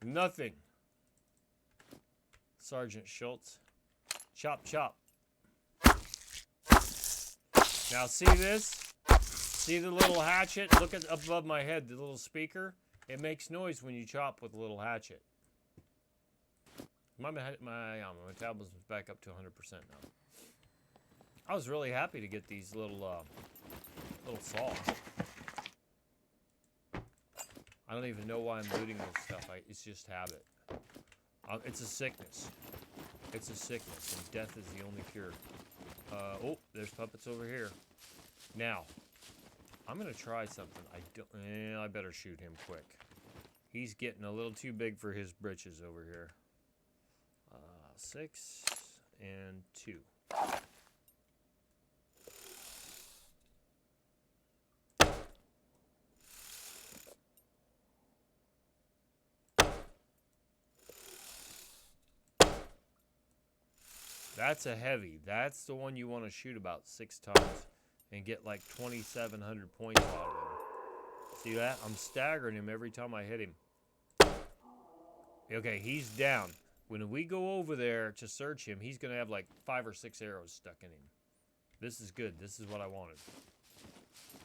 Nothing. Sergeant Schultz. Chop, chop. Now see this? See the little hatchet? Look at above my head, the little speaker. It makes noise when you chop with a little hatchet. My metabolism's back up to 100% now. I was really happy to get these little saws. I don't even know why I'm looting this stuff. It's just habit. It's a sickness. It's a sickness, and death is the only cure. Oh, there's puppets over here. Now, I'm gonna try something. I better shoot him quick. He's getting a little too big for his britches over here. 6 and 2. That's a heavy. That's the one you want to shoot about 6 times and get like 2,700 points out of him. See that? I'm staggering him every time I hit him. Okay, he's down. When we go over there to search him, he's going to have like 5 or 6 arrows stuck in him. This is good. This is what I wanted.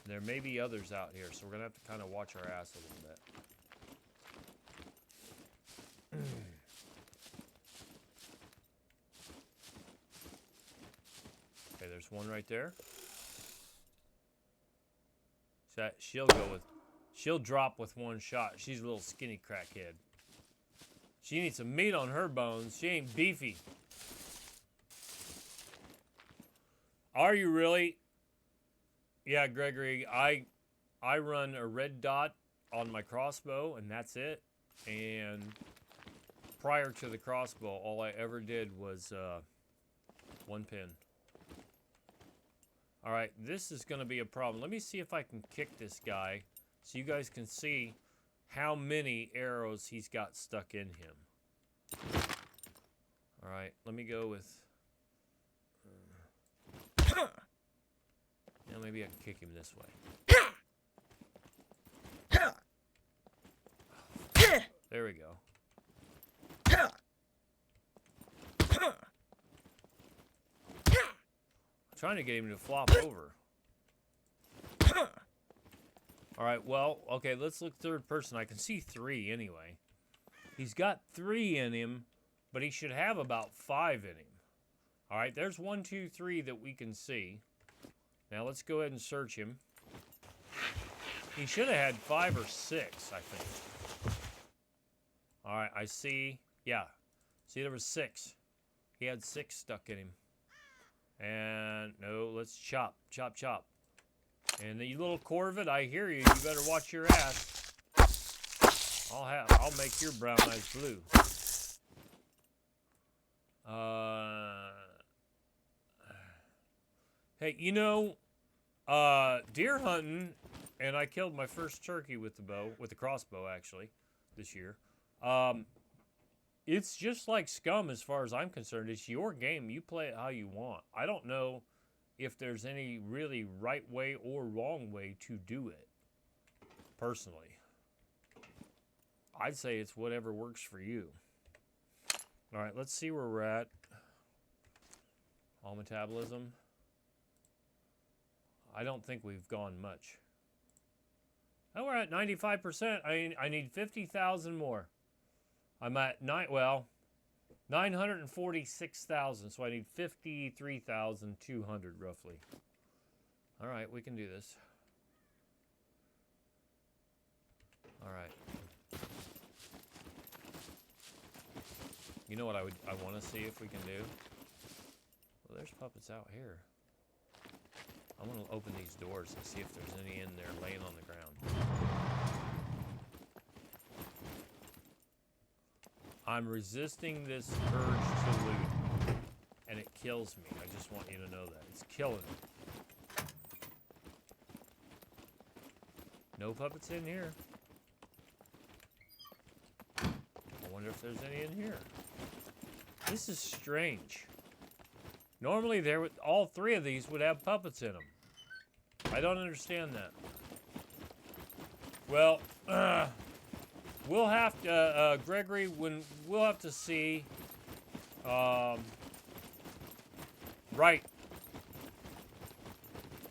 There may be others out here, so we're going to have to kind of watch our ass a little bit. Okay, there's one right there. So she'll drop with one shot. She's a little skinny crackhead. She needs some meat on her bones. She ain't beefy. Are you really? Yeah, Gregory, I run a red dot on my crossbow, and that's it. And prior to the crossbow, all I ever did was 1 pin. All right, this is going to be a problem. Let me see if I can kick this guy so you guys can see how many arrows he's got stuck in him. All right, let me go with... now maybe I can kick him this way. There we go. I'm trying to get him to flop over. Alright, well, okay, let's look third person. I can see 3 anyway. He's got 3 in him, but he should have about 5 in him. Alright, there's 1, 2, 3 that we can see. Now let's go ahead and search him. He should have had 5 or 6, I think. Alright, I see. Yeah. See, there was 6. He had 6 stuck in him. And no, let's chop, chop, chop. And the little Corvette, I hear you. You better watch your ass. I'll make your brown eyes blue. Hey, deer hunting, and I killed my first turkey with the crossbow actually, this year. It's just like SCUM as far as I'm concerned. It's your game. You play it how you want. I don't know if there's any really right way or wrong way to do it, personally. I'd say it's whatever works for you. All right, let's see where we're at. All metabolism. I don't think we've gone much. Oh, we're at 95%. I need 50,000 more. I'm at 946,000, so I need 53,200 roughly. All right, we can do this. All right. You know what I want to see if we can do? Well, there's puppets out here. I want to open these doors and see if there's any in there laying on the ground. I'm resisting this urge to loot, and it kills me. I just want you to know that. It's killing me. No puppets in here. I wonder if there's any in here. This is strange. Normally, all three of these would have puppets in them. I don't understand that. Well, we'll have to, Gregory, we'll have to see. Right.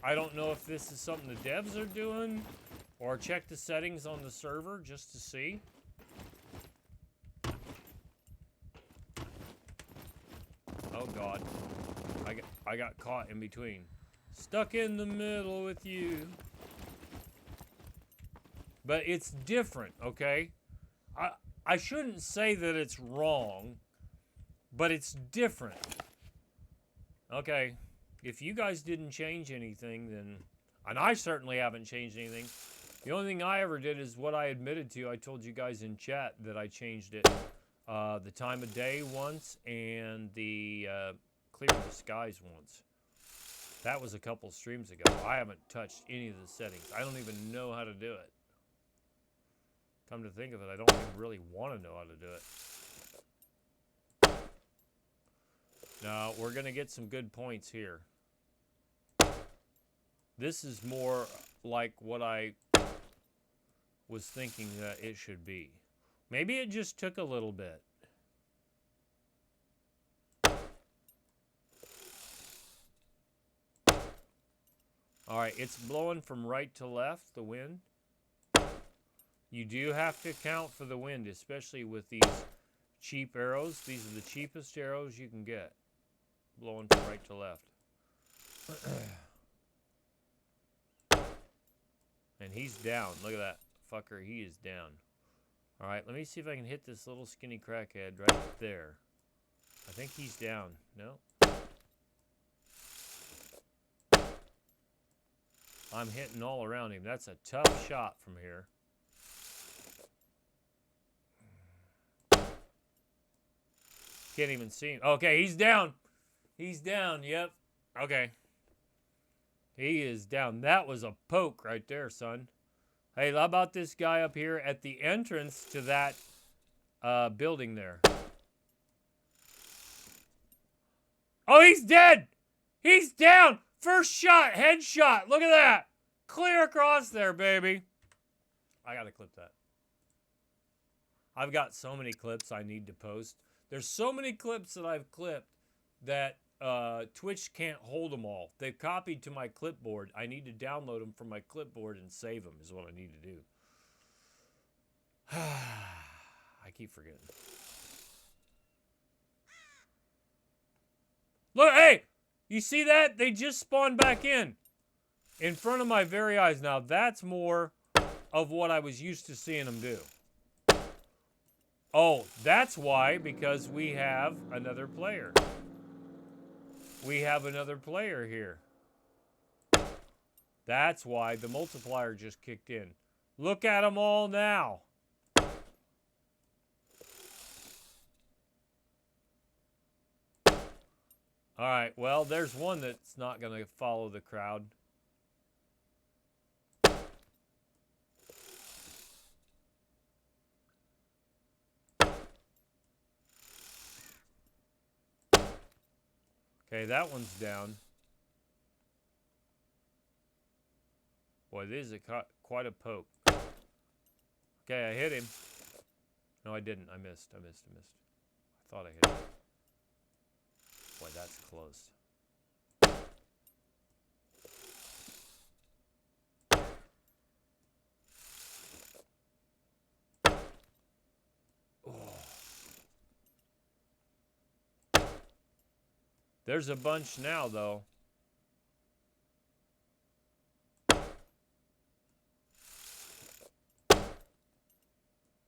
I don't know if this is something the devs are doing, or check the settings on the server just to see. Oh God, I got caught in between. Stuck in the middle with you. But it's different, okay? I shouldn't say that it's wrong, but it's different. Okay, if you guys didn't change anything, then... And I certainly haven't changed anything. The only thing I ever did is what I admitted to. I told you guys in chat that I changed it. The time of day once, and the clear the skies once. That was a couple streams ago. I haven't touched any of the settings. I don't even know how to do it. Come to think of it, I don't even really want to know how to do it. Now, we're going to get some good points here. This is more like what I was thinking that it should be. Maybe it just took a little bit. All right, it's blowing from right to left, the wind. You do have to account for the wind, especially with these cheap arrows. These are the cheapest arrows you can get. Blowing from right to left. And he's down. Look at that fucker. He is down. All right, let me see if I can hit this little skinny crackhead right there. I think he's down. No? I'm hitting all around him. That's a tough shot from here. Can't even see him. Okay, he's down. He's down, yep. Okay. He is down. That was a poke right there, son. Hey, how about this guy up here at the entrance to that building there? Oh, he's dead! He's down! First shot, headshot. Look at that. Clear across there, baby. I gotta clip that. I've got so many clips I need to post. There's so many clips that I've clipped that Twitch can't hold them all. They've copied to my clipboard. I need to download them from my clipboard and save them is what I need to do. I keep forgetting. Look, hey! You see that? They just spawned back in front of my very eyes. Now, that's more of what I was used to seeing them do. Oh, that's why, because we have another player. We have another player here. That's why the multiplier just kicked in. Look at them all now. All right, well, there's one that's not going to follow the crowd. Okay, that one's down. Boy, this is quite a poke. Okay, I hit him. No, I didn't. I missed. I thought I hit him. Boy, that's close. Oh. There's a bunch now, though.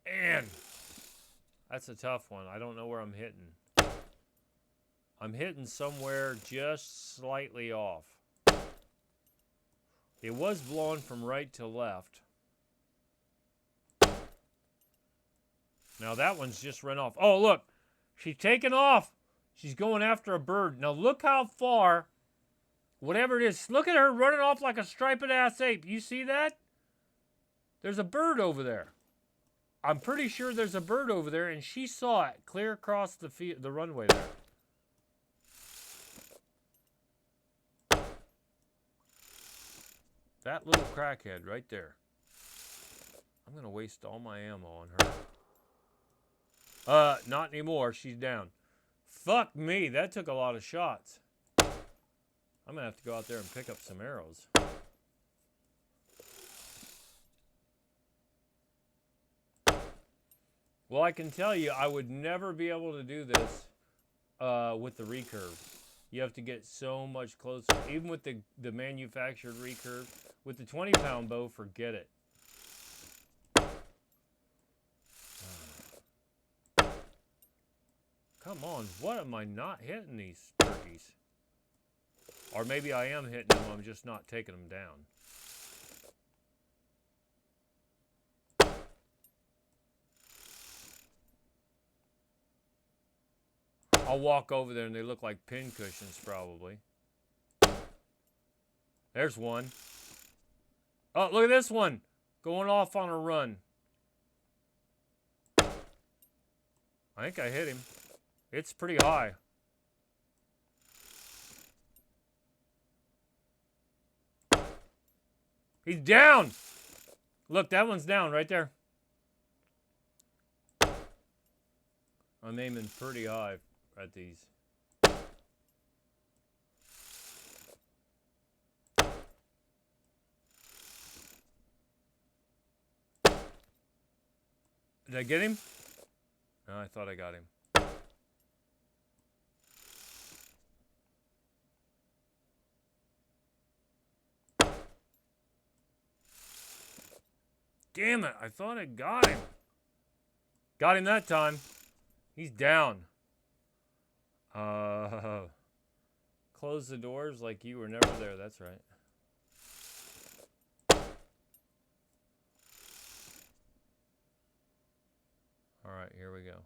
And That's a tough one. I don't know where I'm hitting. I'm hitting somewhere just slightly off. It was blowing from right to left. Now that one's just run off. Oh, look. She's taking off. She's going after a bird. Now look how far, whatever it is, look at her running off like a striped-ass ape. You see that? There's a bird over there. I'm pretty sure there's a bird over there, and she saw it clear across the runway there. That little crackhead right there. I'm going to waste all my ammo on her. Not anymore. She's down. Fuck me. That took a lot of shots. I'm going to have to go out there and pick up some arrows. Well, I can tell you, I would never be able to do this with the recurve. You have to get so much closer. Even with the manufactured recurve. With the 20-pound bow, forget it. Come on, what am I not hitting these turkeys? Or maybe I am hitting them, I'm just not taking them down. I'll walk over there and they look like pin cushions probably. There's one. Oh, look at this one. Going off on a run. I think I hit him. It's pretty high. He's down. Look, that one's down right there. I'm aiming pretty high at these. Did I get him? No, I thought I got him. Damn it, I thought I got him. Got him that time. He's down. Close the doors like you were never there, that's right. Alright, here we go.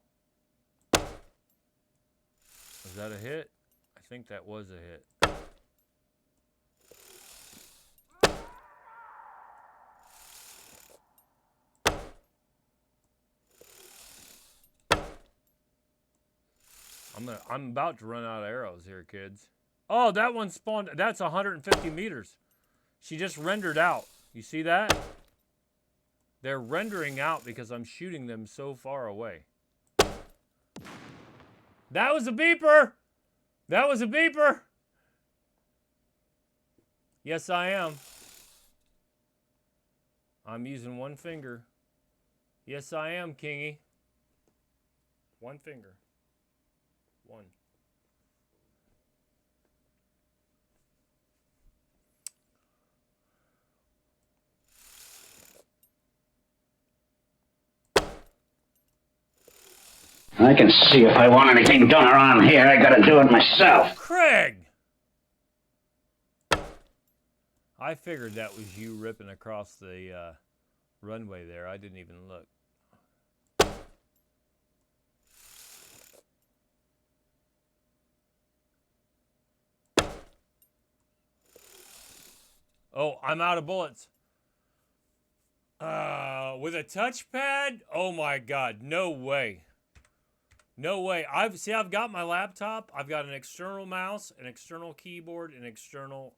Was that a hit? I think that was a hit. I'm about to run out of arrows here, kids. Oh, that one spawned. That's 150 meters. She just rendered out. You see that? They're rendering out because I'm shooting them so far away. That was a beeper! That was a beeper! Yes, I am. I'm using one finger. Yes, I am, Kingy. One finger. One. I can see if I want anything done around here, I gotta do it myself. Craig! I figured that was you ripping across the runway there. I didn't even look. Oh, I'm out of bullets. With a touchpad? Oh my God, no way. No way. I've got my laptop. I've got an external mouse, an external keyboard, an external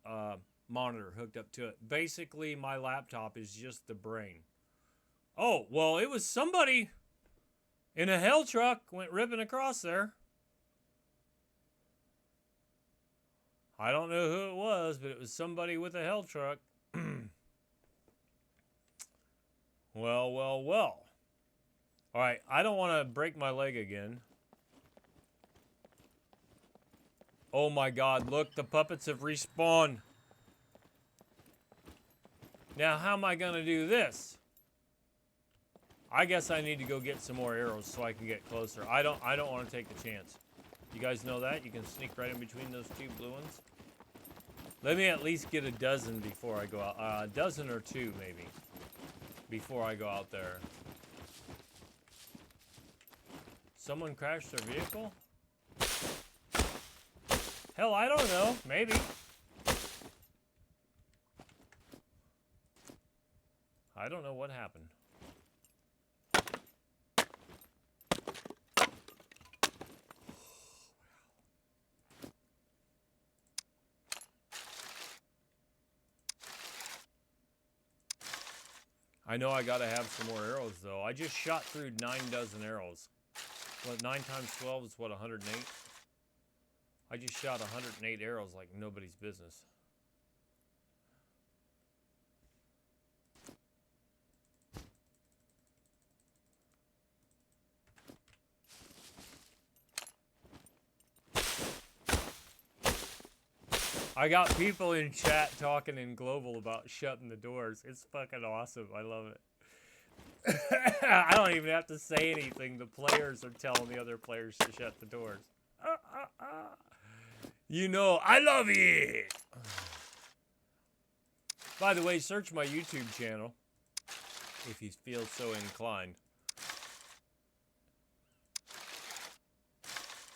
monitor hooked up to it. Basically, my laptop is just the brain. Oh, well, it was somebody in a hell truck went ripping across there. I don't know who it was, but it was somebody with a hell truck. Well, well, well. All right, I don't want to break my leg again. Oh my God, look, the puppets have respawned. Now, how am I going to do this? I guess I need to go get some more arrows so I can get closer. I don't want to take the chance. You guys know that? You can sneak right in between those two blue ones. Let me at least get a dozen before I go out. A dozen or two, maybe, before I go out there. Someone crashed their vehicle? Hell, I don't know. Maybe. I don't know what happened. I know I gotta have some more arrows, though. I just shot through 9 dozen arrows. What, 9 times 12 is what, 108? I just shot 108 arrows like nobody's business. I got people in chat talking in global about shutting the doors. It's fucking awesome. I love it. I don't even have to say anything. The players are telling the other players to shut the doors. You know, I love it. By the way, search my YouTube channel if you feel so inclined.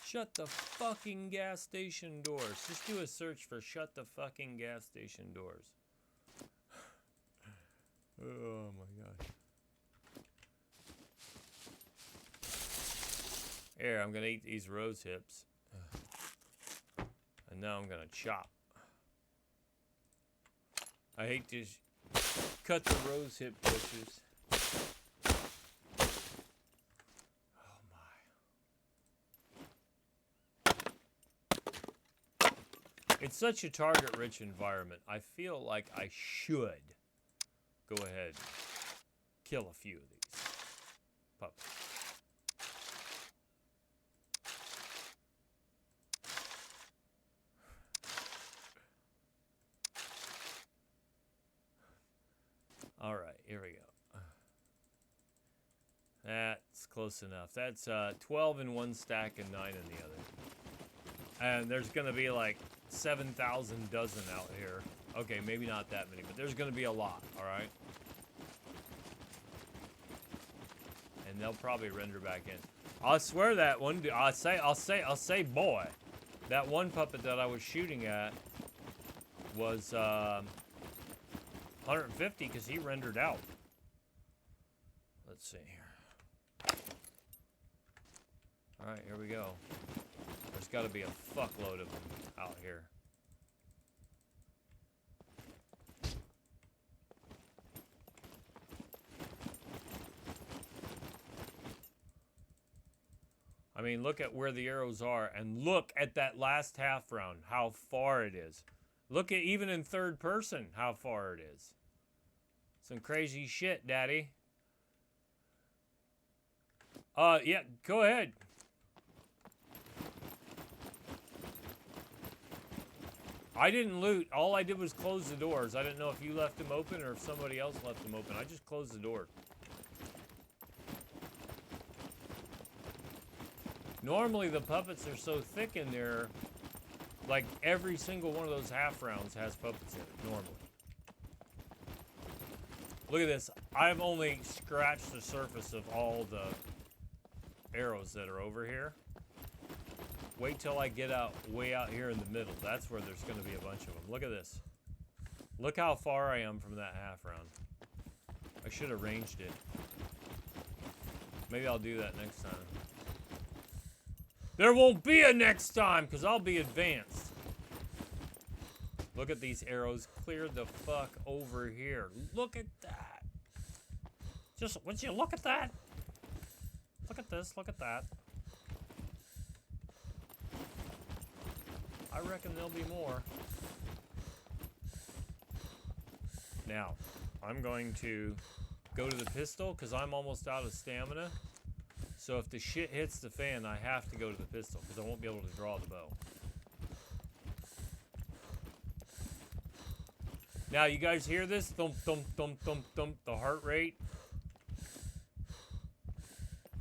Shut the fucking gas station doors. Just do a search for shut the fucking gas station doors. Oh my god. Here, I'm gonna eat these rose hips. And now I'm gonna chop. I hate to cut the rose hip bushes. It's such a target-rich environment. I feel like I should go ahead and kill a few of these pups. All right, here we go. That's close enough. That's 12 in one stack and 9 in the other. And there's going to be like 7,000 dozen out here. Okay, maybe not that many, but there's going to be a lot, all right? And they'll probably render back in. I swear that one, I'll say, boy, that one puppet that I was shooting at was 150 because he rendered out. Let's see here. All right, here we go. There's got to be a fuckload of them out here. I mean, look at where the arrows are, and look at that last half round, how far it is. Look at, even in third person, how far it is. Some crazy shit, Daddy. Yeah, go ahead. I didn't loot. All I did was close the doors. I didn't know if you left them open or if somebody else left them open. I just closed the door. Normally the puppets are so thick in there, like every single one of those half rounds has puppets in it, normally. Look at this. I've only scratched the surface of all the arrows that are over here. Wait till I get out, way out here in the middle. That's where there's going to be a bunch of them. Look at this. Look how far I am from that half round. I should have ranged it. Maybe I'll do that next time. There won't be a next time, because I'll be advanced. Look at these arrows. Clear the fuck over here. Look at that. Just, would you look at that? Look at this. Look at that. I reckon there'll be more. Now, I'm going to go to the pistol because I'm almost out of stamina. So if the shit hits the fan, I have to go to the pistol because I won't be able to draw the bow. Now, you guys hear this? Thump, thump, thump, thump, thump. The heart rate.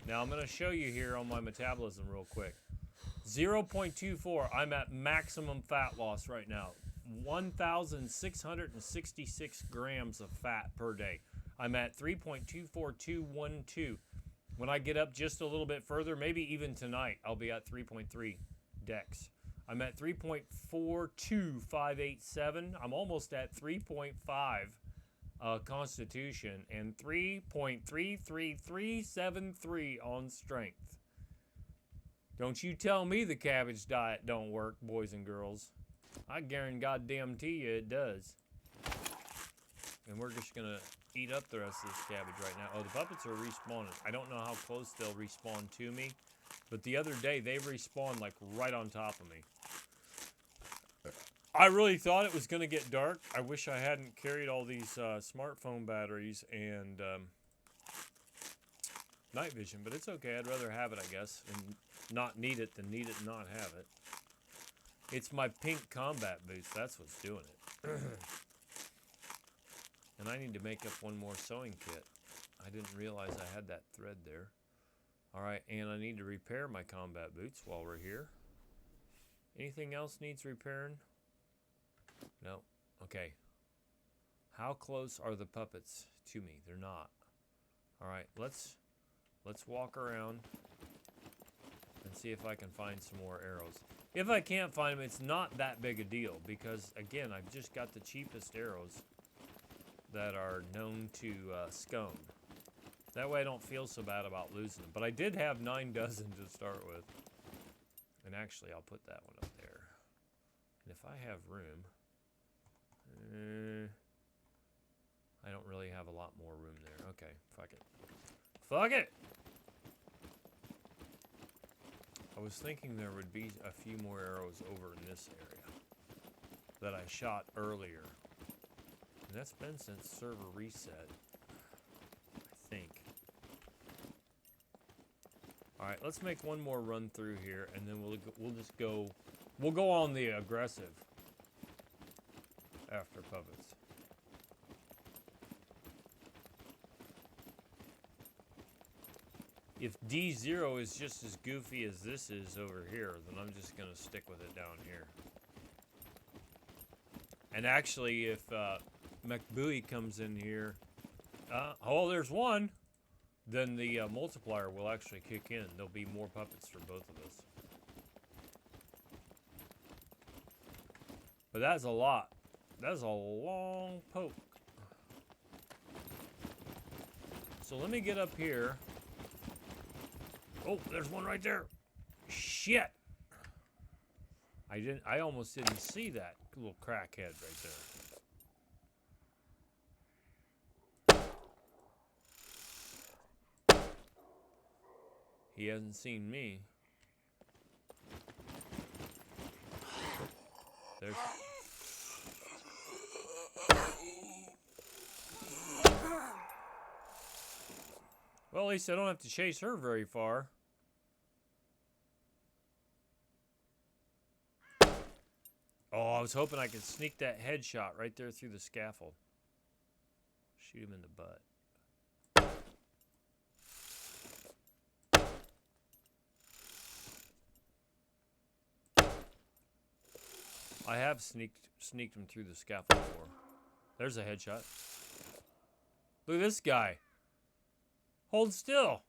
Now I'm going to show you here on my metabolism real quick. 0.24. I'm at maximum fat loss right now. 1,666 grams of fat per day. I'm at 3.24212. When I get up just a little bit further, maybe even tonight, I'll be at 3.3 dex. I'm at 3.42587. I'm almost at 3.5 constitution and 3.33373 on strength. Don't you tell me the cabbage diet don't work, boys and girls. I guarantee you it does. And we're just gonna eat up the rest of this cabbage right now. Oh, the puppets are respawning. I don't know how close they'll respawn to me, but the other day they respawned like right on top of me. I really thought it was gonna get dark. I wish I hadn't carried all these smartphone batteries and night vision, but it's okay. I'd rather have it, I guess, and not need it than need it and not have it. It's my pink combat boots. That's what's doing it. And I need to make up one more sewing kit. I didn't realize I had that thread there. Alright, and I need to repair my combat boots while we're here. Anything else needs repairing? No. Okay. How close are the puppets to me? They're not. Alright, let's walk around and see if I can find some more arrows. If I can't find them, it's not that big a deal because, again, I've just got the cheapest arrows that are known to SCUM. That way I don't feel so bad about losing them. But I did have 9 dozen to start with. And actually, I'll put that one up there. And if I have room... I don't really have a lot more room there. Okay, fuck it. Fuck it! I was thinking there would be a few more arrows over in this area that I shot earlier. And that's been since server reset, I think. Alright, let's make one more run through here, and then we'll go on the aggressive after puppets. If D0 is just as goofy as this is over here, then I'm just going to stick with it down here. And actually, if McBooey comes in here, oh, there's one, then the multiplier will actually kick in. There'll be more puppets for both of us. But that's a lot. That's a long poke. So let me get up here. Oh, there's one right there. Shit. I almost didn't see that little crackhead right there. He hasn't seen me. There's... Well, at least I don't have to chase her very far. Oh, I was hoping I could sneak that headshot right there through the scaffold. Shoot him in the butt. I have sneaked him through the scaffold before. There's a headshot. Look at this guy. Hold still.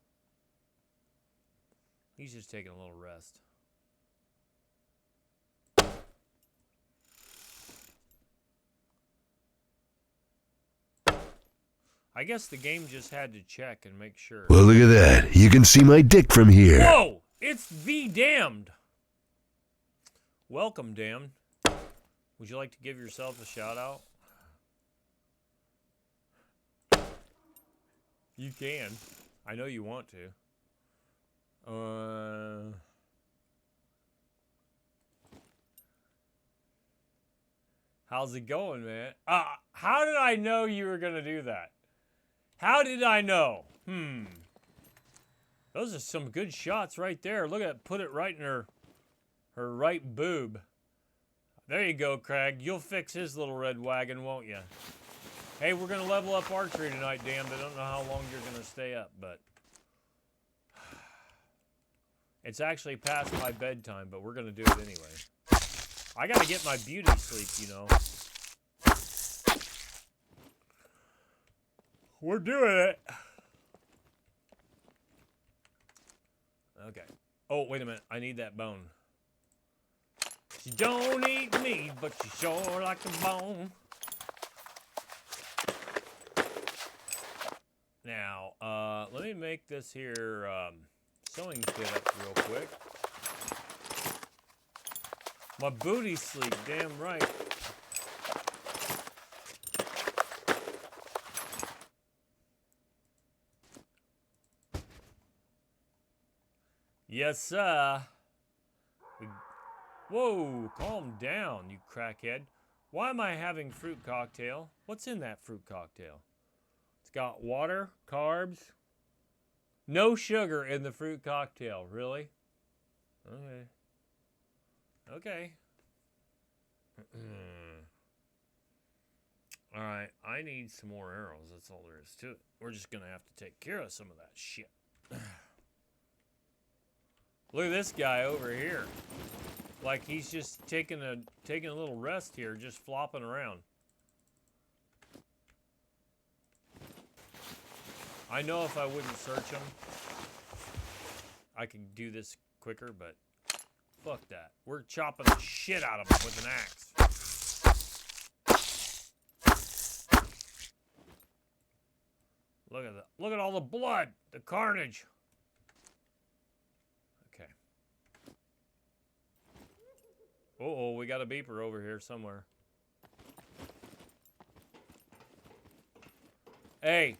He's just taking a little rest. I guess the game just had to check and make sure. Well, look at that. You can see my dick from here. Whoa! It's the Damned. Welcome, Damned. Would you like to give yourself a shout out? You can. I know you want to. How's it going, man? How did I know you were gonna do that? How did I know? Those are some good shots right there. Look at, put it right in her right boob. There you go, Craig. You'll fix his little red wagon, won't you? Hey, we're going to level up archery tonight, damned. I don't know how long you're going to stay up, but... It's actually past my bedtime, but we're gonna do it anyway. I gotta get my beauty sleep, you know. We're doing it. Okay. Oh, wait a minute. I need that bone. She don't eat meat, but she sure like the bone. Now, let me make this here sewing kit up real quick. My booty sleep, damn right. Yes, sir. Whoa, calm down, you crackhead. Why am I having fruit cocktail? What's in that fruit cocktail? It's got water, carbs. No sugar in the fruit cocktail, really? Okay. Okay. Alright, I need some more arrows. That's all there is to it. We're just gonna have to take care of some of that shit. Look at this guy over here. Like he's just taking a little rest here, just flopping around. I know if I wouldn't search him, I could do this quicker, but fuck that. We're chopping the shit out of him with an axe. Look at that. Look at all the blood, the carnage. Okay. Uh-oh, we got a beeper over here somewhere. Hey.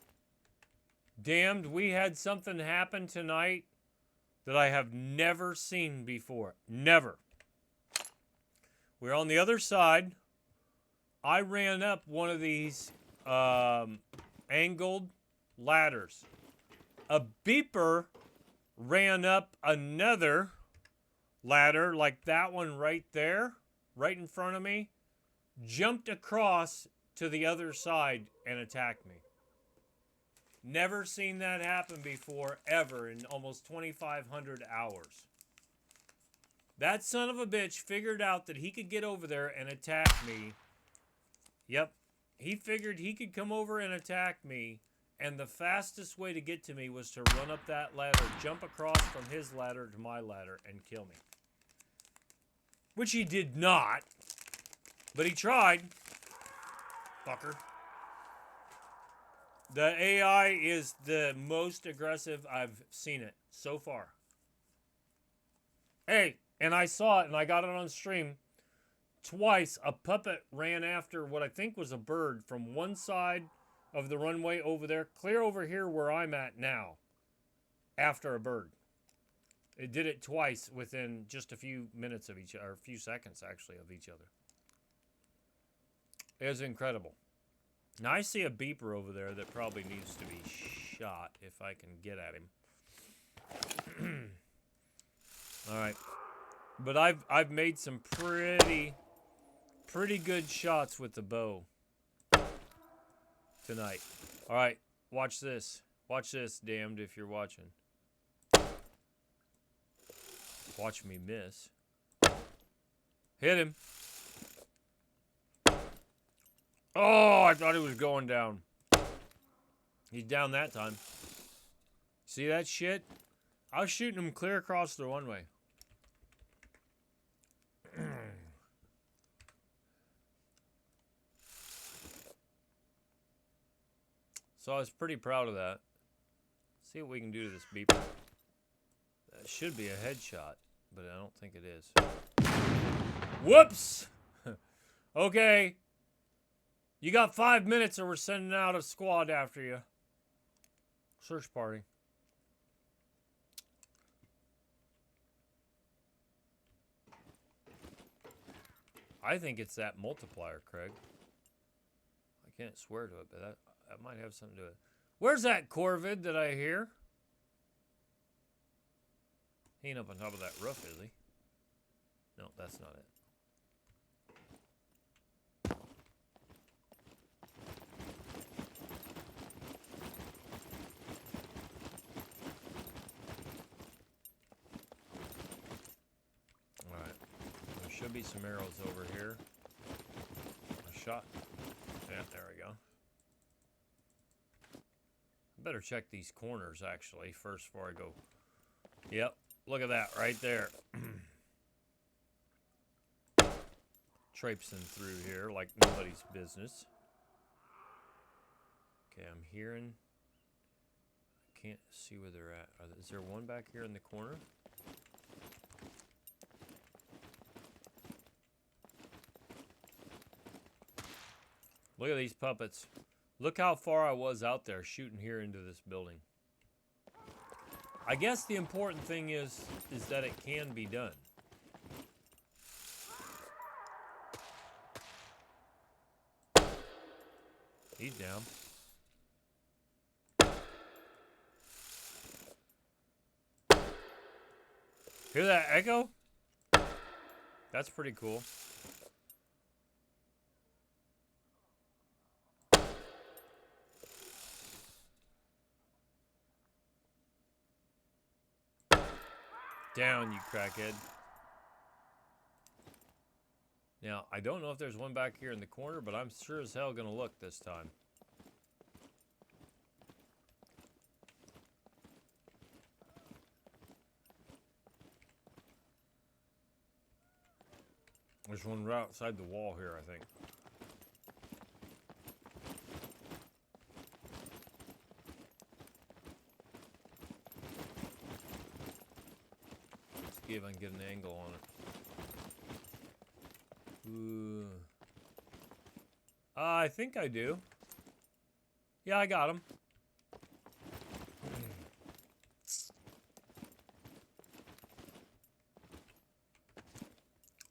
Damned, we had something happen tonight that I have never seen before. Never. We're on the other side. I ran up one of these angled ladders. A beeper ran up another ladder like that one right there, right in front of me, jumped across to the other side and attacked me. Never seen that happen before, ever, in almost 2,500 hours. That son of a bitch figured out that he could get over there and attack me. Yep. He figured he could come over and attack me, and the fastest way to get to me was to run up that ladder, jump across from his ladder to my ladder, and kill me. Which he did not, but he tried. Fucker. The AI is the most aggressive I've seen it so far. Hey, and I saw it and I got it on stream. Twice a puppet ran after what I think was a bird from one side of the runway over there, clear over here where I'm at now, after a bird. It did it twice within just a few minutes of each other, or a few seconds actually of each other. It was incredible. Now I see a beeper over there that probably needs to be shot if I can get at him. All right, but I've made some pretty good shots with the bow tonight. All right, watch this. Watch this, damned if you're watching. Watch me miss. Hit him. Oh, I thought he was going down. He's down that time. See that shit? I was shooting him clear across the runway. So I was pretty proud of that. See what we can do to this beeper. That should be a headshot, but I don't think it is. Whoops! Okay. You got 5 minutes or we're sending out a squad after you. Search party. I think it's that multiplier, Craig. I can't swear to it, but that might have something to do with it. Where's that Corvid that I hear? He ain't up on top of that roof, is he? No, that's not it. should be some arrows over here. A shot. Yeah, there we go. Better check these corners actually first before I go. Yep, look at that right there. Traipsing through here like nobody's business. Okay, I'm hearing. I can't see where they're at. Is there one back here in the corner? Look at these puppets. Look how far I was out there shooting here into this building. I guess the important thing is that it can be done. He's down. Hear that echo? That's pretty cool. Down, you crackhead. Now, I don't know if there's one back here in the corner, but I'm sure as hell gonna look this time. There's one right outside the wall here, I think. Let's see if I can get an angle on it. Ooh. I think I do. Yeah, I got him.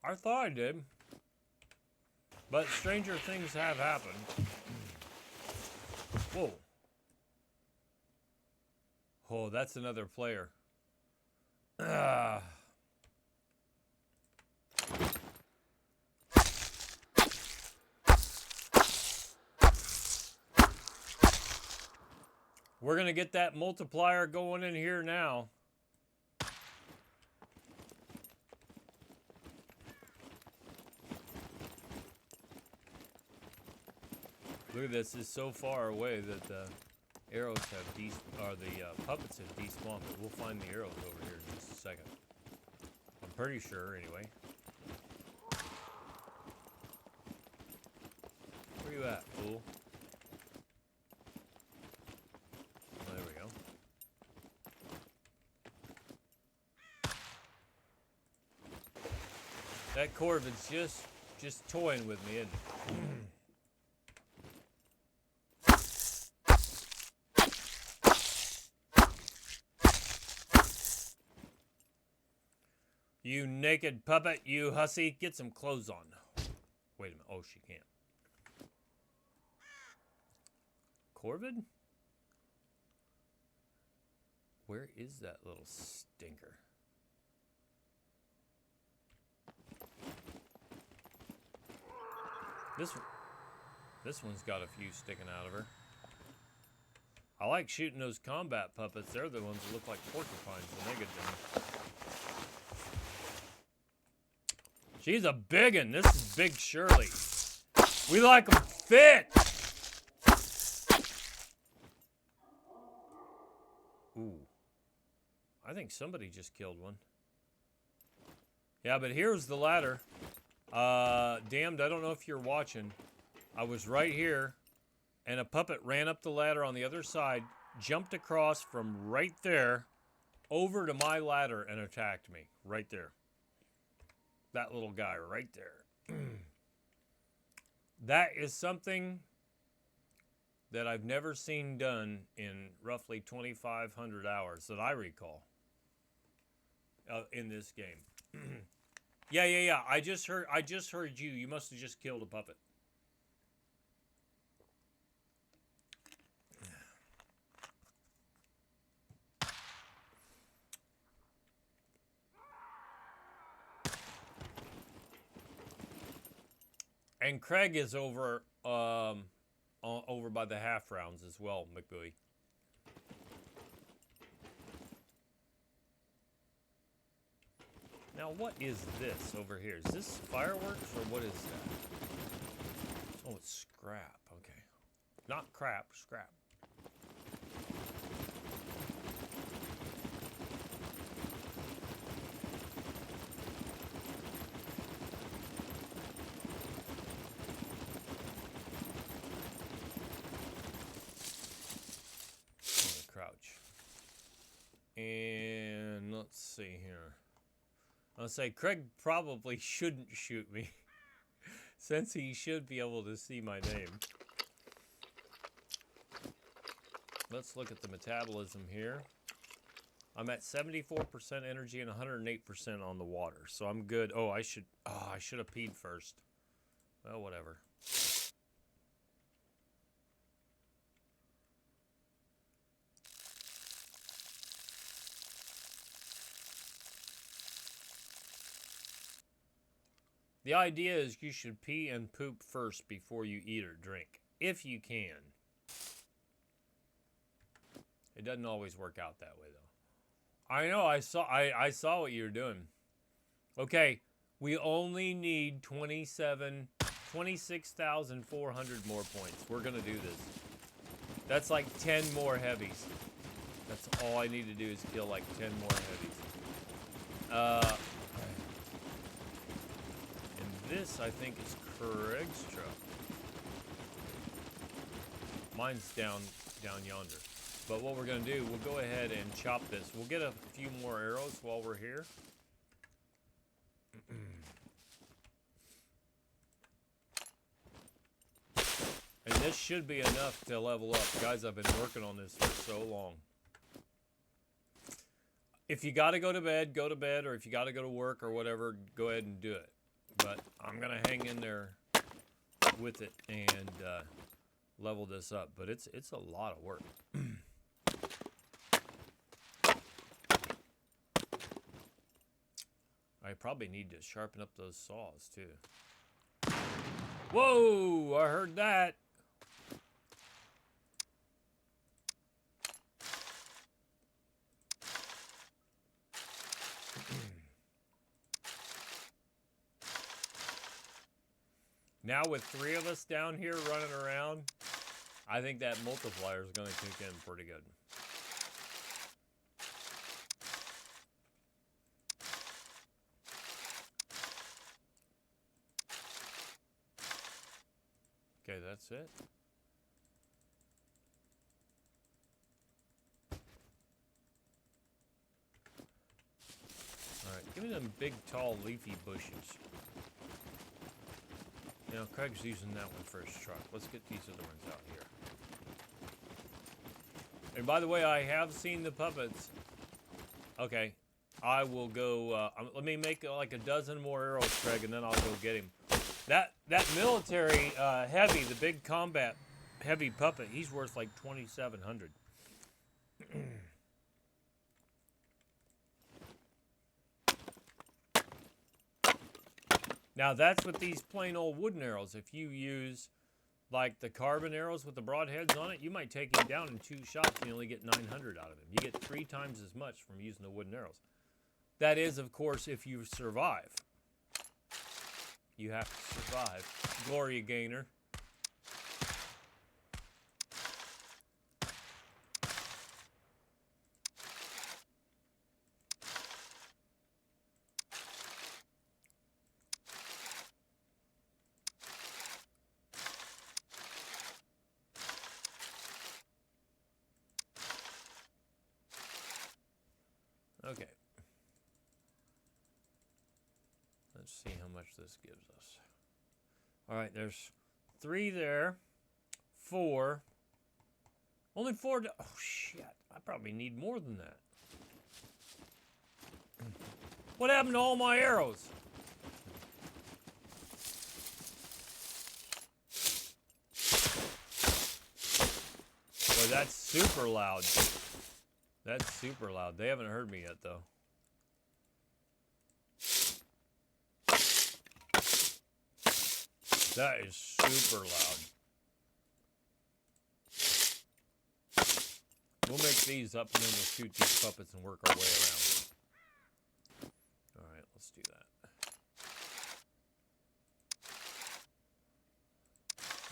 I thought I did. But stranger things have happened. Whoa. Oh, that's another player. We're gonna get that multiplier going in here now. Look at this. It's so far away that the arrows have the puppets have despawned, but we'll find the arrows over here in just a second. I'm pretty sure, anyway. Where you at, fool? There we go. That Corvid's just toying with me, isn't it? You naked puppet, you hussy. Get some clothes on. Wait a minute. Oh, she can't. Corvid? Where is that little stinker? This one's got a few sticking out of her. I like shooting those combat puppets. They're the ones that look like porcupines when they get done. She's a biggin'. This is Big Shirley. We like them fit. Ooh. I think somebody just killed one. Yeah, but here's the ladder. Damned, I don't know if you're watching. I was right here, and a puppet ran up the ladder on the other side, jumped across from right there over to my ladder and attacked me. Right there. That little guy right there. That is something that I've never seen done in roughly 2,500 hours that I recall in this game. Yeah. I just heard you. You must have just killed a puppet. And Craig is over over by the half rounds as well, McBoy. Now Now, what is this over here? Is this fireworks or what is that? Oh, it's scrap. Okay. Not crap, scrap. Crouch. And let's see here. I'll say Craig probably shouldn't shoot me since he should be able to see my name. Let's look at the metabolism here. I'm at 74% energy and 108% on the water, so I'm good. Oh, I should have peed first. Well, whatever. The idea is you should pee and poop first before you eat or drink, if you can. It doesn't always work out that way, though. I know, I saw what you were doing. Okay, we only need 26,400 more points. We're gonna do this. That's like 10 more heavies. That's all I need to do is kill like 10 more heavies. This, I think, is Craig's truck. Mine's down yonder. But what we're going to do, we'll go ahead and chop this. We'll get a few more arrows while we're here. And this should be enough to level up. Guys, I've been working on this for so long. If you got to go to bed, or if you got to go to work or whatever, go ahead and do it. But I'm going to hang in there with it and level this up. But it's a lot of work. I probably need to sharpen up those saws, too. Whoa! I heard that. Now with 3 of us down here running around, I think that multiplier is going to kick in pretty good. Okay, that's it. Alright, give me them big, tall, leafy bushes. You know, Craig's using that one for his truck. Let's get these other ones out here. And by the way, I have seen the puppets. Okay, I will go, let me make like a dozen more arrows, Craig, and then I'll go get him. That military heavy, the big combat heavy puppet, he's worth like 2,700. Now that's with these plain old wooden arrows. If you use like the carbon arrows with the broadheads on it, you might take him down in 2 shots and you only get 900 out of him. You get 3 times as much from using the wooden arrows. That is, of course, if you survive. You have to survive. Gloria Gaynor. Okay. Let's see how much this gives us. All right, there's 3 there. 4. Only 4. Oh, shit. I probably need more than that. What happened to all my arrows? Boy, that's super loud. That's super loud. They haven't heard me yet, though. That is super loud. We'll make these up and then we'll shoot these puppets and work our way around. Alright, let's let's do that.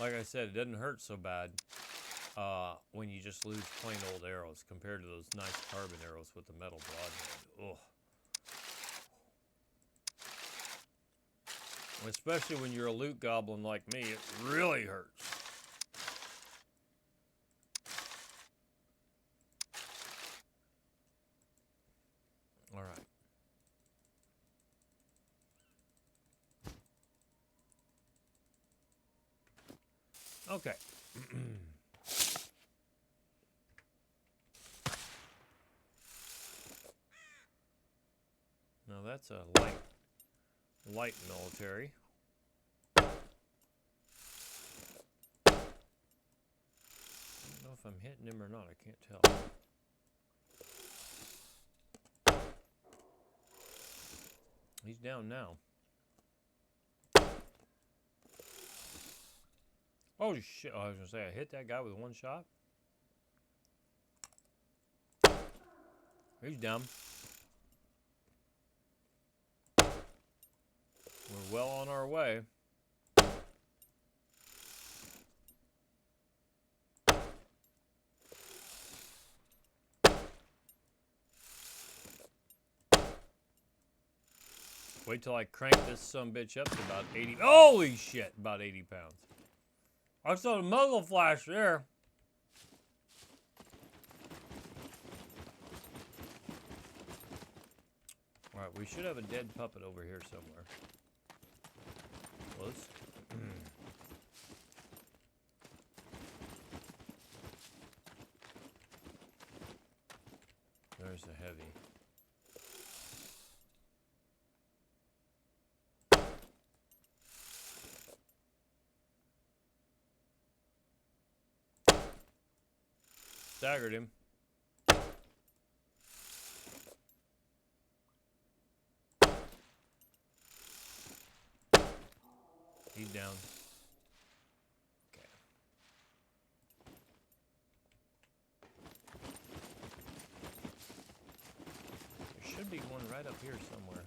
Like I said, it doesn't hurt so bad when you just lose plain old arrows compared to those nice carbon arrows with the metal broadhead. Ugh. Especially when you're a loot goblin like me, it really hurts. All right. Okay. Now that's a light military. I don't know if I'm hitting him or not, I can't tell. He's down now. Oh shit, I was gonna say I hit that guy with one shot. He's down. We're well on our way. Wait till I crank this sumbitch up to about 80. Holy shit, about 80 pounds. I saw the muzzle flash there. Alright, we should have a dead puppet over here somewhere. Close. There's the heavy. Staggered him. He's down. Okay. There should be one right up here somewhere.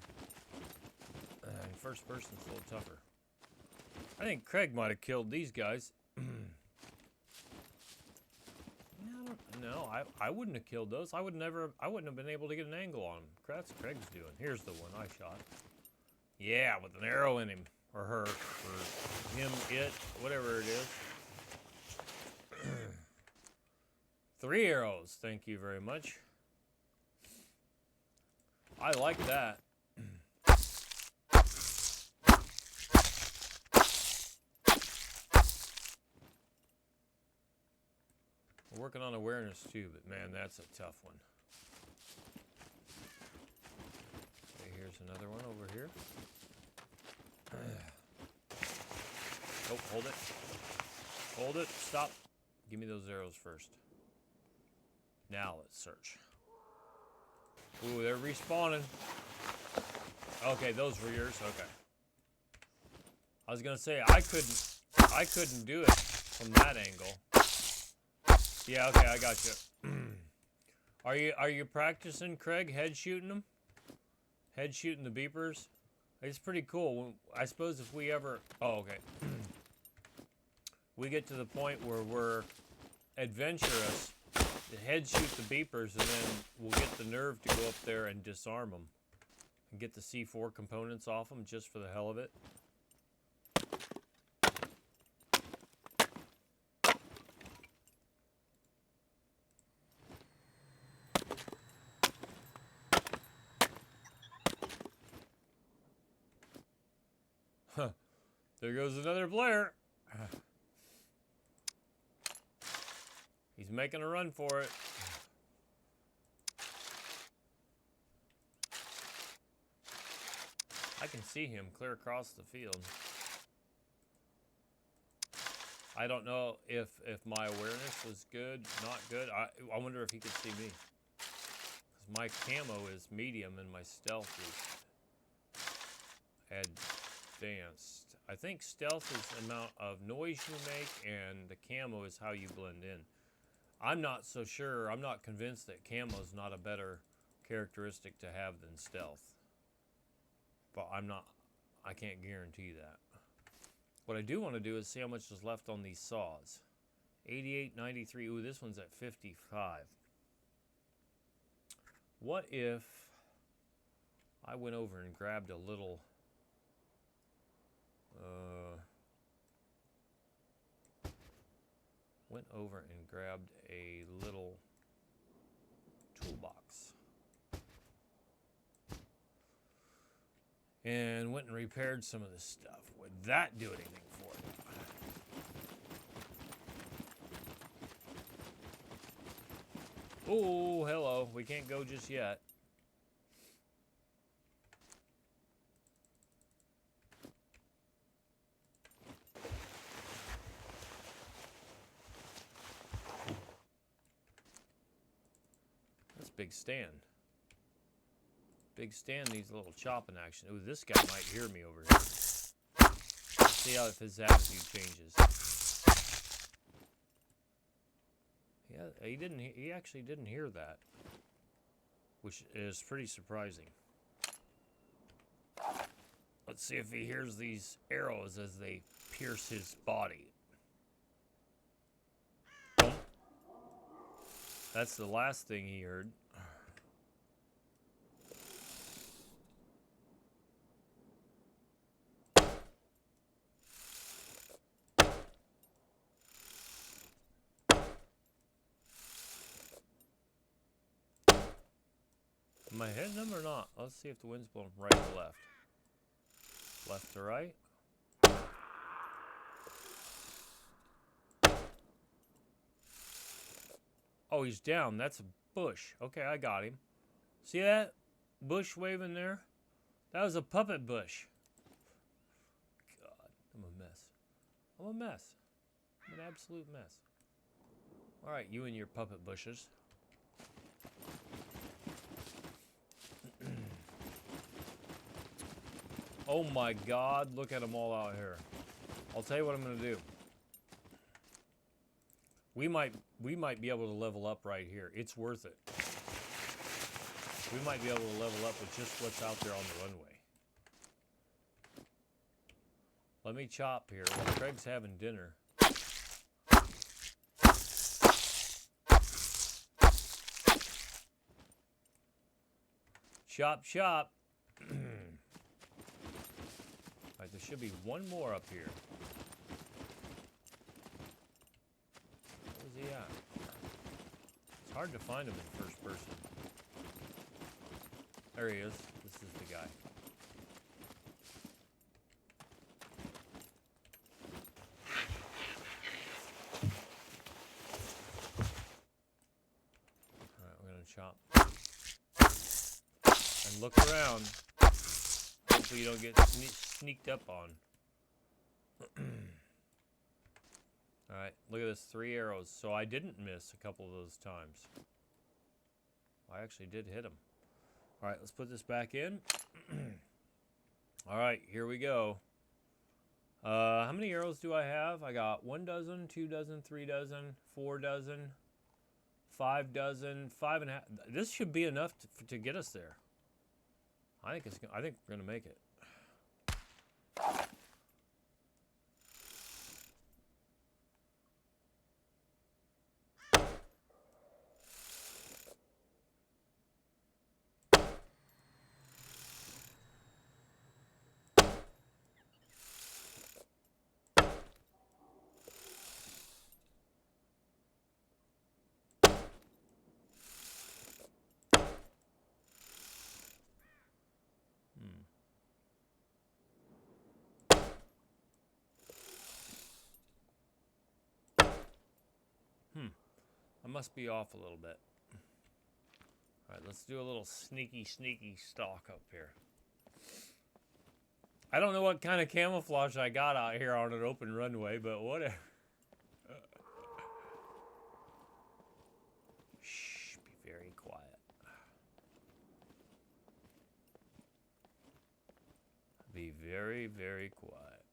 And first person's a little tougher. I think Craig might have killed these guys. No, I wouldn't have killed those. I wouldn't have been able to get an angle on them. That's Craig's doing. Here's the one I shot. Yeah, with an arrow in him. Or her. Or him, it, whatever it is. 3 arrows. Thank you very much. I like that. We're working on awareness too, but man, that's a tough one. Okay, here's another one over here. Oh, hold it. Hold it. Stop. Give me those arrows first. Now let's search. Ooh, they're respawning. Okay, those were yours. Okay. I was gonna say I couldn't do it from that angle. Yeah, okay, I got you. Are you practicing, Craig? Head shooting them? Head shooting the beepers? It's pretty cool. I suppose if we ever... Oh, okay. We get to the point where we're adventurous, head shoot the beepers, and then we'll get the nerve to go up there and disarm them. And get the C4 components off them just for the hell of it. Huh. There goes another player. He's making a run for it. I can see him clear across the field. I don't know if my awareness was good, not good. I wonder if he could see me. Because my camo is medium and my stealth is advanced. I think stealth is the amount of noise you make, and the camo is how you blend in. I'm not so sure. I'm not convinced that camo is not a better characteristic to have than stealth. I can't guarantee that. What I do want to do is see how much is left on these saws. 88, 93. Ooh, this one's at 55. What if I went over and grabbed a little... went over and grabbed a little toolbox. And went and repaired some of this stuff. Would that do anything for it? Oh, hello. We can't go just yet. That's Big Stan. Big Stan needs a little chopping action. Ooh, this guy might hear me over here. Let's see how if his attitude changes. Yeah, he didn't. He actually didn't hear that, which is pretty surprising. Let's see if he hears these arrows as they pierce his body. Boom. That's the last thing he heard. Am I hitting him or not? Let's see if the wind's blowing right to left. Left to right. Oh, he's down. That's a bush. Okay, I got him. See that bush waving there? That was a puppet bush. God, I'm a mess. I'm a mess. I'm an absolute mess. All right, you and your puppet bushes. Oh my God, look at them all out here. I'll tell you what I'm going to do. We might be able to level up right here. It's worth it. We might be able to level up with just what's out there on the runway. Let me chop here while Craig's having dinner. Chop, chop. Alright, there should be one more up here. Where's he at? It's hard to find him in first person. There he is. This is the guy. Alright, we're gonna chop. And look around. Hopefully you don't get sneaked up on. Alright, look at this. 3 arrows. So I didn't miss a couple of those times. I actually did hit him. Alright, let's put this back in. Alright, here we go. How many arrows do I have? I got 1 dozen, 2 dozen, 3 dozen, 4 dozen, 5 dozen, 5.5. This should be enough to get us there. I think we're gonna make it. I must be off a little bit. Alright, let's do a little sneaky stalk up here. I don't know what kind of camouflage I got out here on an open runway, but whatever. Shh, be very quiet. Be very, very quiet.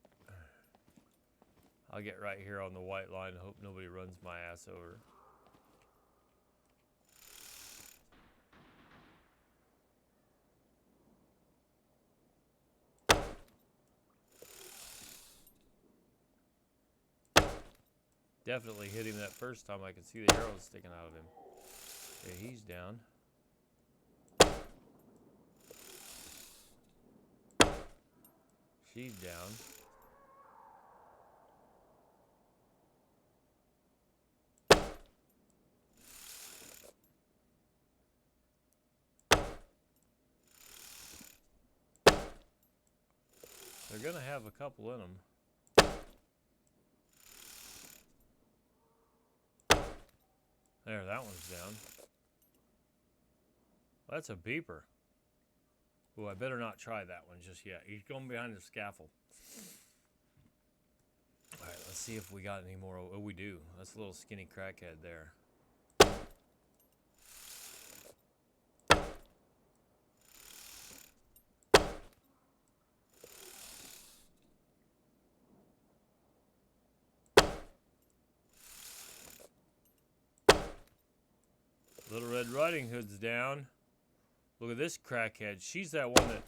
I'll get right here on the white line and hope nobody runs my ass over. Definitely hit him that first time. I could see the arrows sticking out of him. Okay, he's down. She's down. They're gonna have a couple in them. There, that one's down. That's a beeper. Ooh, I better not try that one just yet. He's going behind the scaffold. Alright, let's see if we got any more. Oh, we do. That's a little skinny crackhead there. Little Red Riding Hood's down. Look at this crackhead. She's that one that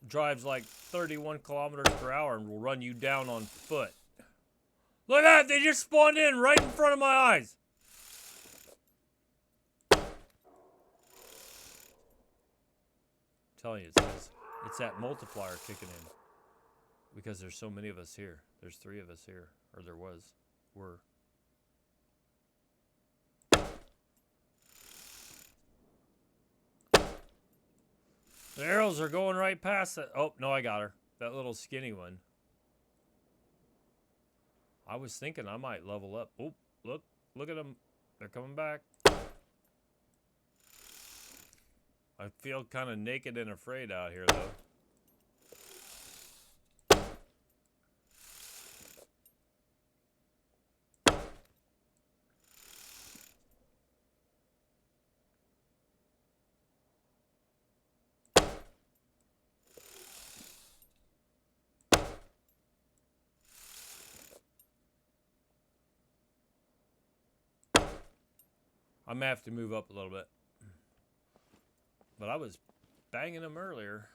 drives like 31 kilometers per hour and will run you down on foot. Look at that! They just spawned in right in front of my eyes. I'm telling you, it's that multiplier kicking in. Because there's so many of us here. There's 3 of us here. Or there were. The arrows are going right past it. Oh, no, I got her. That little skinny one. I was thinking I might level up. Oh, look at them. They're coming back. I feel kind of naked and afraid out here, though. I'm gonna have to move up a little bit. But I was banging them earlier.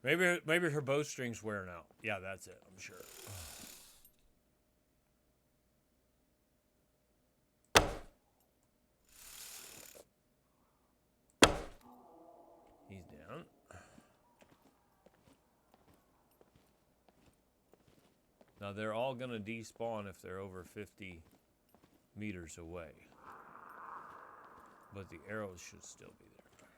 Maybe her bowstring's wearing out. Yeah, that's it, I'm sure. He's down. Now they're all gonna despawn if they're over 50 meters away. But the arrows should still be there.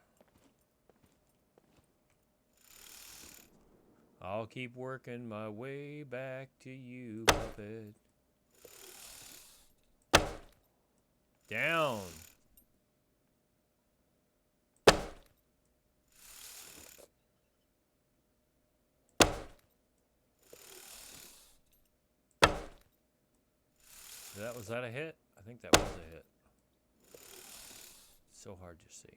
I'll keep working my way back to you, puppet. Down. Was that a hit? I think that was a hit. So hard to see.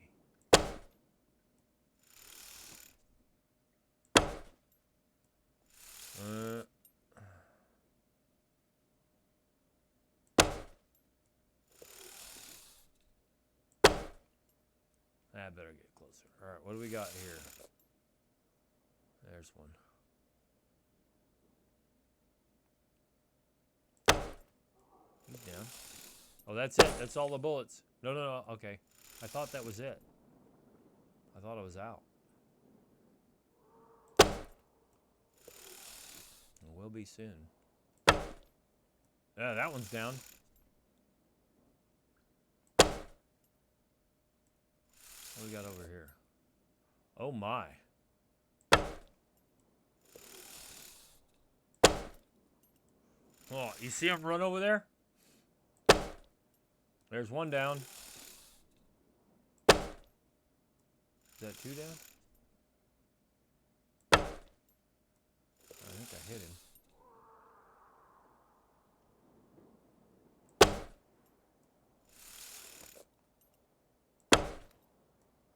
I better get closer. Alright, what do we got here? There's one. He's down. Oh, that's it. That's all the bullets. No. Okay. I thought that was it. I thought I was out. We'll be soon. Yeah, that one's down. What do we got over here? Oh my. Oh, you see him run over there? There's one down. Is that 2 down? I think I hit him.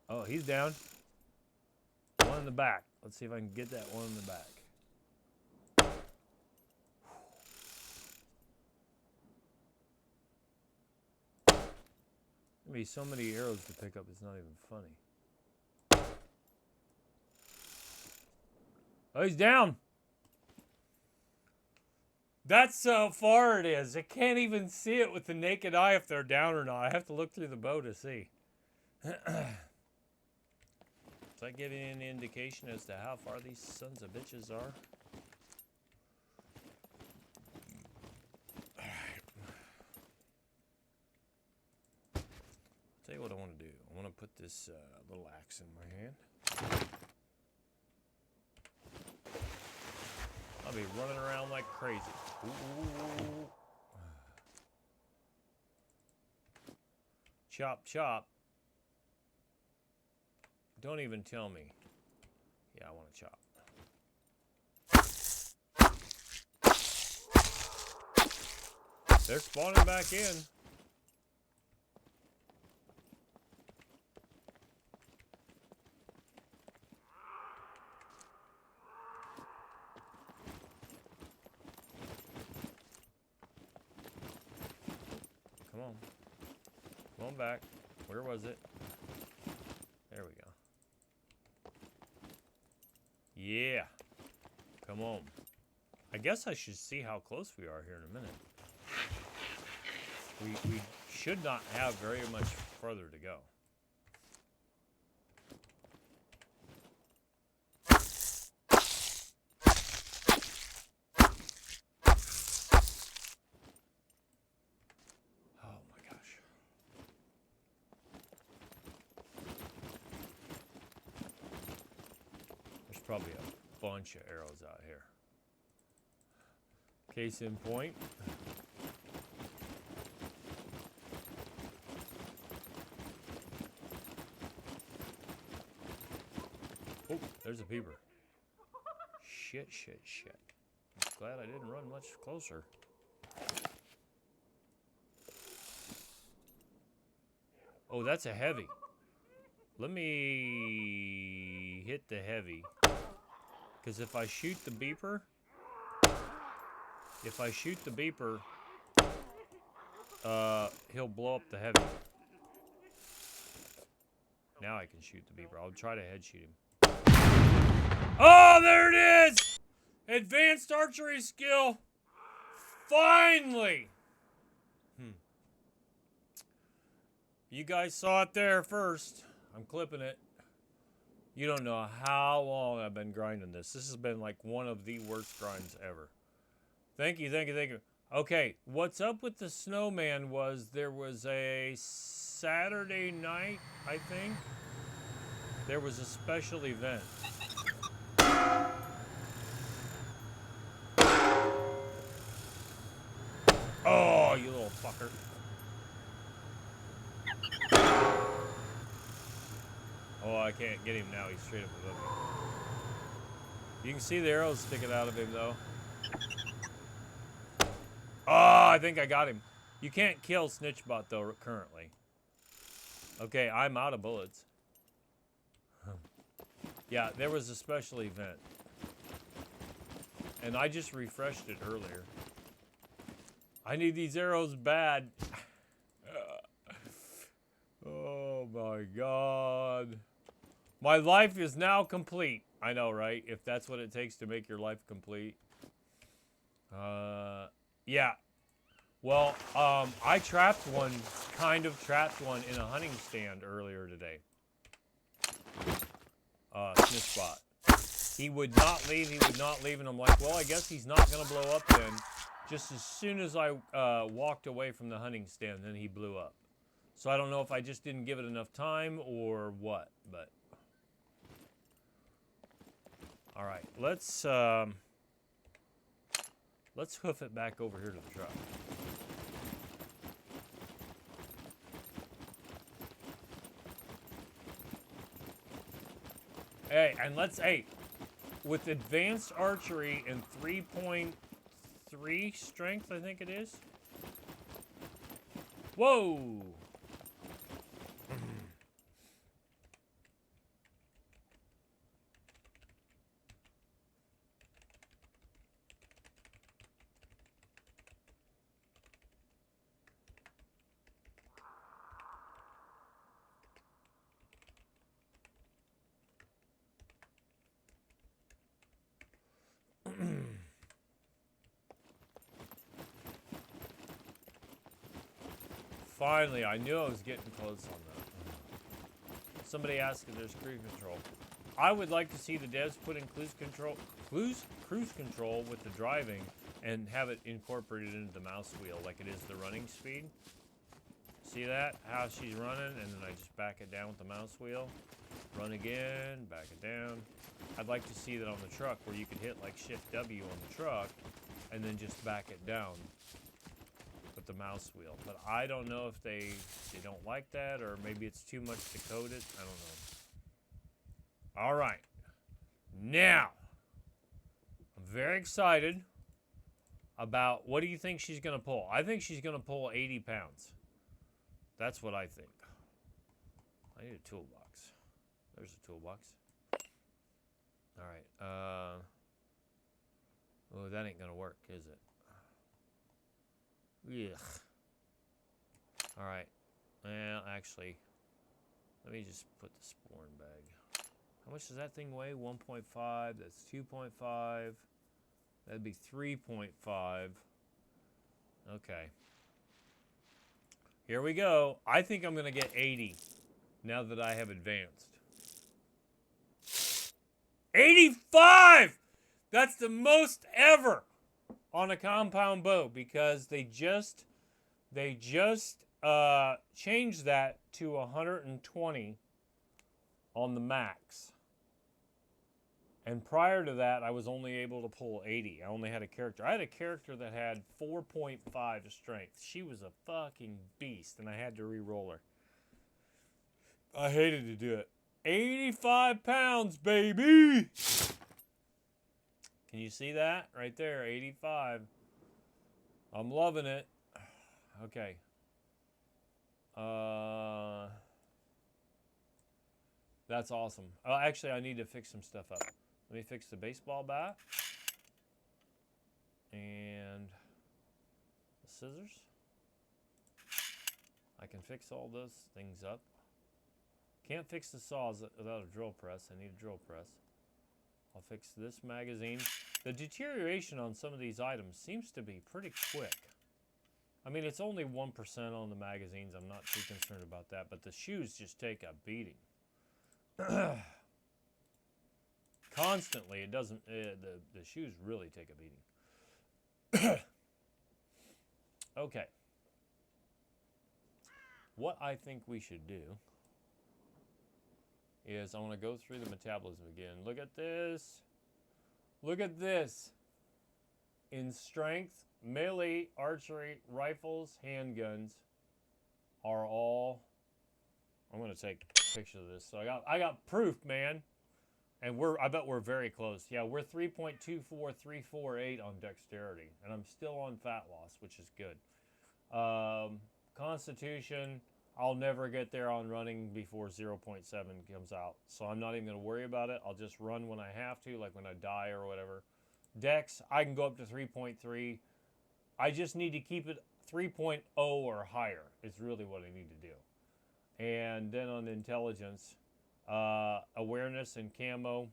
Oh, he's down. One in the back. Let's see if I can get that one in the back. There'll be so many arrows to pick up, it's not even funny. Oh, he's down. That's how far it is. I can't even see it with the naked eye if they're down or not. I have to look through the bow to see. Does that give you any indication as to how far these sons of bitches are? Tell you what I want to do. I want to put this little axe in my hand. I'll be running around like crazy. Ooh. Chop, chop. Don't even tell me. Yeah, I want to chop. They're spawning back in. Come on. Come on back. Where was it? There we go. Yeah. Come on. I guess I should see how close we are here in a minute. We should not have very much further to go. Oh my gosh. There's probably a bunch of arrows out here. Case in point. Oh, there's a beaver. Shit, shit, shit. I'm glad I didn't run much closer. Oh, that's a heavy. Let me hit the heavy. Because if I shoot the beeper, he'll blow up the heavy. Now I can shoot the beeper. I'll try to head shoot him. Oh, there it is! Advanced archery skill. Finally! You guys saw it there first. I'm clipping it. You don't know how long I've been grinding this. This has been like one of the worst grinds ever. Thank you, thank you, thank you. Okay, what's up with the snowman was there was a Saturday night, I think. There was a special event. Oh, you little fucker. Oh, I can't get him now. He's straight up above me. You can see the arrows sticking out of him, though. Oh, I think I got him. You can't kill Snitchbot, though, currently. Okay, I'm out of bullets. Yeah, there was a special event. And I just refreshed it earlier. I need these arrows bad. Oh, my God. My life is now complete. I know, right? If that's what it takes to make your life complete. Yeah. Well, I kind of trapped one in a hunting stand earlier today. Snitchbot. He would not leave, and I'm like, well, I guess he's not going to blow up then. Just as soon as I walked away from the hunting stand, then he blew up. So I don't know if I just didn't give it enough time or what, but... All right, let's hoof it back over here to the truck. Hey, and with advanced archery and 3.3 strength, I think it is. Whoa! Finally, I knew I was getting close on that. Somebody asked if there's cruise control. I would like to see the devs put in cruise control with the driving and have it incorporated into the mouse wheel like it is the running speed. See that? How she's running, and then I just back it down with the mouse wheel. Run again, back it down. I'd like to see that on the truck where you could hit like Shift W on the truck and then just back it down with the mouse wheel. But I don't know if they don't like that, or maybe it's too much to code it. I don't know. All right. Now, I'm very excited about what do you think she's going to pull? I think she's going to pull 80 pounds. That's what I think. I need a toolbox. There's a toolbox. All right. Oh, that ain't going to work, is it? Ugh. All right. Well, actually, let me just put the sporn bag. How much does that thing weigh? 1.5. That's 2.5. That'd be 3.5. Okay. Here we go. I think I'm going to get 80 now that I have advanced. 85! That's the most ever on a compound bow because they just changed that to 120 on the max. And prior to that, I was only able to pull 80. I only had a character. I had a character that had 4.5 strength. She was a fucking beast, and I had to re-roll her. I hated to do it. 85 pounds, baby! Can you see that? Right there, 85. I'm loving it. Okay. That's awesome. Actually, I need to fix some stuff up. Let me fix the baseball bat. And the scissors. I can fix all those things up. Can't fix the saws without a drill press. I need a drill press. I'll fix this magazine. The deterioration on some of these items seems to be pretty quick. I mean, it's only 1% on the magazines. I'm not too concerned about that. But the shoes just take a beating. Constantly, it doesn't. The shoes really take a beating. Okay. What I think we should do is I want to go through the metabolism again. Look at this. Look at this. In strength, melee, archery, rifles, handguns are all. I'm going to take a picture of this. So I got proof, man. And I bet we're very close. Yeah, we're 3.24348 on dexterity. And I'm still on fat loss, which is good. Constitution, I'll never get there on running before 0.7 comes out. So I'm not even going to worry about it. I'll just run when I have to, like when I die or whatever. Dex, I can go up to 3.3. I just need to keep it 3.0 or higher is really what I need to do. And then on intelligence, awareness and camo,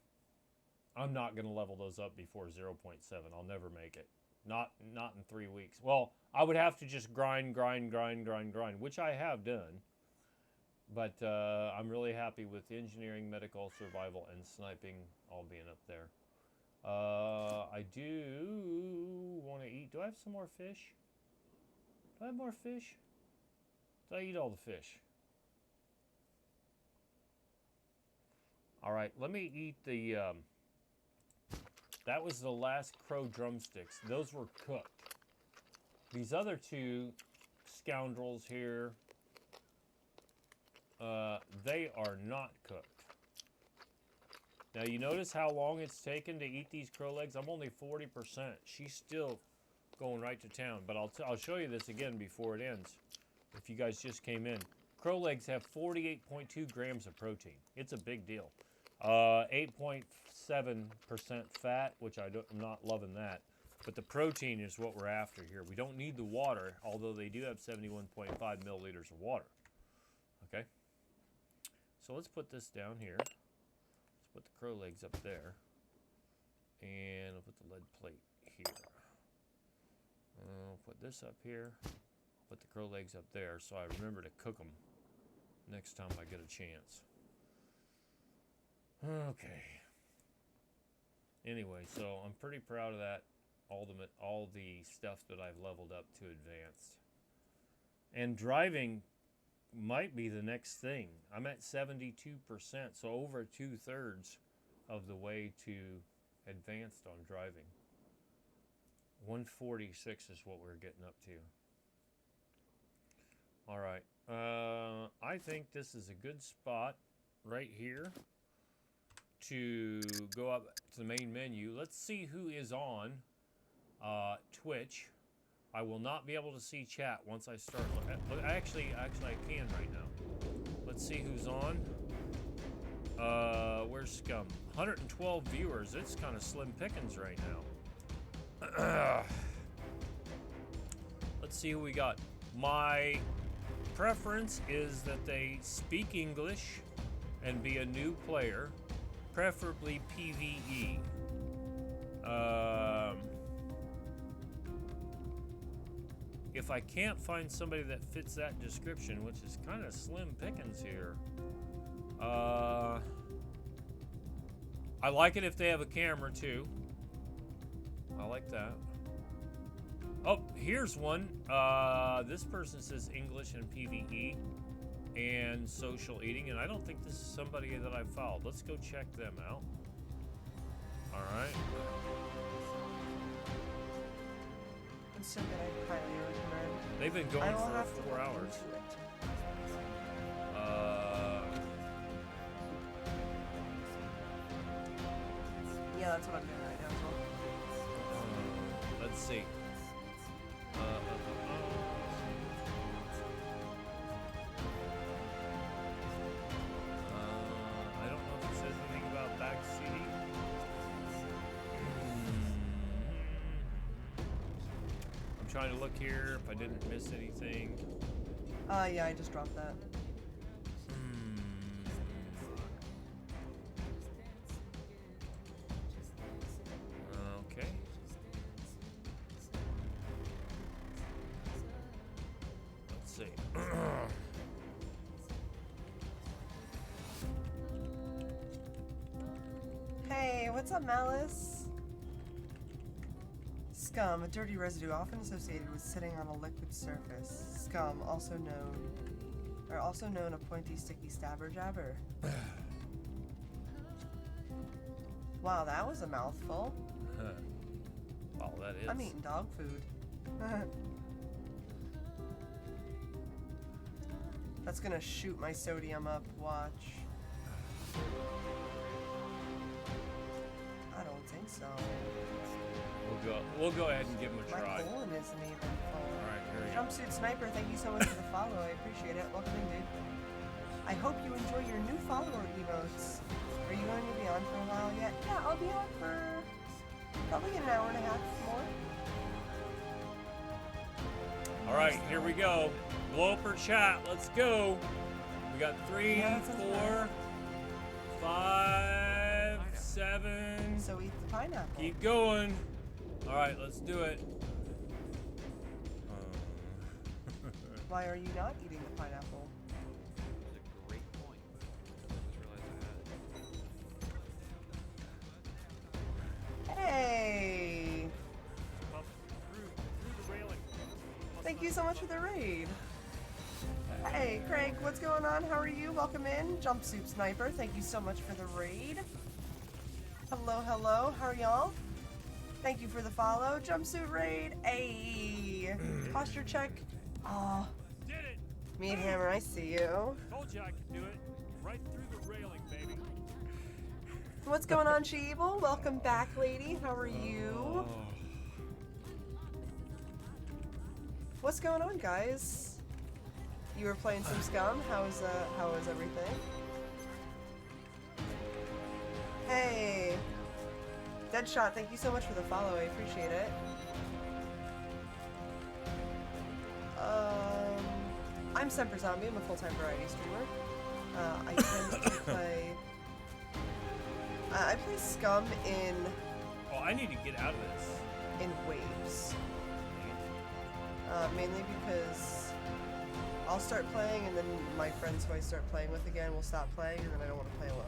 I'm not going to level those up before 0.7. I'll never make it. Not in 3 weeks. Well, I would have to just grind, which I have done. But I'm really happy with engineering, medical, survival, and sniping all being up there. I do want to eat. Do I have some more fish? Do I have more fish? Did I eat all the fish? All right, let me eat the, that was the last crow drumsticks. Those were cooked. These other two scoundrels here, they are not cooked. Now, you notice how long it's taken to eat these crow legs? I'm only 40%. She's still going right to town, but I'll show you this again before it ends, if you guys just came in. Crow legs have 48.2 grams of protein. It's a big deal. 8.7% fat, which I'm not loving that. But the protein is what we're after here. We don't need the water, although they do have 71.5 milliliters of water. Okay? So let's put this down here. Let's put the crow legs up there. And I'll put the lead plate here. I'll put this up here. put the crow legs up there so I remember to cook them next time I get a chance. Okay. Anyway, so I'm pretty proud of that. All the stuff that I've leveled up to advanced. And driving might be the next thing. I'm at 72%, so over 2/3 of the way to advanced on driving. 146 is what we're getting up to. All right. I think this is a good spot right here to go up to the main menu. Let's see who is on Twitch. I will not be able to see chat once I start. Actually, I can right now. Let's see who's on. Where's Scum? 112 viewers. It's kind of slim pickings right now. Let's see who we got. My preference is that they speak English and be a new player, preferably PvE. If I can't find somebody that fits that description, which is kind of slim pickings here, I like it if they have a camera too. I like that. Oh, here's one. This person says English and PvE and social eating, and I don't think this is somebody that I followed. Let's go check them out. All right. It's so good, I highly recommend. They've been going for 4 hours. Yeah, that's what I'm doing right now as well. Let's see. I don't know if it says anything about backseating. I'm trying to look here if I didn't miss anything. Yeah, I just dropped that. Okay. Let's see. Hey, what's up, Malice? Scum, a dirty residue often associated with sitting on a liquid surface. Scum, also known a pointy, sticky stabber jabber. Wow, that was a mouthful. Wow, that is. I'm eating dog food. That's gonna shoot my sodium up, watch. I don't think so. We'll go ahead and give him a My try. colon isn't even full. Alright, here we go. Jumpsuit Sniper, thank you so much for the follow. I appreciate it. Welcome in, dude. I hope you enjoy your new follower emotes. Are you going to be on for a while yet? Yeah, I'll be on for probably an hour and a half more. Alright, here we go. Blow up her chat. Let's go. We got 3, 4, 5, 7. So eat the pineapple. Keep going. Alright, let's do it. Why are you not eating the pineapple? That's a great point. I just realized I had it. Hey! Through the railing. Thank you so much for the raid. Hey, Craig, what's going on? How are you? Welcome in. Jumpsuit Sniper, thank you so much for the raid. Hello, hello. How are y'all? Thank you for the follow. Jumpsuit raid. Hey! Posture check. Oh. Did it! Meat Hammer, I see you. Told you I could do it. Right through the railing, baby. What's going on, She-Evil? Welcome back, lady. How are you? What's going on, guys? You were playing some SCUM. How was everything? Hey, Deadshot, thank you so much for the follow. I appreciate it. I'm Semper Zombie. I'm a full-time variety streamer. I tend to play. I play SCUM in. Oh, I need to get out of this. In waves. Mainly because I'll start playing, and then my friends who I start playing with again will stop playing, and then I don't want to play alone.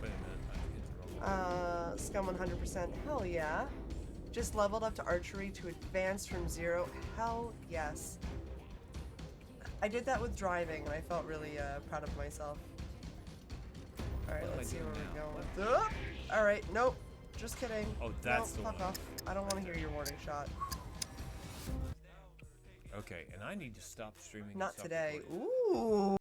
Wait a minute, I have to get to roll. Scum 100%. Hell yeah. Just leveled up to archery to advance from 0. Hell yes. I did that with driving, and I felt really proud of myself. Alright, What am let's I see where doing we're now? going with Alright, nope. Just kidding. Oh, that's nope, the fuck one. off. I don't want to hear your warning shot. Okay, and I need to stop streaming. Not and stop today. recording. Ooh.